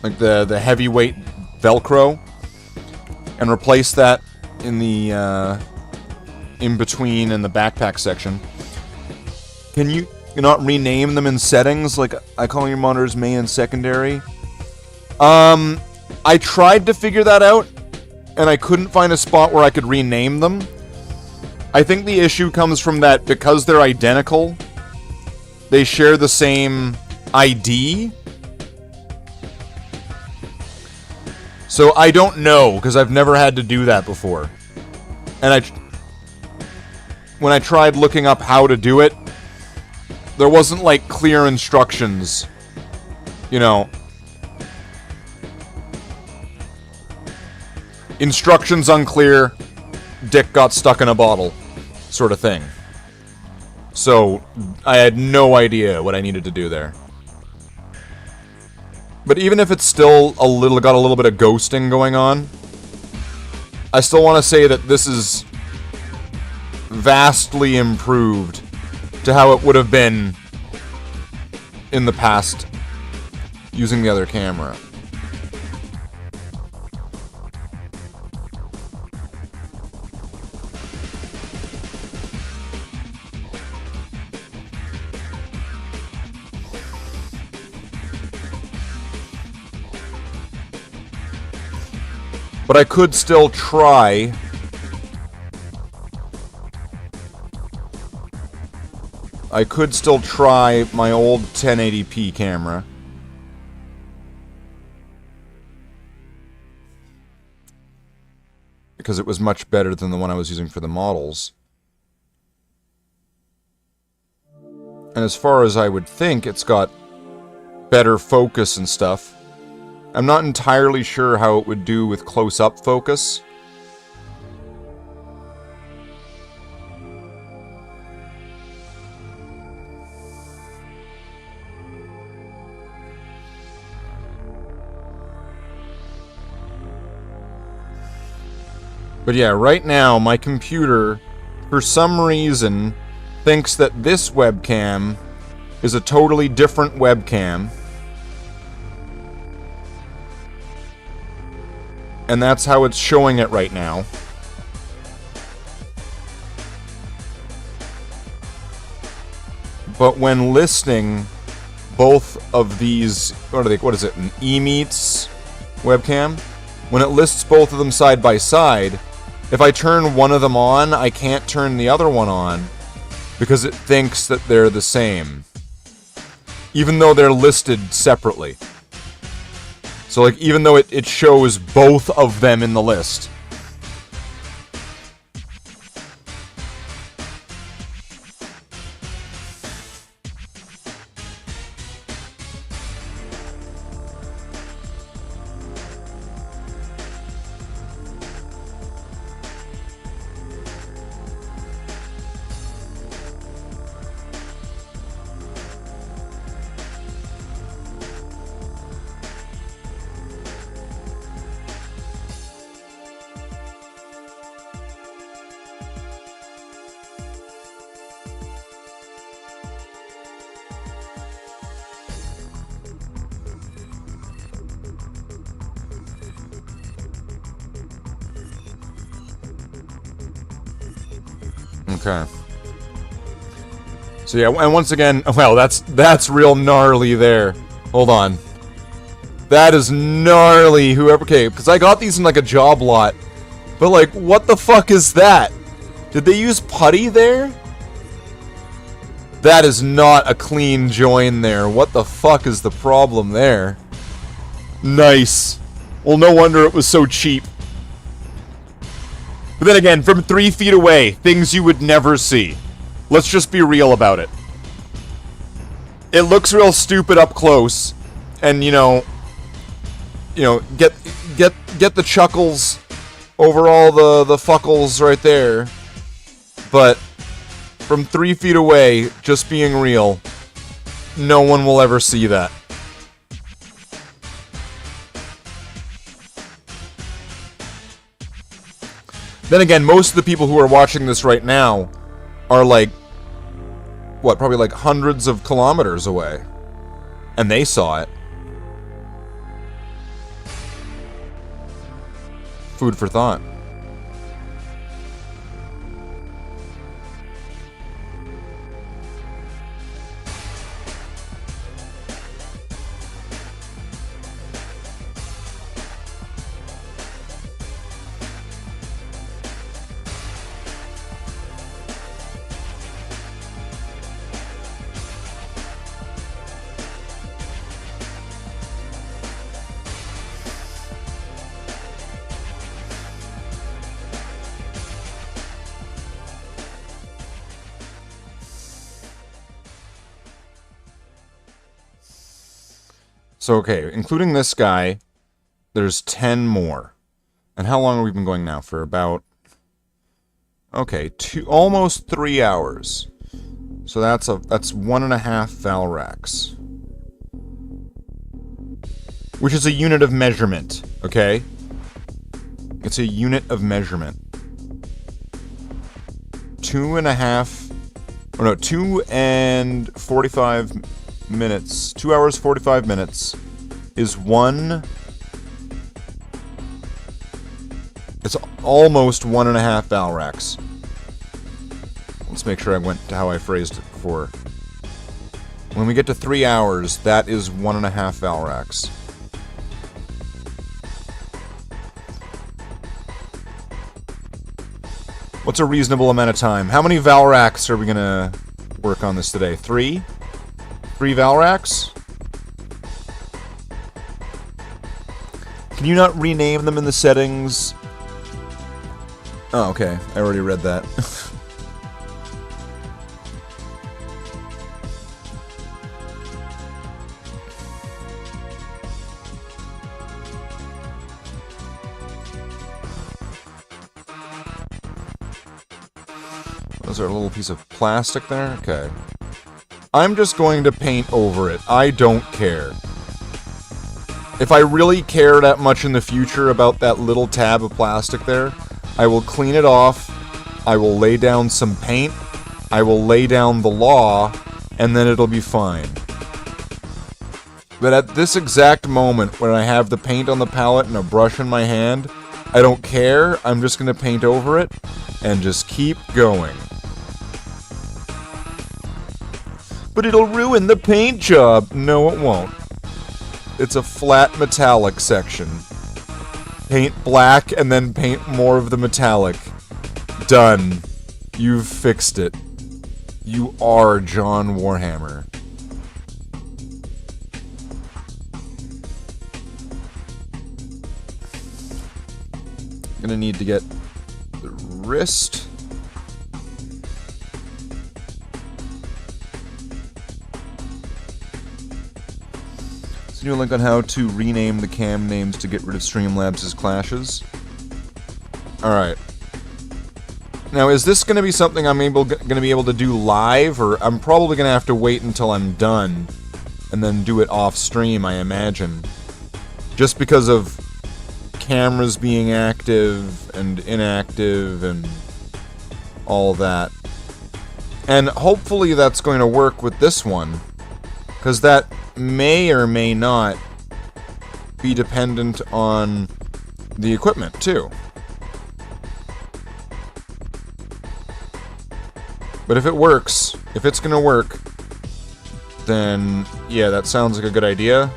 Like, the heavyweight Velcro. And replace that in the, in-between and the backpack section. Can you not rename them in settings, like icon monitors main and secondary? I tried to figure that out, and I couldn't find a spot where I could rename them. I think the issue comes from that because they're identical, they share the same ID. So I don't know, because I've never had to do that before. And when I tried looking up how to do it, there wasn't, like, clear instructions. You know. Instructions unclear, dick got stuck in a bottle, sort of thing. So, I had no idea what I needed to do there. But even if it's still got a little bit of ghosting going on, I still want to say that this is vastly improved to how it would have been in the past using the other camera. But I could still try my old 1080p camera. Because it was much better than the one I was using for the models. And as far as I would think, it's got better focus and stuff. I'm not entirely sure how it would do with close-up focus. But yeah, right now, my computer, for some reason, thinks that this webcam is a totally different webcam. And that's how it's showing it right now. But when listing both of these, what is it, an eMeets webcam? When it lists both of them side by side, if I turn one of them on, I can't turn the other one on because it thinks that they're the same, even though they're listed separately. So, like, even though it shows both of them in the list. Okay. So yeah, and once again, well, that's real gnarly there. Hold on. That is gnarly, whoever, okay, because I got these in, like, a job lot. But, like, what the fuck is that? Did they use putty there? That is not a clean join there. What the fuck is the problem there? Nice. Well, no wonder it was so cheap. But then again, from 3 feet away, things you would never see. Let's just be real about it. It looks real stupid up close, and you know, get the chuckles over all the fuckles right there. But from 3 feet away, just being real, no one will ever see that. Then again, most of the people who are watching this right now are like, what, probably like hundreds of kilometers away. And they saw it. Food for thought. So, okay, including this guy, there's 10 more. And how long have we been going now? For about... Okay, almost 3 hours. So that's 1.5 Valrax. Which is a unit of measurement, okay? It's a unit of measurement. 2.5... Oh no, 2 and 45 minutes. 2 hours, 45 minutes is one... It's almost 1.5 Valrax. Let's make sure I went to how I phrased it before. When we get to 3 hours, that is 1.5 Valrax. What's a reasonable amount of time? How many Valrax are we gonna work on this today? 3? 3 Valrax? Can you not rename them in the settings? Oh, okay. I already read that. Was there a little piece of plastic there? Okay. I'm just going to paint over it. I don't care. If I really care that much in the future about that little tab of plastic there, I will clean it off, I will lay down some paint, I will lay down the law, and then it'll be fine. But at this exact moment, when I have the paint on the palette and a brush in my hand, I don't care, I'm just going to paint over it, and just keep going. But it'll ruin the paint job! No, it won't. It's a flat metallic section. Paint black, and then paint more of the metallic. Done. You've fixed it. You are John Warhammer. Gonna need to get the wrist. New link on how to rename the cam names to get rid of Streamlabs' clashes. Alright. Now, is this going to be something I'm going to be able to do live, or I'm probably going to have to wait until I'm done and then do it off stream, I imagine. Just because of cameras being active and inactive and all that. And hopefully that's going to work with this one, because that may or may not be dependent on the equipment, too. But if it works, if it's gonna work, then yeah, that sounds like a good idea.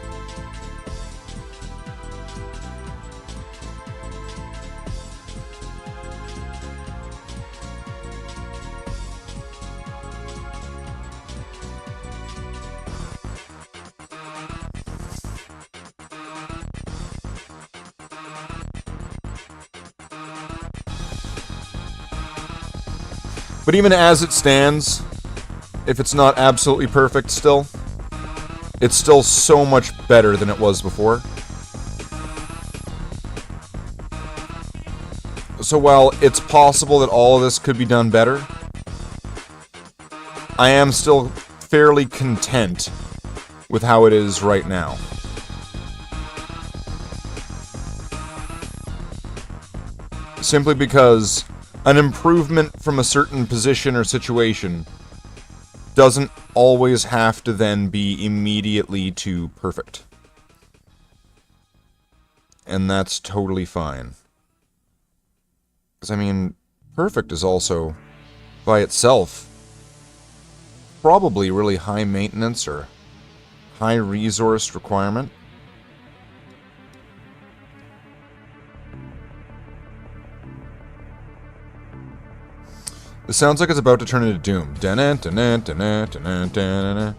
But even as it stands, if it's not absolutely perfect still, it's still so much better than it was before. So while it's possible that all of this could be done better, I am still fairly content with how it is right now. Simply because an improvement from a certain position or situation doesn't always have to then be immediately to perfect. And that's totally fine. Because, I mean, perfect is also, by itself, probably really high maintenance or high resource requirement. This sounds like it's about to turn into Doom. Da-na, da-na, da-na, da-na, da-na.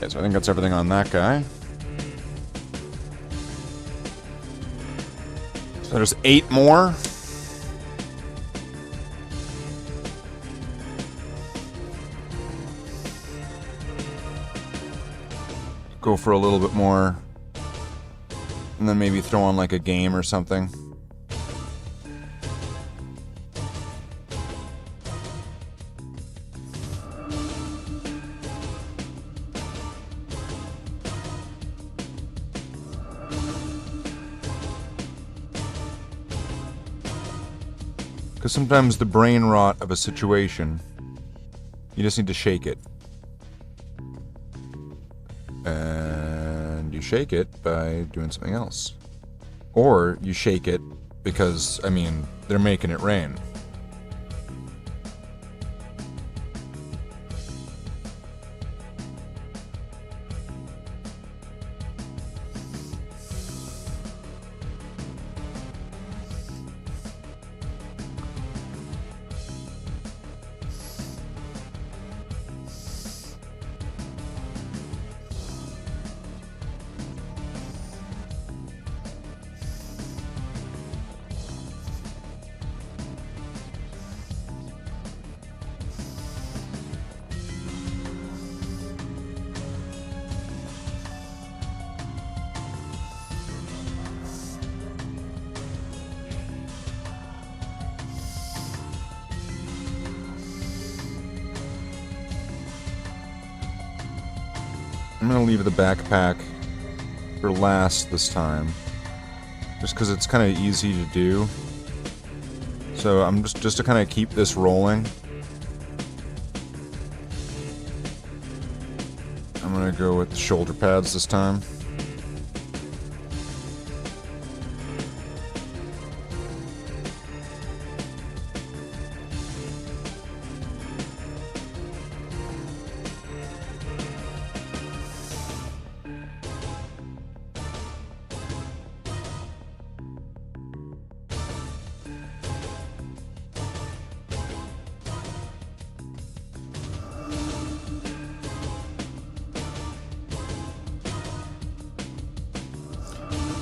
Okay, so I think that's everything on that guy. So there's 8 more. Go for a little bit more. And then maybe throw on like a game or something. Because sometimes the brain rot of a situation, you just need to shake it. And you shake it by doing something else. Or you shake it because, I mean, they're making it rain. I'm gonna leave the backpack for last this time, just because it's kind of easy to do. So I'm just to kind of keep this rolling. I'm gonna go with the shoulder pads this time.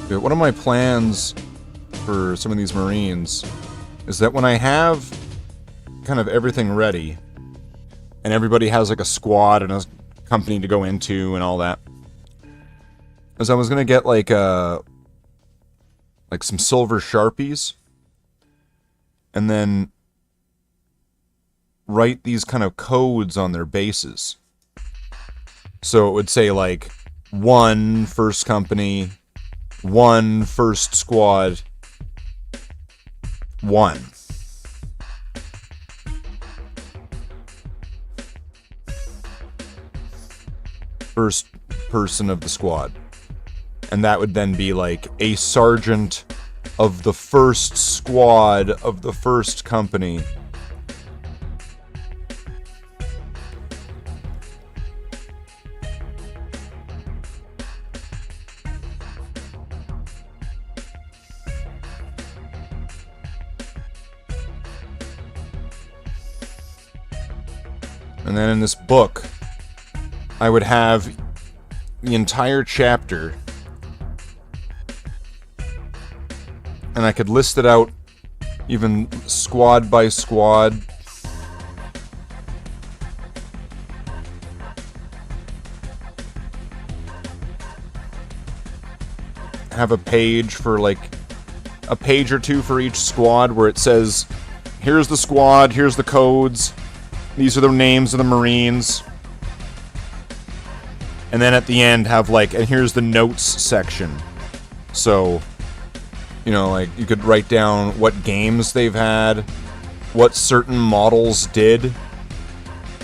But one of my plans for some of these Marines is that when I have kind of everything ready, and everybody has like a squad and a company to go into and all that, is I was gonna get like some silver Sharpies, and then write these kind of codes on their bases. So it would say like 1 first company, 1 first squad, 1. First person of the squad. And that would then be like a sergeant of the first squad of the first company. And then in this book, I would have the entire chapter, and I could list it out even squad by squad. Have a page for like a page or two for each squad where it says, here's the squad, here's the codes, these are the names of the Marines. And then at the end have like, and here's the notes section. So, you know, like you could write down what games they've had, what certain models did.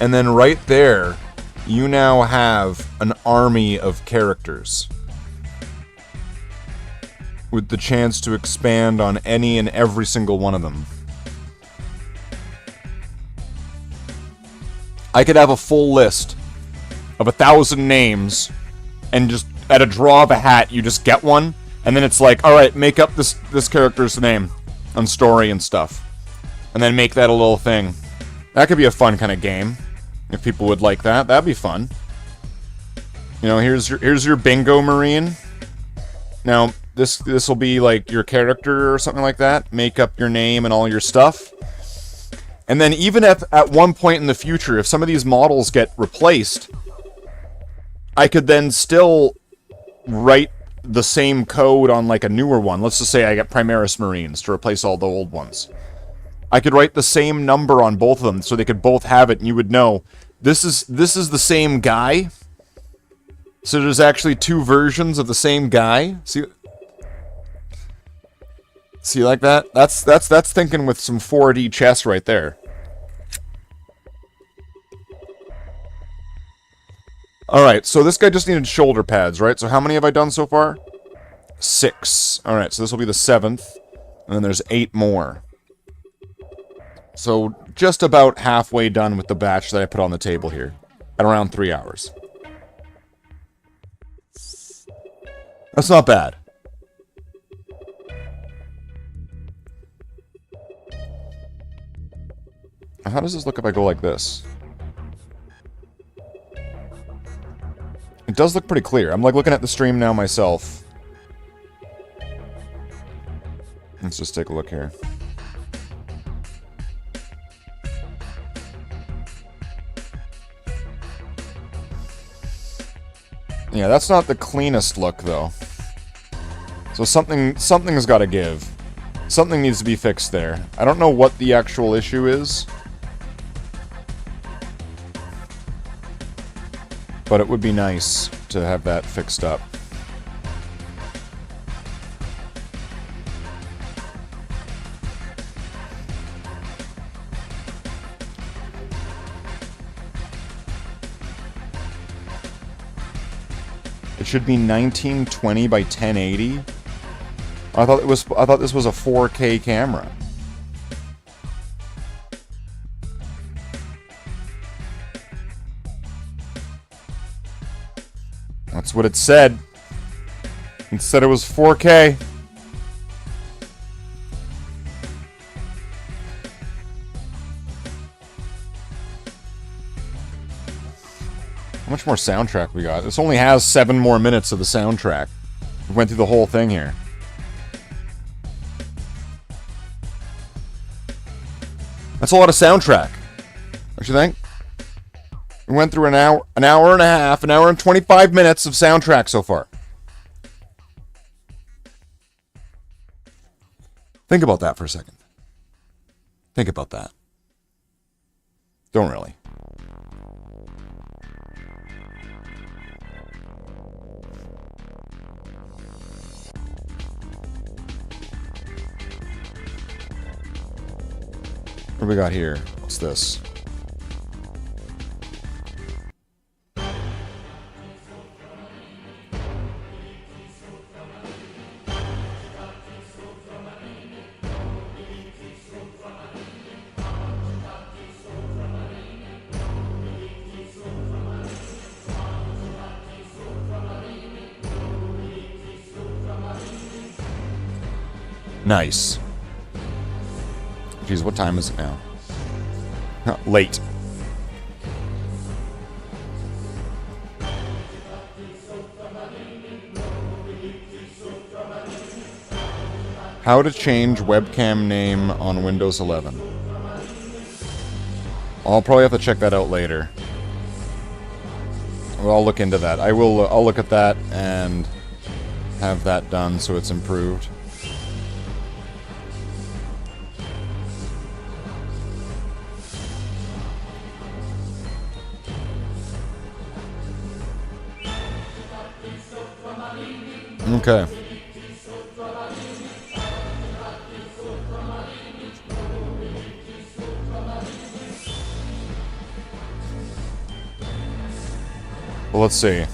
And then right there, you now have an army of characters with the chance to expand on any and every single one of them. I could have a full list of 1,000 names, and just at a draw of a hat, you just get one, and then it's like, alright, make up this character's name on story and stuff. And then make that a little thing. That could be a fun kind of game. If people would like that, that'd be fun. You know, here's your bingo Marine. Now, this will be like your character or something like that. Make up your name and all your stuff. And then even at one point in the future, if some of these models get replaced, I could then still write the same code on like a newer one. Let's just say I get Primaris Marines to replace all the old ones. I could write the same number on both of them so they could both have it, and you would know this is the same guy. So there's actually two versions of the same guy. See like that? That's thinking with some 4D chess right there. Alright, so this guy just needed shoulder pads, right? So how many have I done so far? 6. Alright, so this will be the 7th. And then there's 8 more. So just about halfway done with the batch that I put on the table here. At around 3 hours. That's not bad. How does this look if I go like this? It does look pretty clear. I'm like looking at the stream now myself. Let's just take a look here. Yeah, that's not the cleanest look though. So something's got to give. Something needs to be fixed there. I don't know what the actual issue is. But it would be nice to have that fixed up. It should be 1920 by 1080. I thought this was a 4K camera. That's what it said. It said it was 4K. How much more soundtrack we got? This only has 7 more minutes of the soundtrack. We went through the whole thing here. That's a lot of soundtrack. Don't you think? We went through an hour and a half, an hour and 25 minutes of soundtrack so far. Think about that for a second. Think about that. Don't really. What do we got here? What's this? Nice. Jeez, what time is it now? Late. How to change webcam name on Windows 11. I'll probably have to check that out later. Well, I'll look into that. I'll look at that and have that done so it's improved. Okay. Well, let's see.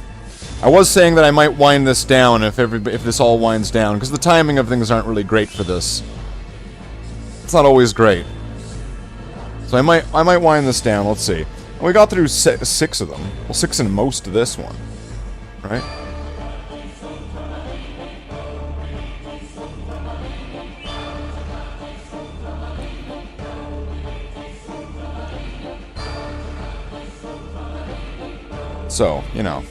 I was saying that I might wind this down if this all winds down, because the timing of things aren't really great for this. It's not always great. So I might wind this down. Let's see. And we got through 6 of them. Well, 6 in most of this one, right? So, you know.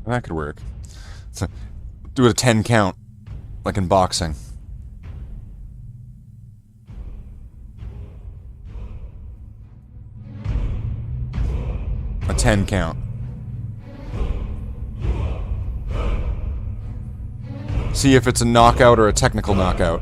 That could work. Do it a 10 count, like in boxing. A 10 count. See if it's a knockout or a technical knockout.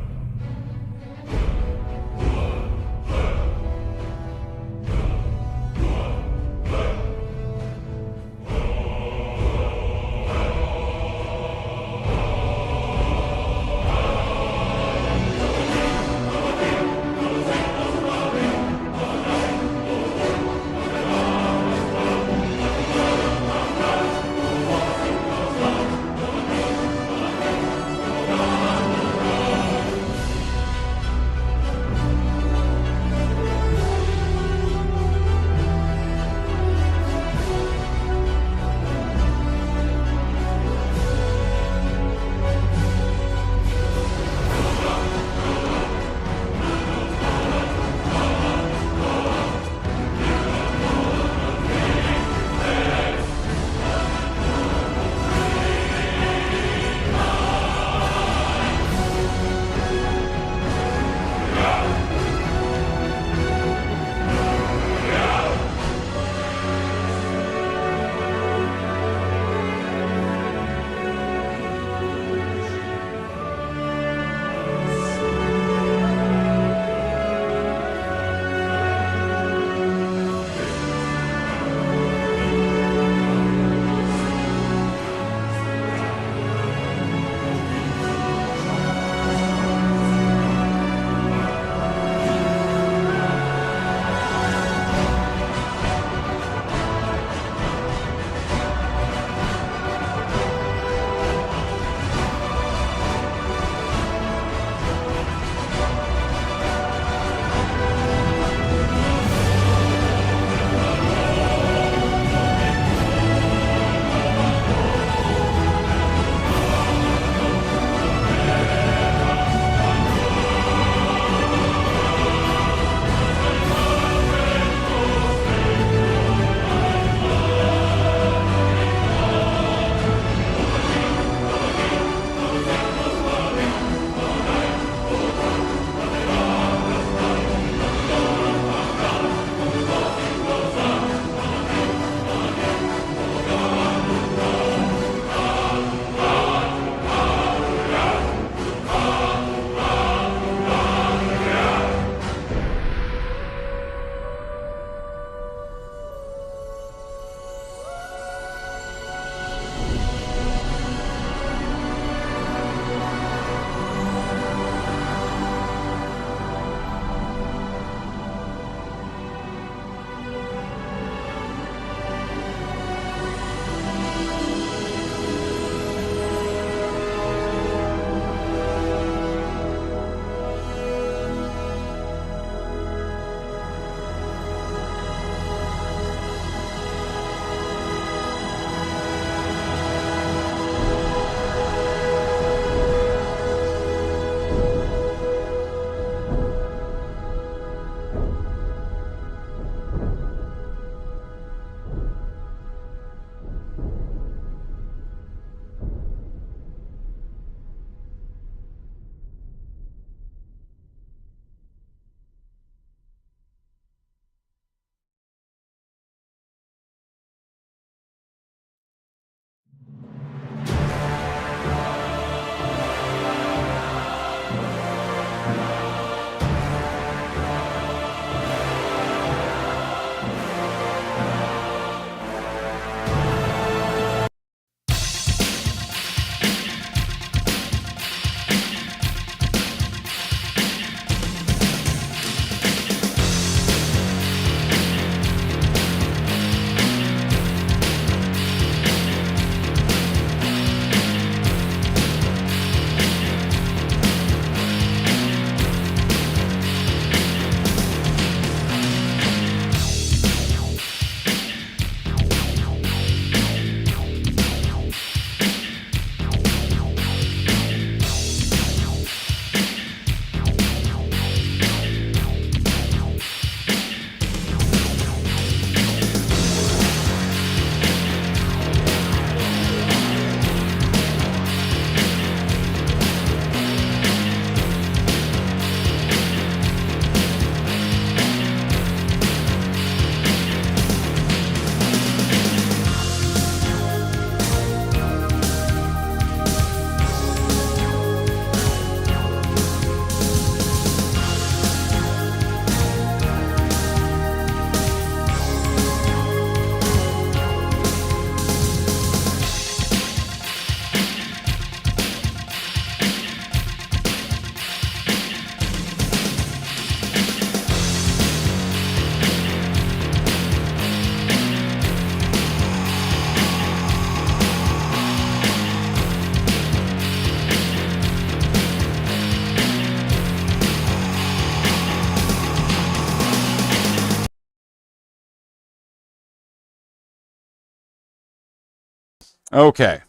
Okay.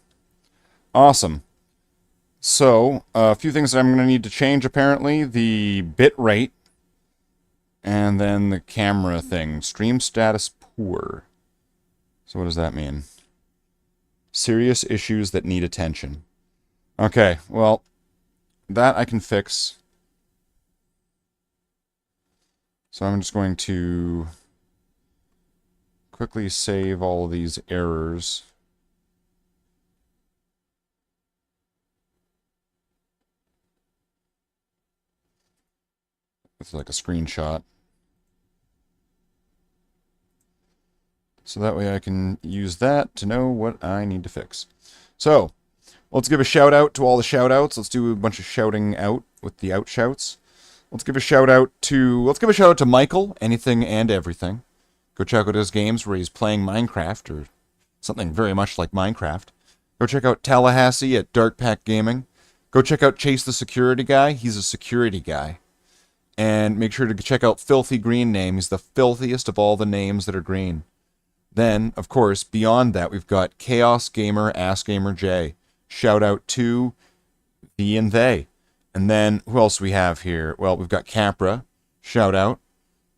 Awesome. So, a few things that I'm going to need to change, apparently. The bit rate. And then the camera thing. Stream status poor. So what does that mean? Serious issues that need attention. Okay, well, that I can fix. So I'm just going to quickly save all of these errors. It's like a screenshot. So that way I can use that to know what I need to fix. So, let's give a shout out to all the shout outs. Let's do a bunch of shouting out with the outshouts. Let's give a shout out to Michael, Anything and Everything. Go check out his games where he's playing Minecraft or something very much like Minecraft. Go check out Tallahassee at Dark Pack Gaming. Go check out Chase the Security Guy. He's a security guy. And make sure to check out Filthy Green Name. He's the filthiest of all the names that are green. Then, of course, beyond that, we've got Chaos Gamer, Ask Gamer J. Shout out to V and They. And then, who else we have here? Well, we've got Capra. Shout out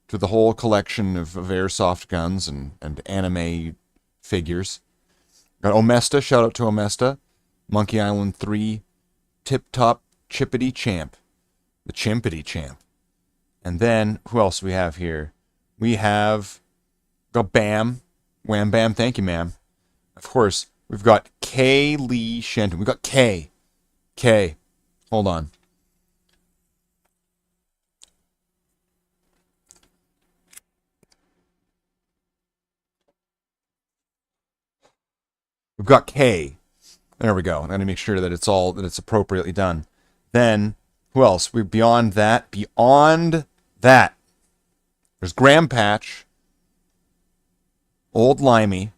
to the whole collection of airsoft guns and anime figures. Got Omesta. Shout out to Omesta. Monkey Island 3. Tip Top Chippity Champ. The Chimpity Champ. And then, who else we have here? We have got Bam. Wham Bam, thank you, ma'am. Of course, we've got K. Lee Shenton. We've got K. K. Hold on. We've got K. There we go. I'm going to make sure that it's appropriately done. Then, who else? Beyond that, there's Graham Patch. Old Limey,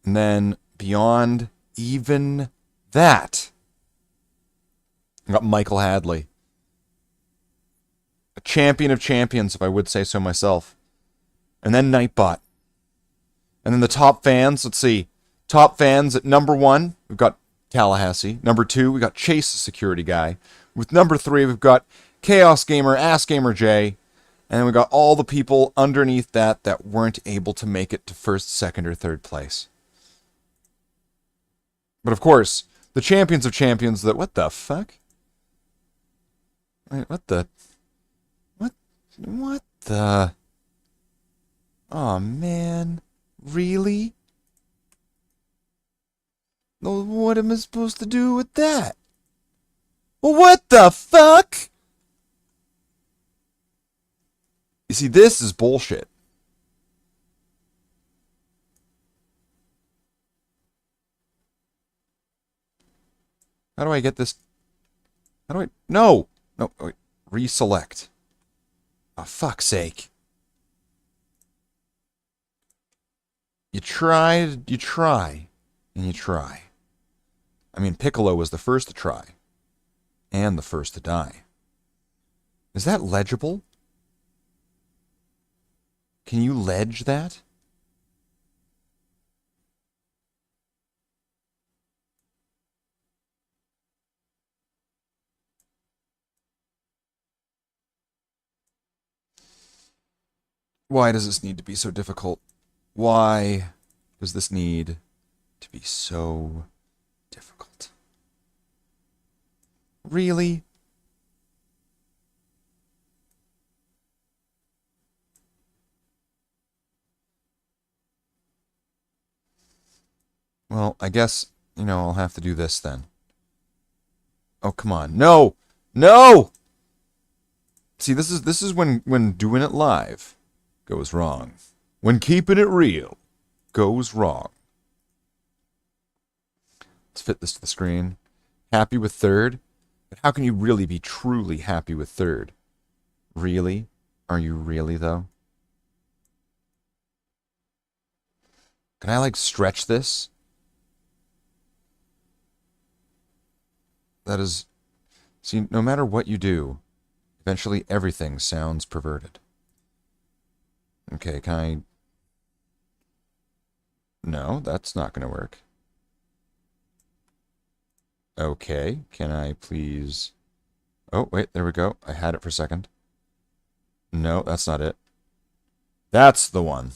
and then beyond even that, I got Michael Hadley. A champion of champions, if I would say so myself. And then Nightbot. And then the top fans, let's see. Top fans at number 1, we've got Tallahassee. Number 2, we've got Chase the Security Guy. With number 3, we've got Chaos Gamer, Ask Gamer J. And then we got all the people underneath that weren't able to make it to first, second, or third place. But of course, the champions of champions that... What the fuck? Wait, what the... What the... Oh man. Really? Well, what am I supposed to do with that? Well, what the fuck? You see, this is bullshit. How do I get this? How do I... No! No, wait. Reselect. Oh, fuck's sake. You try, and you try. I mean, Piccolo was the first to try. And the first to die. Is that legible? Can you ledge that? Why does this need to be so difficult? Why does this need to be so difficult? Really? Well, I guess, I'll have to do this then. Oh, come on. No! No! See, this is when doing it live goes wrong. When keeping it real goes wrong. Let's fit this to the screen. Happy with third? But how can you really be truly happy with third? Really? Are you really, though? Can I, stretch this? That is... See, no matter what you do, eventually everything sounds perverted. Okay, can I... No, that's not going to work. Okay, can I please... Oh, wait, there we go. I had it for a second. No, that's not it. That's the one.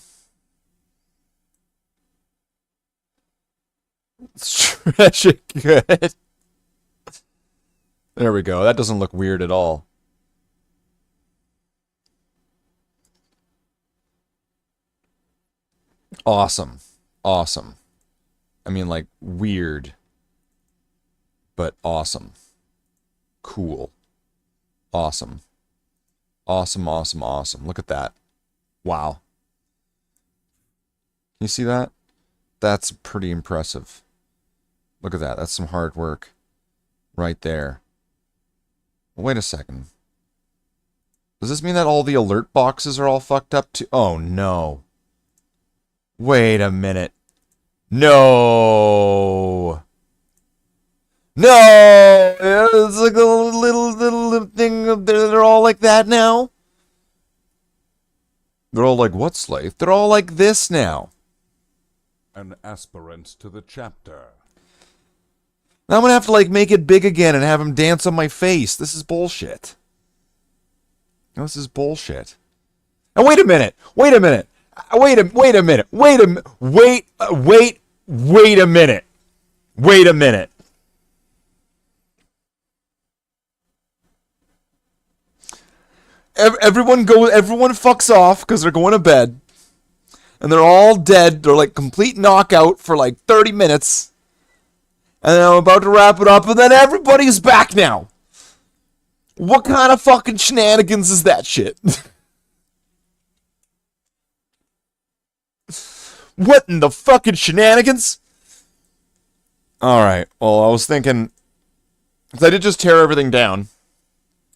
Stretch it good. There we go. That doesn't look weird at all. Awesome. Awesome. I mean, like, weird. But awesome. Cool. Awesome. Awesome, awesome, awesome. Look at that. Wow. You see that? That's pretty impressive. Look at that. That's some hard work. Right there. Wait a second. Does this mean that all the alert boxes are all fucked up too? Oh, no. Wait a minute. No. No! It's like a little thing. They're all like that now? They're all like what, Slave? They're all like this now. An aspirant to the chapter. Now I'm gonna have to, like, make it big again and have him dance on my face. This is bullshit. This is bullshit. Now, wait a minute. Wait a minute. Wait a minute. Wait a minute. Wait a minute. Wait a minute. Everyone fucks off because they're going to bed. And they're all dead. They're like complete knockout for like 30 minutes. And then I'm about to wrap it up, and then everybody's back now. What kind of fucking shenanigans is that shit? What in the fucking shenanigans? Alright, well, I was thinking... I did just tear everything down.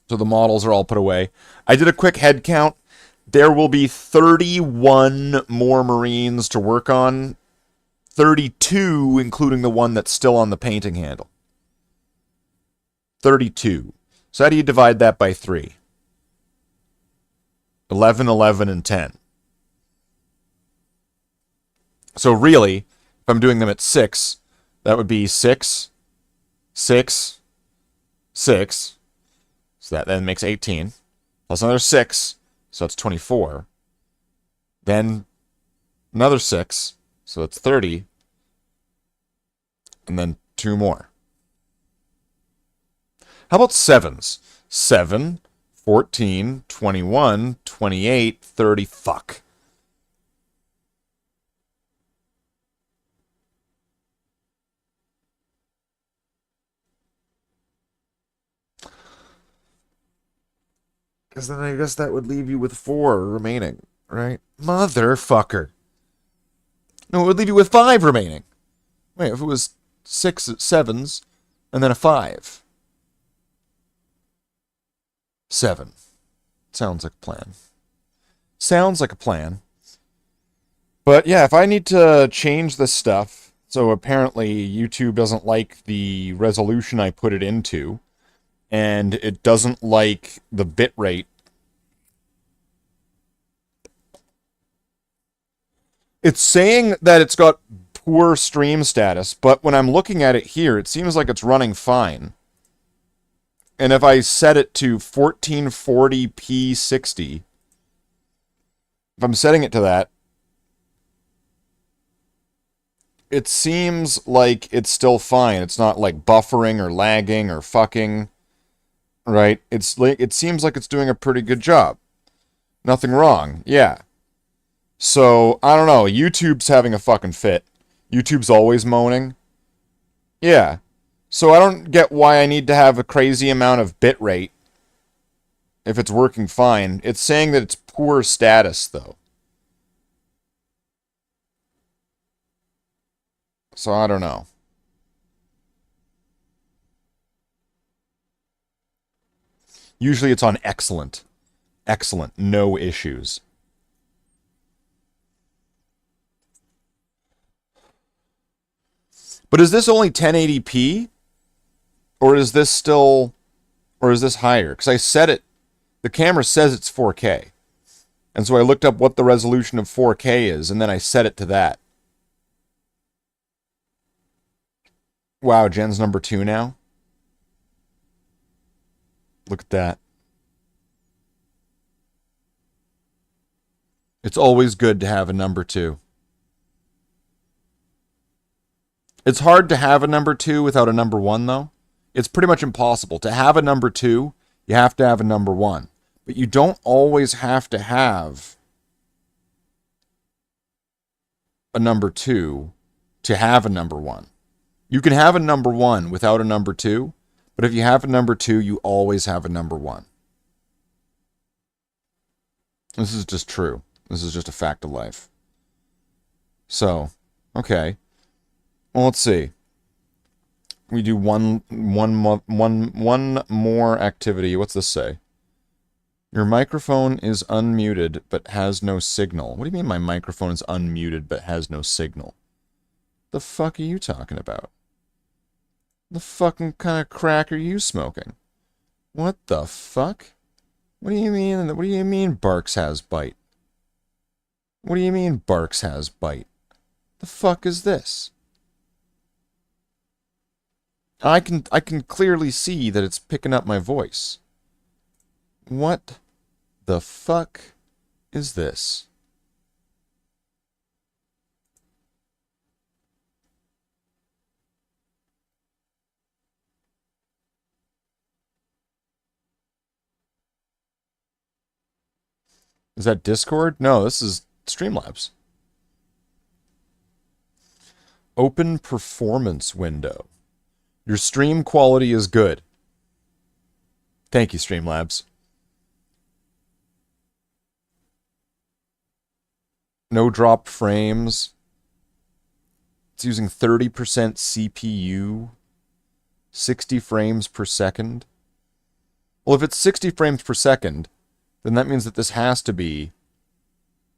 So the models are all put away. I did a quick head count. There will be 31 more Marines to work on. 32, including the one that's still on the painting handle. 32. So how do you divide that by 3? 11, 11, and 10. So really, if I'm doing them at 6, that would be 6, 6, 6. So that then makes 18. Plus another 6, so that's 24. Then another 6, so that's 30. And then 2 more. How about 7s? 7, 14, 21, 28, 30. Fuck. Because then I guess that would leave you with 4 remaining, right? Motherfucker. No, it would leave you with 5 remaining. Wait, if it was 6 7s, and then a 5. 7. Sounds like a plan. Sounds like a plan. But yeah, if I need to change this stuff, so apparently YouTube doesn't like the resolution I put it into, and it doesn't like the bitrate. It's saying that it's got poor stream status, but when I'm looking at it here, it seems like it's running fine. And if I set it to 1440p 60, if I'm setting it to that, it seems like it's still fine. It's not like buffering or lagging or fucking, right? It's like, it seems like it's doing a pretty good job. Nothing wrong. Yeah. So, I don't know. YouTube's having a fucking fit. YouTube's always moaning. Yeah. So I don't get why I need to have a crazy amount of bitrate if it's working fine. It's saying that it's poor status, though. So I don't know. Usually it's on excellent. Excellent. No issues. But is this only 1080p? Or is this still... Or is this higher? Because I set it... The camera says it's 4K. And so I looked up what the resolution of 4K is, and then I set it to that. Wow, Jen's number 2 now? Look at that. It's always good to have a number 2. It's hard to have a number 2 without a number 1, though. It's pretty much impossible. To have a number 2, you have to have a number 1. But you don't always have to have a number 2 to have a number 1. You can have a number 1 without a number 2, but if you have a number 2, you always have a number 1. This is just true. This is just a fact of life. So, okay. Well, let's see. We do one more activity. What's this say? Your microphone is unmuted but has no signal. What do you mean my microphone is unmuted but has no signal? The fuck are you talking about? The fucking kind of crack are you smoking? What the fuck? What do you mean? What do you mean Barks has bite? What do you mean Barks has bite? The fuck is this? I can clearly see that it's picking up my voice. What the fuck is this? Is that Discord? No, this is Streamlabs. Open performance window. Your stream quality is good. Thank you, Streamlabs. No drop frames. It's using 30% CPU. 60 frames per second. Well, if it's 60 frames per second, then that means that this has to be...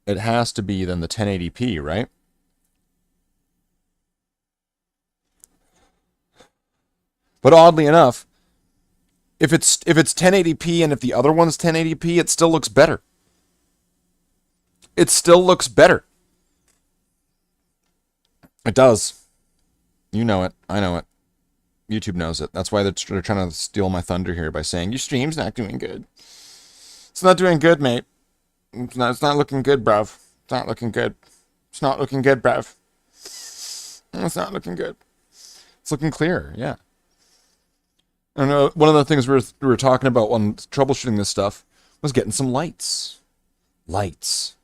It has to be then the 1080p, right? But oddly enough, if it's 1080p and if the other one's 1080p, it still looks better. It still looks better. It does. You know it. I know it. YouTube knows it. That's why they're trying to steal my thunder here by saying, your stream's not doing good. It's not doing good, mate. It's not looking good, bruv. It's not looking good. It's not looking good, bruv. It's not looking good. It's looking clearer, yeah. I know one of the things we were talking about when troubleshooting this stuff was getting some lights. Lights.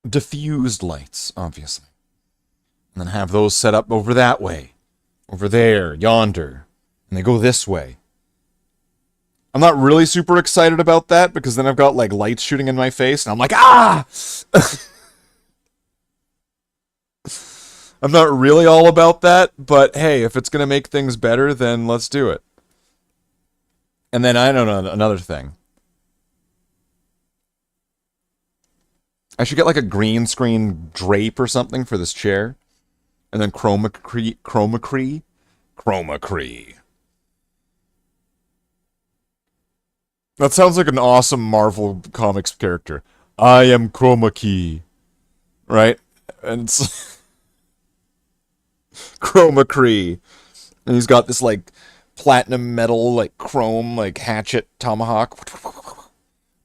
Diffused lights, obviously. And then have those set up over that way. Over there, yonder. And they go this way. I'm not really super excited about that because then I've got like lights shooting in my face and I'm like, ah! I'm not really all about that, but hey, if it's going to make things better, then let's do it. And then I don't know, another thing. I should get like a green screen drape or something for this chair. And then chroma key. That sounds like an awesome Marvel Comics character. I am chroma key. Right? And it's chroma key. And he's got this like platinum metal, like chrome, like hatchet tomahawk.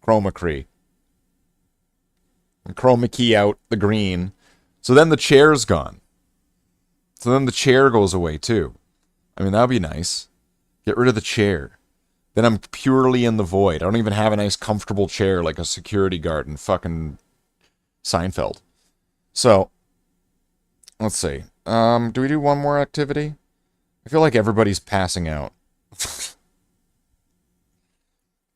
Chroma key. And chroma key out the green. So then the chair's gone. So then the chair goes away too. I mean, that'd be nice. Get rid of the chair. Then I'm purely in the void. I don't even have a nice comfortable chair like a security guard in fucking Seinfeld. So, let's see. Do we do one more activity? I feel like everybody's passing out.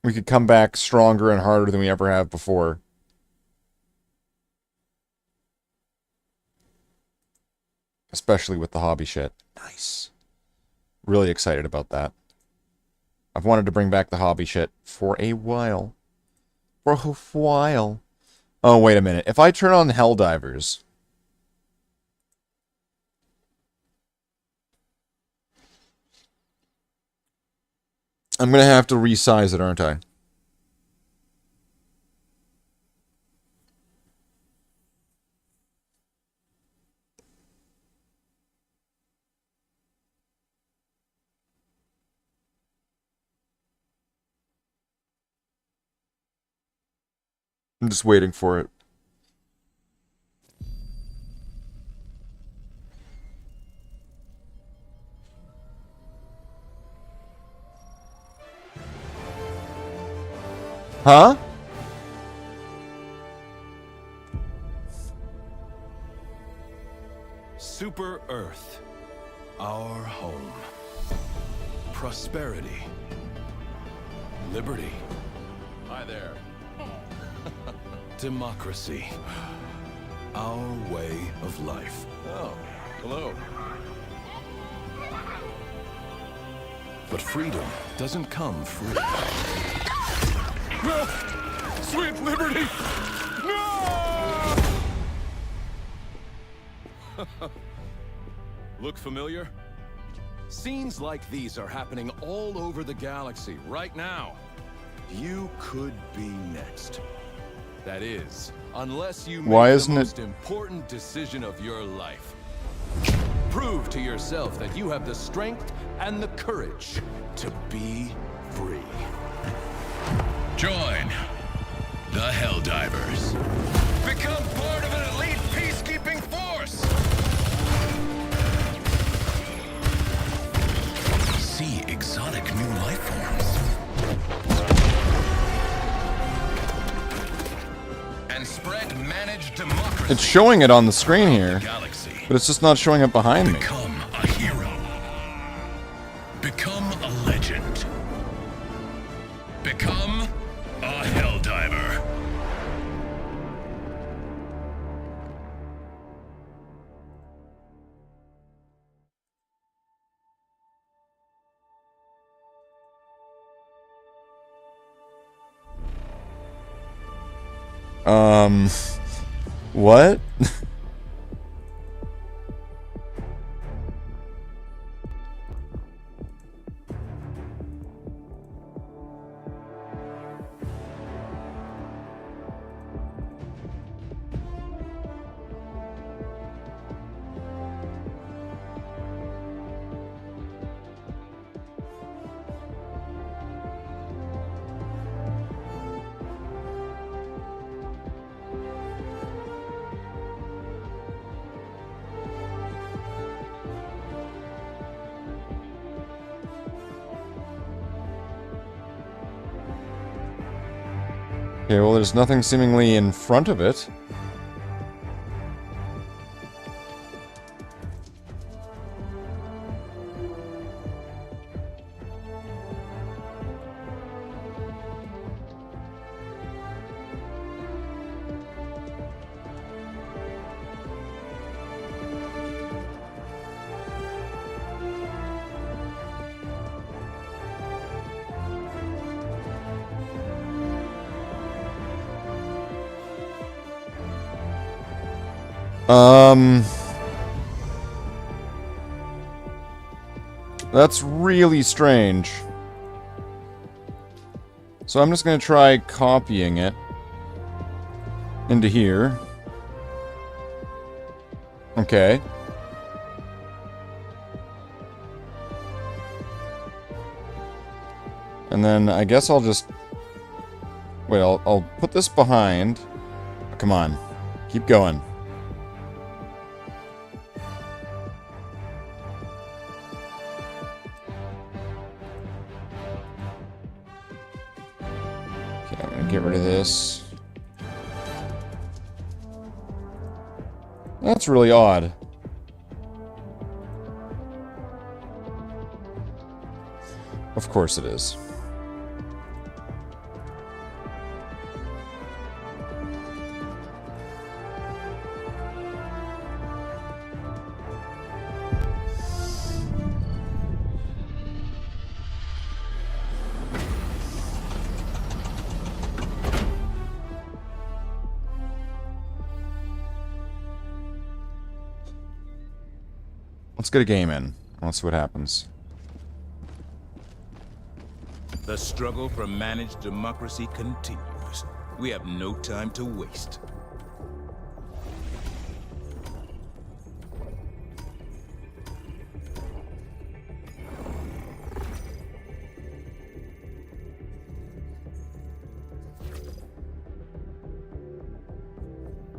We could come back stronger and harder than we ever have before. Especially with the hobby shit. Nice. Really excited about that. I've wanted to bring back the hobby shit for a while. For a while. Oh, wait a minute. If I turn on Helldivers... I'm gonna have to resize it, aren't I? I'm just waiting for it. Huh? Super Earth, our home. Prosperity. Liberty. Hi there. Democracy. Our way of life. Oh, hello. But freedom doesn't come free. No! Sweet liberty! No! Look familiar? Scenes like these are happening all over the galaxy right now. You could be next. That is, unless you make Why the isn't it- most important decision of your life. Prove to yourself that you have the strength and the courage to be free. Join the Helldivers. Become part of an elite peacekeeping force. See exotic new life forms. And spread managed democracy. It's showing it on the screen here, Galaxy. but it's just not showing it behind me. Become a hero. Become a legend. Become a Helldiver. What? Okay, well, there's nothing seemingly in front of it. That's really strange. So I'm just gonna try copying it into here. Okay. And then I guess I'll just... Wait, I'll put this behind. Come on. Keep going. Okay, I'm gonna get rid of this. That's really odd. Of course it is. Let's get a game in. Let's see what happens. The struggle for managed democracy continues. We have no time to waste.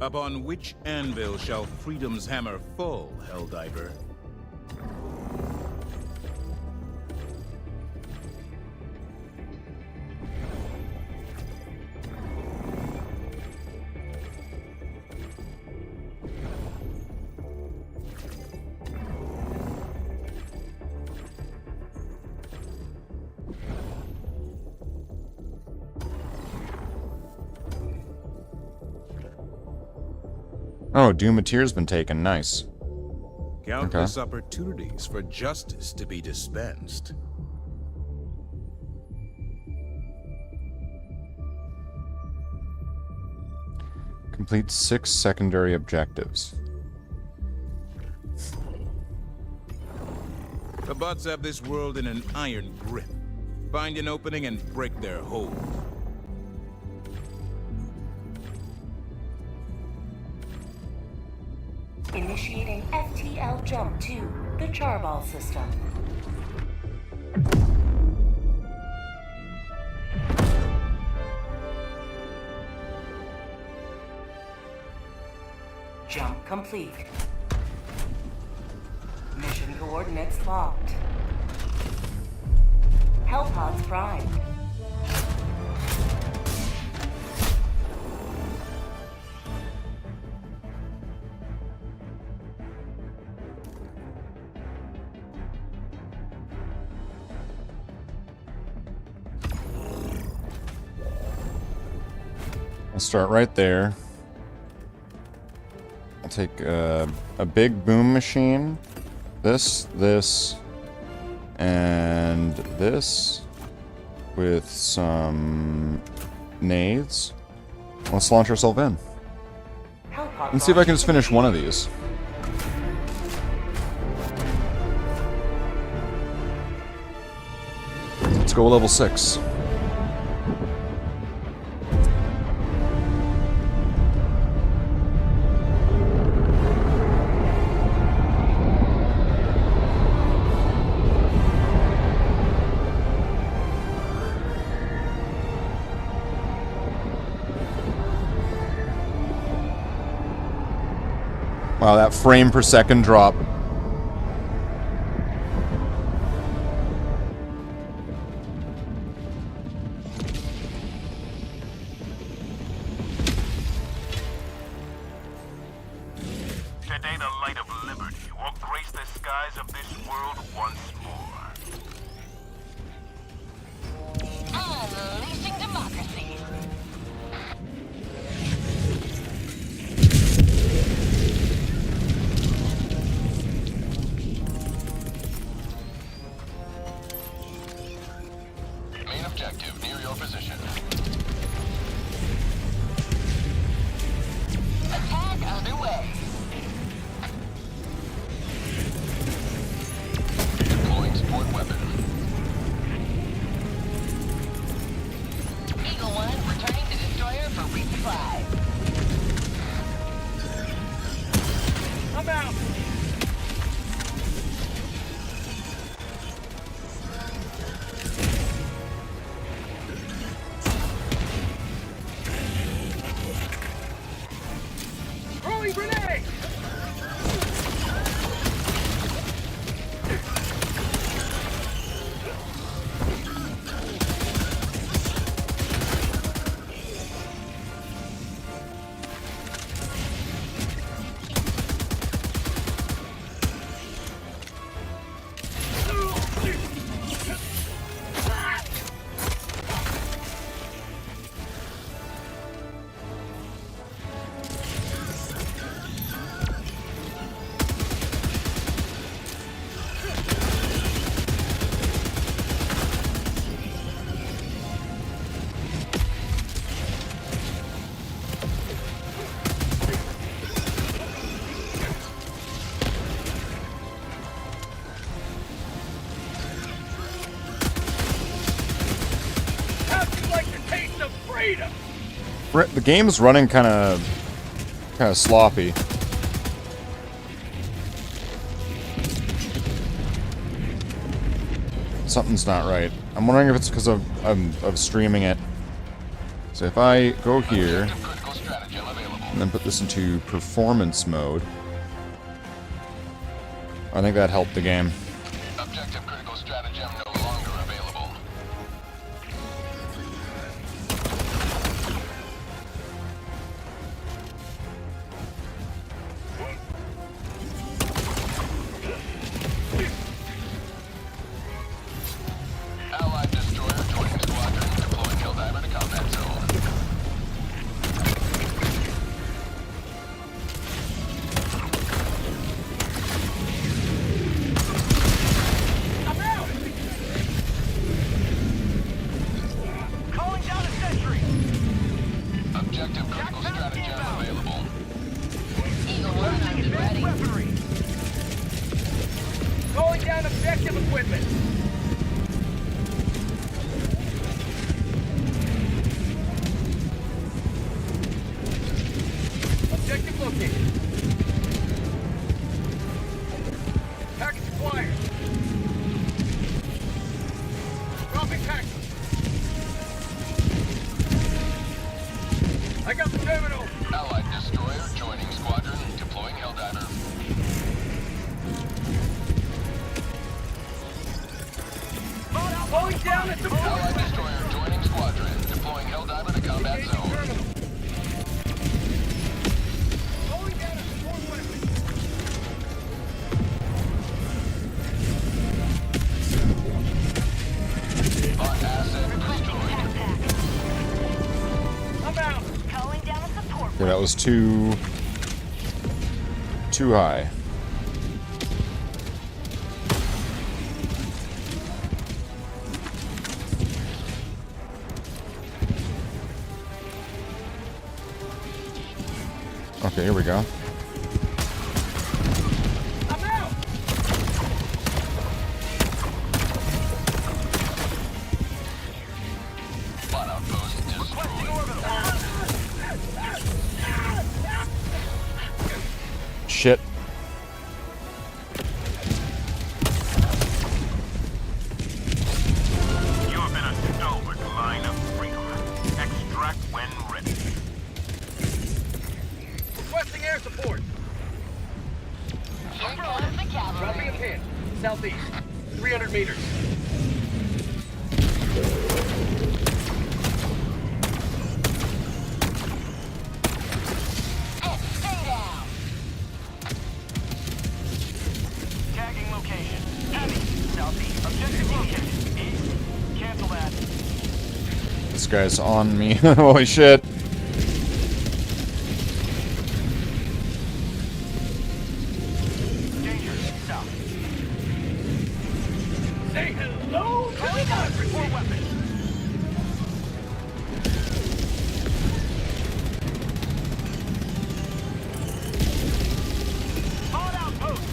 Upon which anvil shall freedom's hammer fall, Helldiver? Oh, Doom Material's been taken. Nice. Countless opportunities for justice to be dispensed. Complete 6 secondary objectives. The bots have this world in an iron grip. Find an opening and break their hold. Initiating FTL jump to the Charball system. Jump complete. Mission coordinates locked. Hellpods primed. I'll start right there. I'll take a big boom machine. This, and this with some nades. Let's launch ourselves in. Let's see if I can just finish one of these. Let's go level 6. Wow, that frame per second drop. Today the light of liberty will grace the skies of this world once more. Unleashing democracy. Main objective near your position. Attack underway. Deploying support weapon. Eagle 1 returning to destroyer for resupply. I'm out! Throwing grenade! How'd you like the taste of freedom? The game's running kind of sloppy. Something's not right. I'm wondering if it's because of streaming it. So if I go here, Critical stratagem available. And then put this into performance mode. I think that helped the game. Objective critical stratagem no longer available. Allied destroyer joining squadron, deploying Helldiver to combat zone. Calling down a sentry. Objective critical stratagem available. Eagle 1, I'm ready. Weaponry. Calling down objective equipment. Objective located. Package acquired. Dropping package. I got the terminal. Allied destroyer joining squadron, deploying Helldiver. Going down at the Allied destroyer joining squadron, deploying Helldiver to combat zone. Going down at support weapon. Bot asset destroyed. I'm out. Calling down a support. Okay, that was too high. Okay, here we go. I'm out. Bot outpost destroyed. Shit. You have been a stalwart line of freedom. Extract when ready. Requesting air support. Dropping a pin. Southeast. 300 meters. Tagging location. Heavy. Southeast. Objective location. East. Cancel that. This guy's on me. Holy shit. Danger. South. Say hello to the dog. Report weapons. Hard outpost.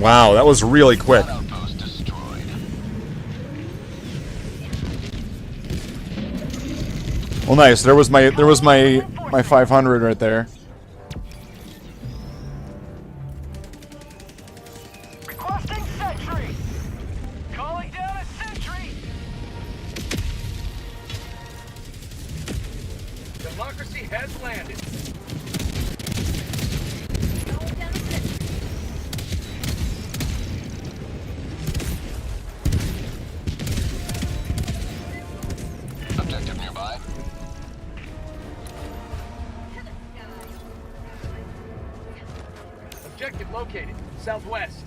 Wow, that was really quick. Bot outpost destroyed. Well, nice. There was my 500 right there. Requesting sentry. Calling down a sentry. Democracy has landed. Objective nearby. Objective located. Southwest.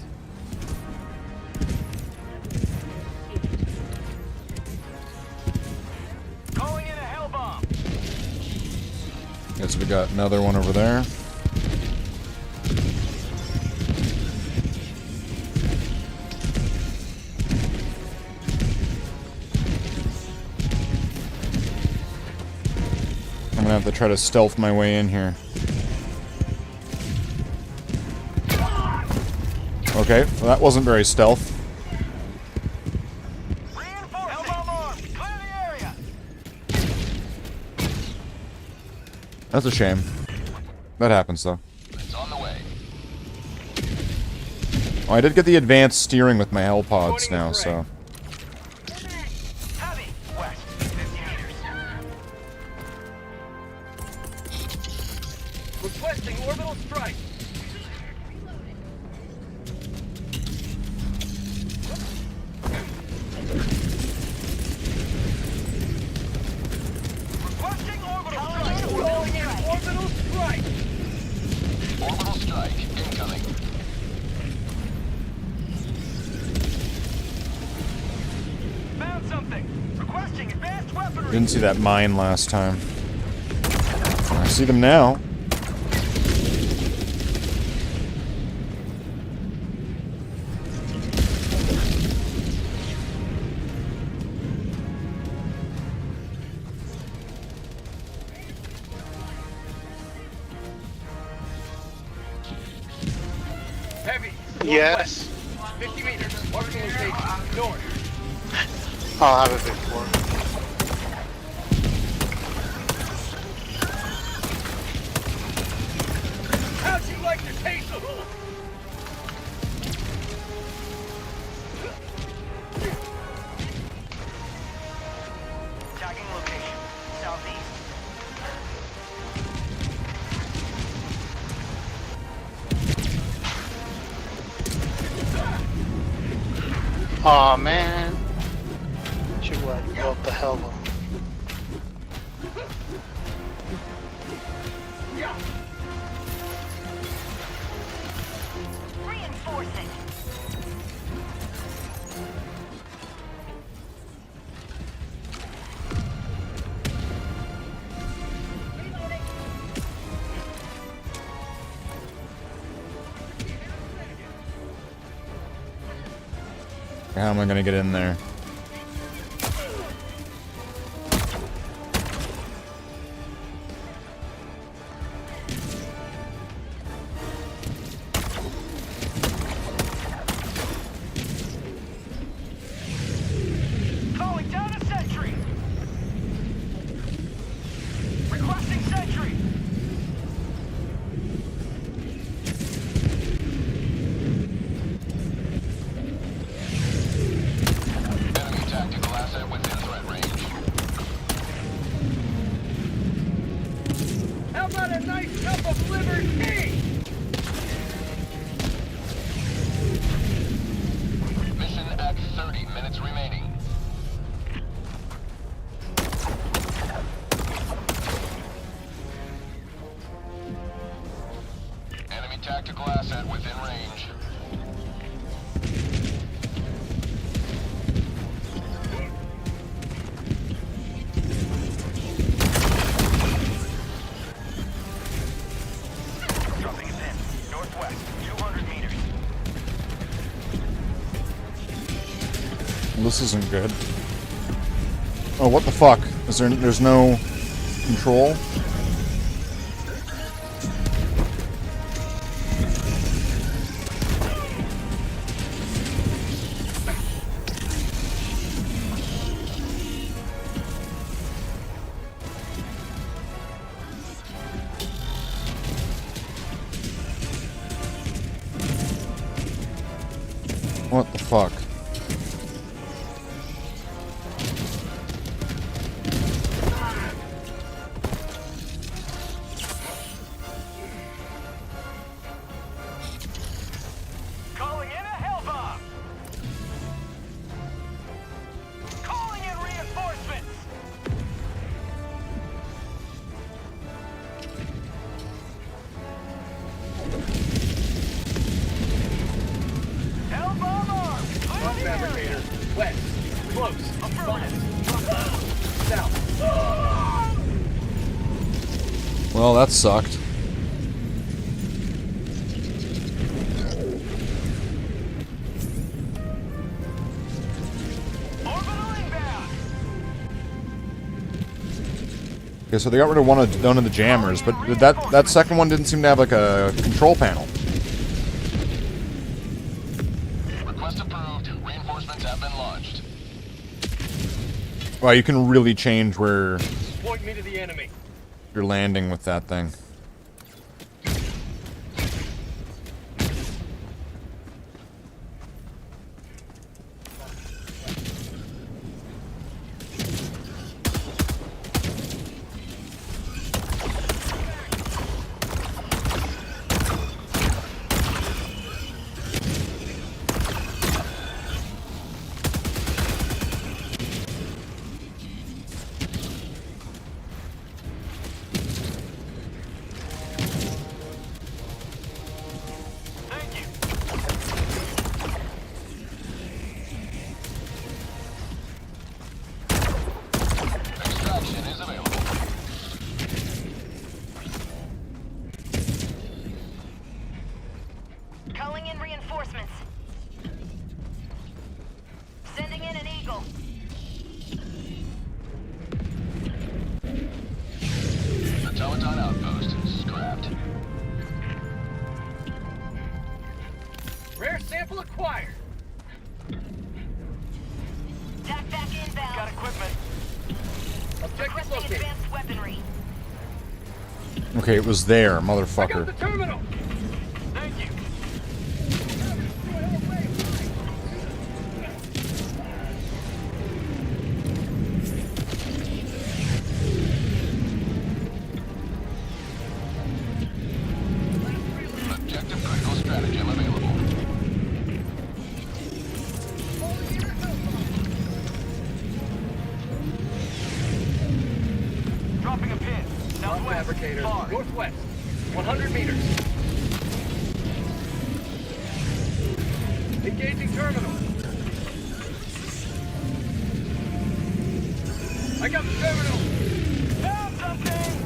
Calling in a hell bomb. Guess we got another one over there. I'm gonna have to try to stealth my way in here. Okay, well, that wasn't very stealth. Reinforcing. Hell bomb armed. Clear the area. That's a shame. That happens though. It's on the way. Oh, I did get the advanced steering with my Hell pods now, so. Heavy. West. 50 meters. Didn't see that mine last time. I see them now. Heavy. Yes. 50 meters. Marking location. North. I'll have it before. How'd you like to taste the hook? Tagging location. Southeast. Aw, man. Should have blow up the hell of Reinforcing. How am I gonna get in there? Calling down a sentry. Requesting sentry. Enemy tactical asset within threat range. How about a nice cup of liver tea? Mission at 30 minutes remaining. Enemy tactical asset within range. Dropping a pin. Northwest, 200 meters. This isn't good. Oh, what the fuck? There's no control? What the fuck? Calling in a hell bomb. Calling in reinforcements. Hell bomb armed. Front fabricator. West. Close. Affirmative. South. Well, that sucked. Orbital inbound. Okay, so they got rid of one of the jammers, but that second one didn't seem to have like a control panel. Request approved. Reinforcements have been launched. Wow, you can really change where Point me to the enemy. you're landing with that thing. advanced weaponry. Okay, it was there, motherfucker. terminal. Thank you. Objective critical stratagem available. Dropping a pin. Southwest. Fabricator. Northwest. 100 meters. Engaging terminal. I got the terminal. Found something.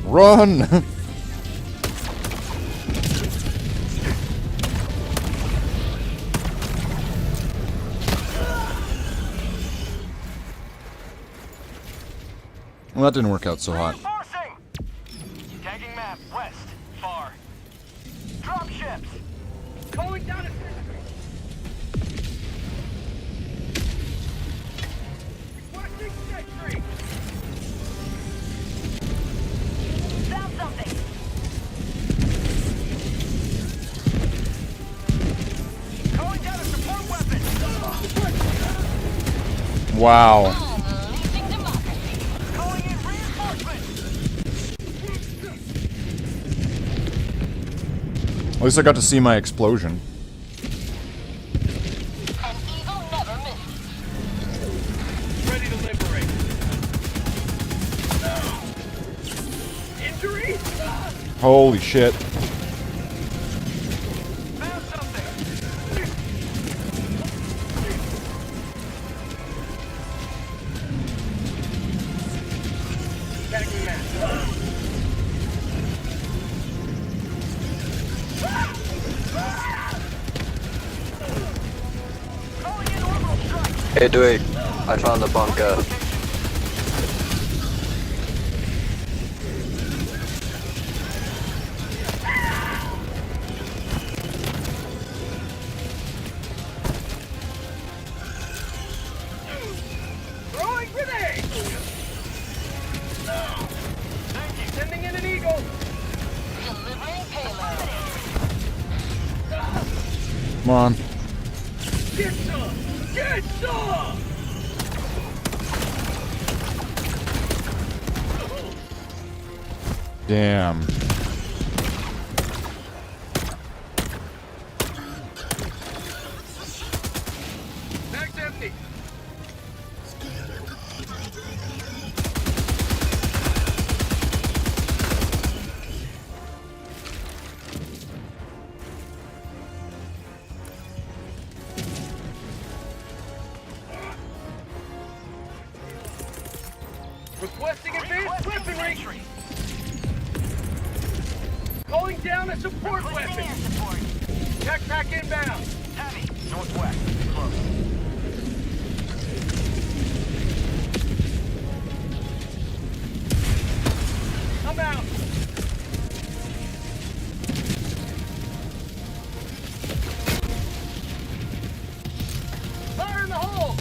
Run! Well, that didn't work out so hot. Reinforcing. Tagging map. West. Far. Drop ships. Calling down a requesting sentry. Found something. Calling down a support weapon. Wow. Calling in reinforcements. At least I got to see my explosion. Ready to liberate. Injury? Holy shit. Found something. Tagging map. Calling in orbital strike. Hey, Dewey, I found the bunker. Throwing grenade. Thank you. Sending in an eagle. Delivering payload. Come on. Get some. Get some. Damn. Mag's empty. Requesting advanced weaponry. Calling down a support weapon. Backpack inbound. Heavy. Northwest. Close. I'm out. Fire in the hole.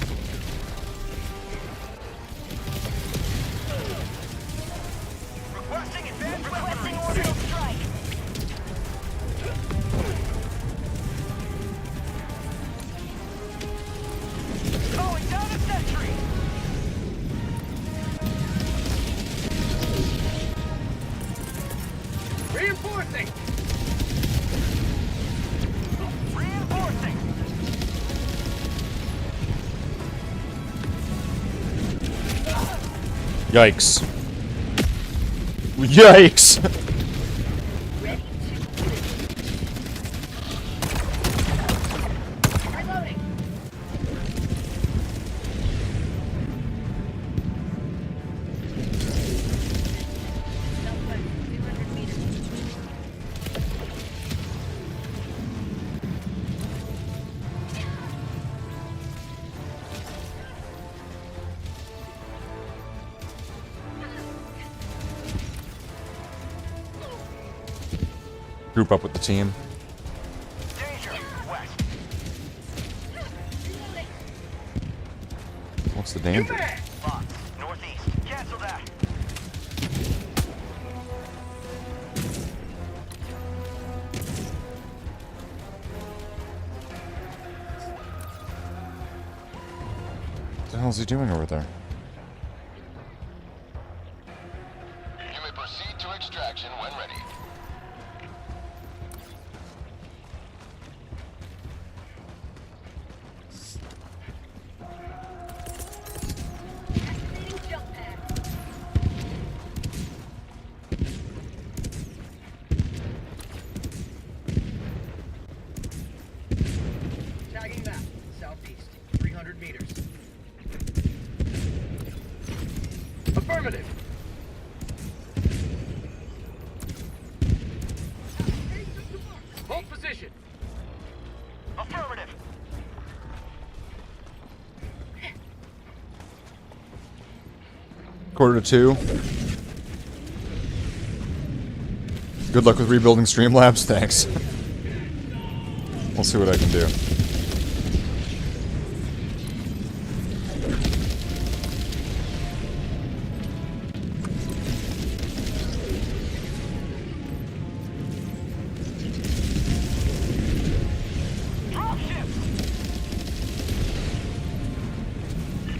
Requesting advanced weaponry. Orbital strike. Calling down a sentry. Reinforcing. Reinforcing. Yikes. Yikes! Reloading. Group up with the team. What's the danger? Northeast. Cancel that. What the hell is he doing over there? You may proceed to extraction when ready. Tagging map, southeast, 300 meters. Affirmative. Hold position. Affirmative. Quarter to 2. Good luck with rebuilding Streamlabs. Thanks. We'll see what I can do.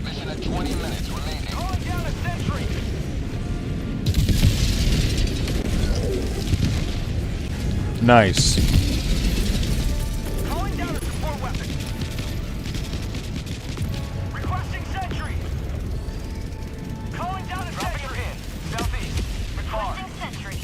Mission at 20 minutes remaining. Calling down a sentry. Nice. Calling down a support weapon. Requesting sentry. Calling down a sentry. In. Southeast. Requesting sentry.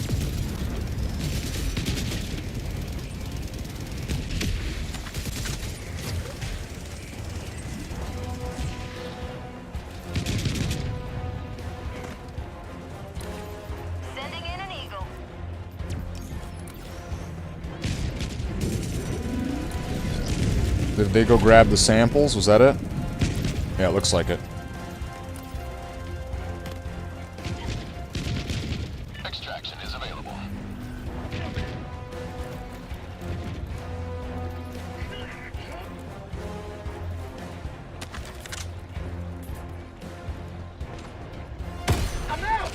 Sending in an eagle. Did they go grab the samples? Was that it? Yeah, it looks like it. Extraction is available. I'm out.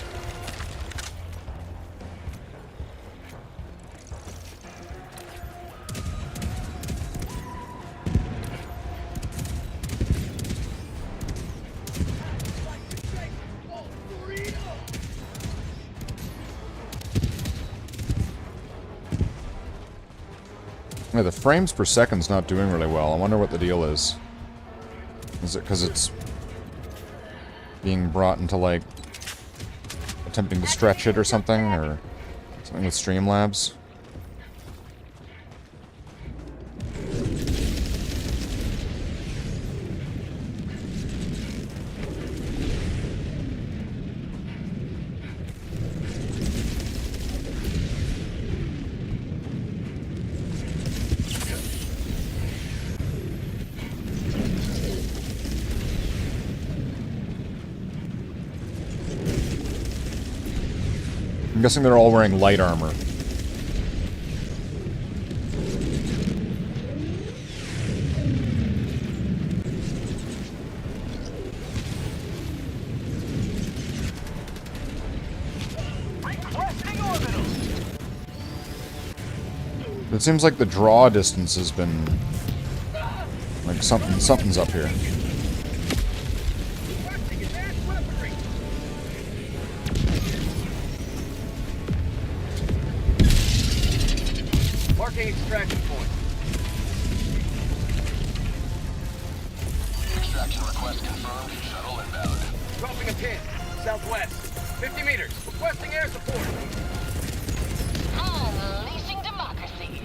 Yeah, the frames per second's not doing really well. I wonder what the deal is. Is it because it's being brought into, like, attempting to stretch it or something? Or something with Streamlabs? I'm guessing they're all wearing light armor. Requesting orbital. It seems like the draw distance has been like something's up here. Requesting advanced weaponry. Marking extraction point. Extraction request confirmed. Shuttle inbound. Dropping a pin. Southwest. 50 meters. Requesting air support. Unleashing democracy.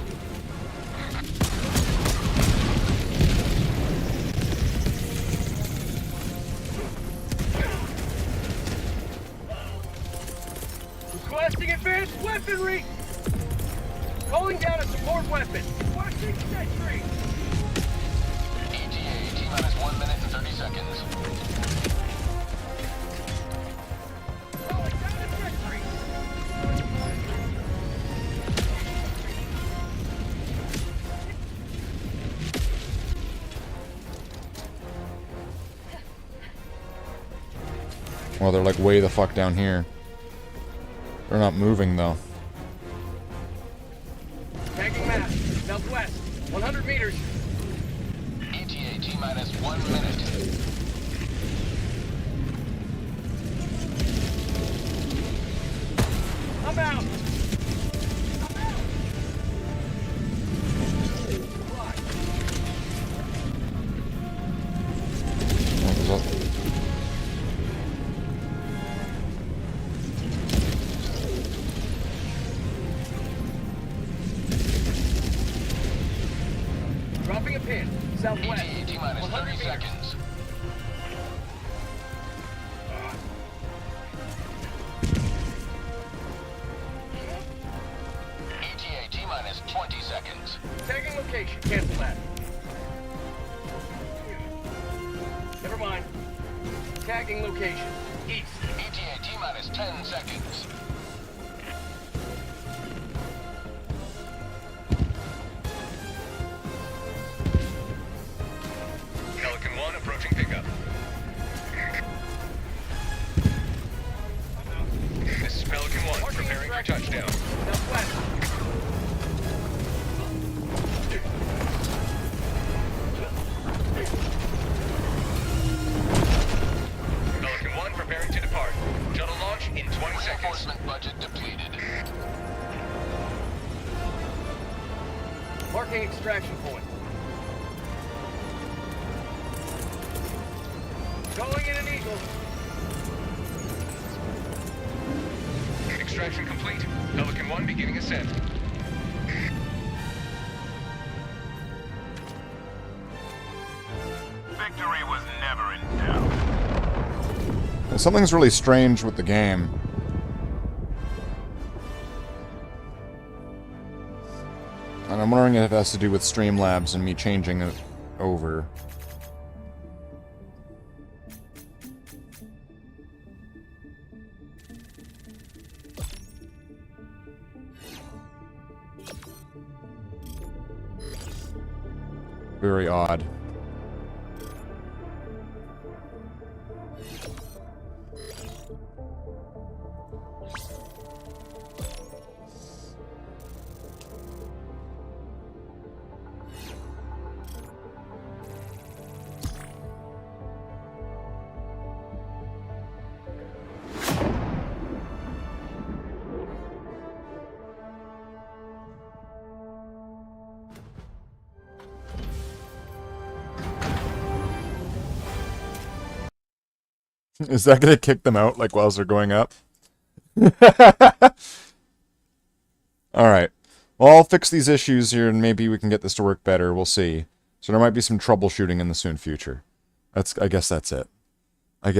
Requesting advanced weaponry. Calling down a support weapon. Requesting sentry. ETA T-minus 1 minute and 30 seconds. Calling down a sentry. Well, they're like way the fuck down here. They're not moving though. Tagging map. Southwest. 100 meters. ETA T-minus 1 minute. I'm out. What was that? Dropping a pin. Southwest. ETA T-minus 100 30 meters. seconds. ETA T-minus 20 seconds. Tagging location. Cancel that. Never mind. Tagging location. East. ETA T-minus 10 seconds. Pelican 1 approaching pickup. This is Pelican 1 preparing for touchdown. Southwest. Pelican 1 preparing to depart. Shuttle launch in 20 seconds. Reinforcement budget depleted. Marking extraction point. Going in an eagle. Extraction complete. Pelican 1 beginning ascent. Victory was never in doubt. Something's really strange with the game. And I'm wondering if it has to do with Streamlabs and me changing it over. Very odd. Is that gonna kick them out, like, whilst they're going up? Alright. Well, I'll fix these issues here, and maybe we can get this to work better. We'll see. So there might be some troubleshooting in the soon future. I guess that's it.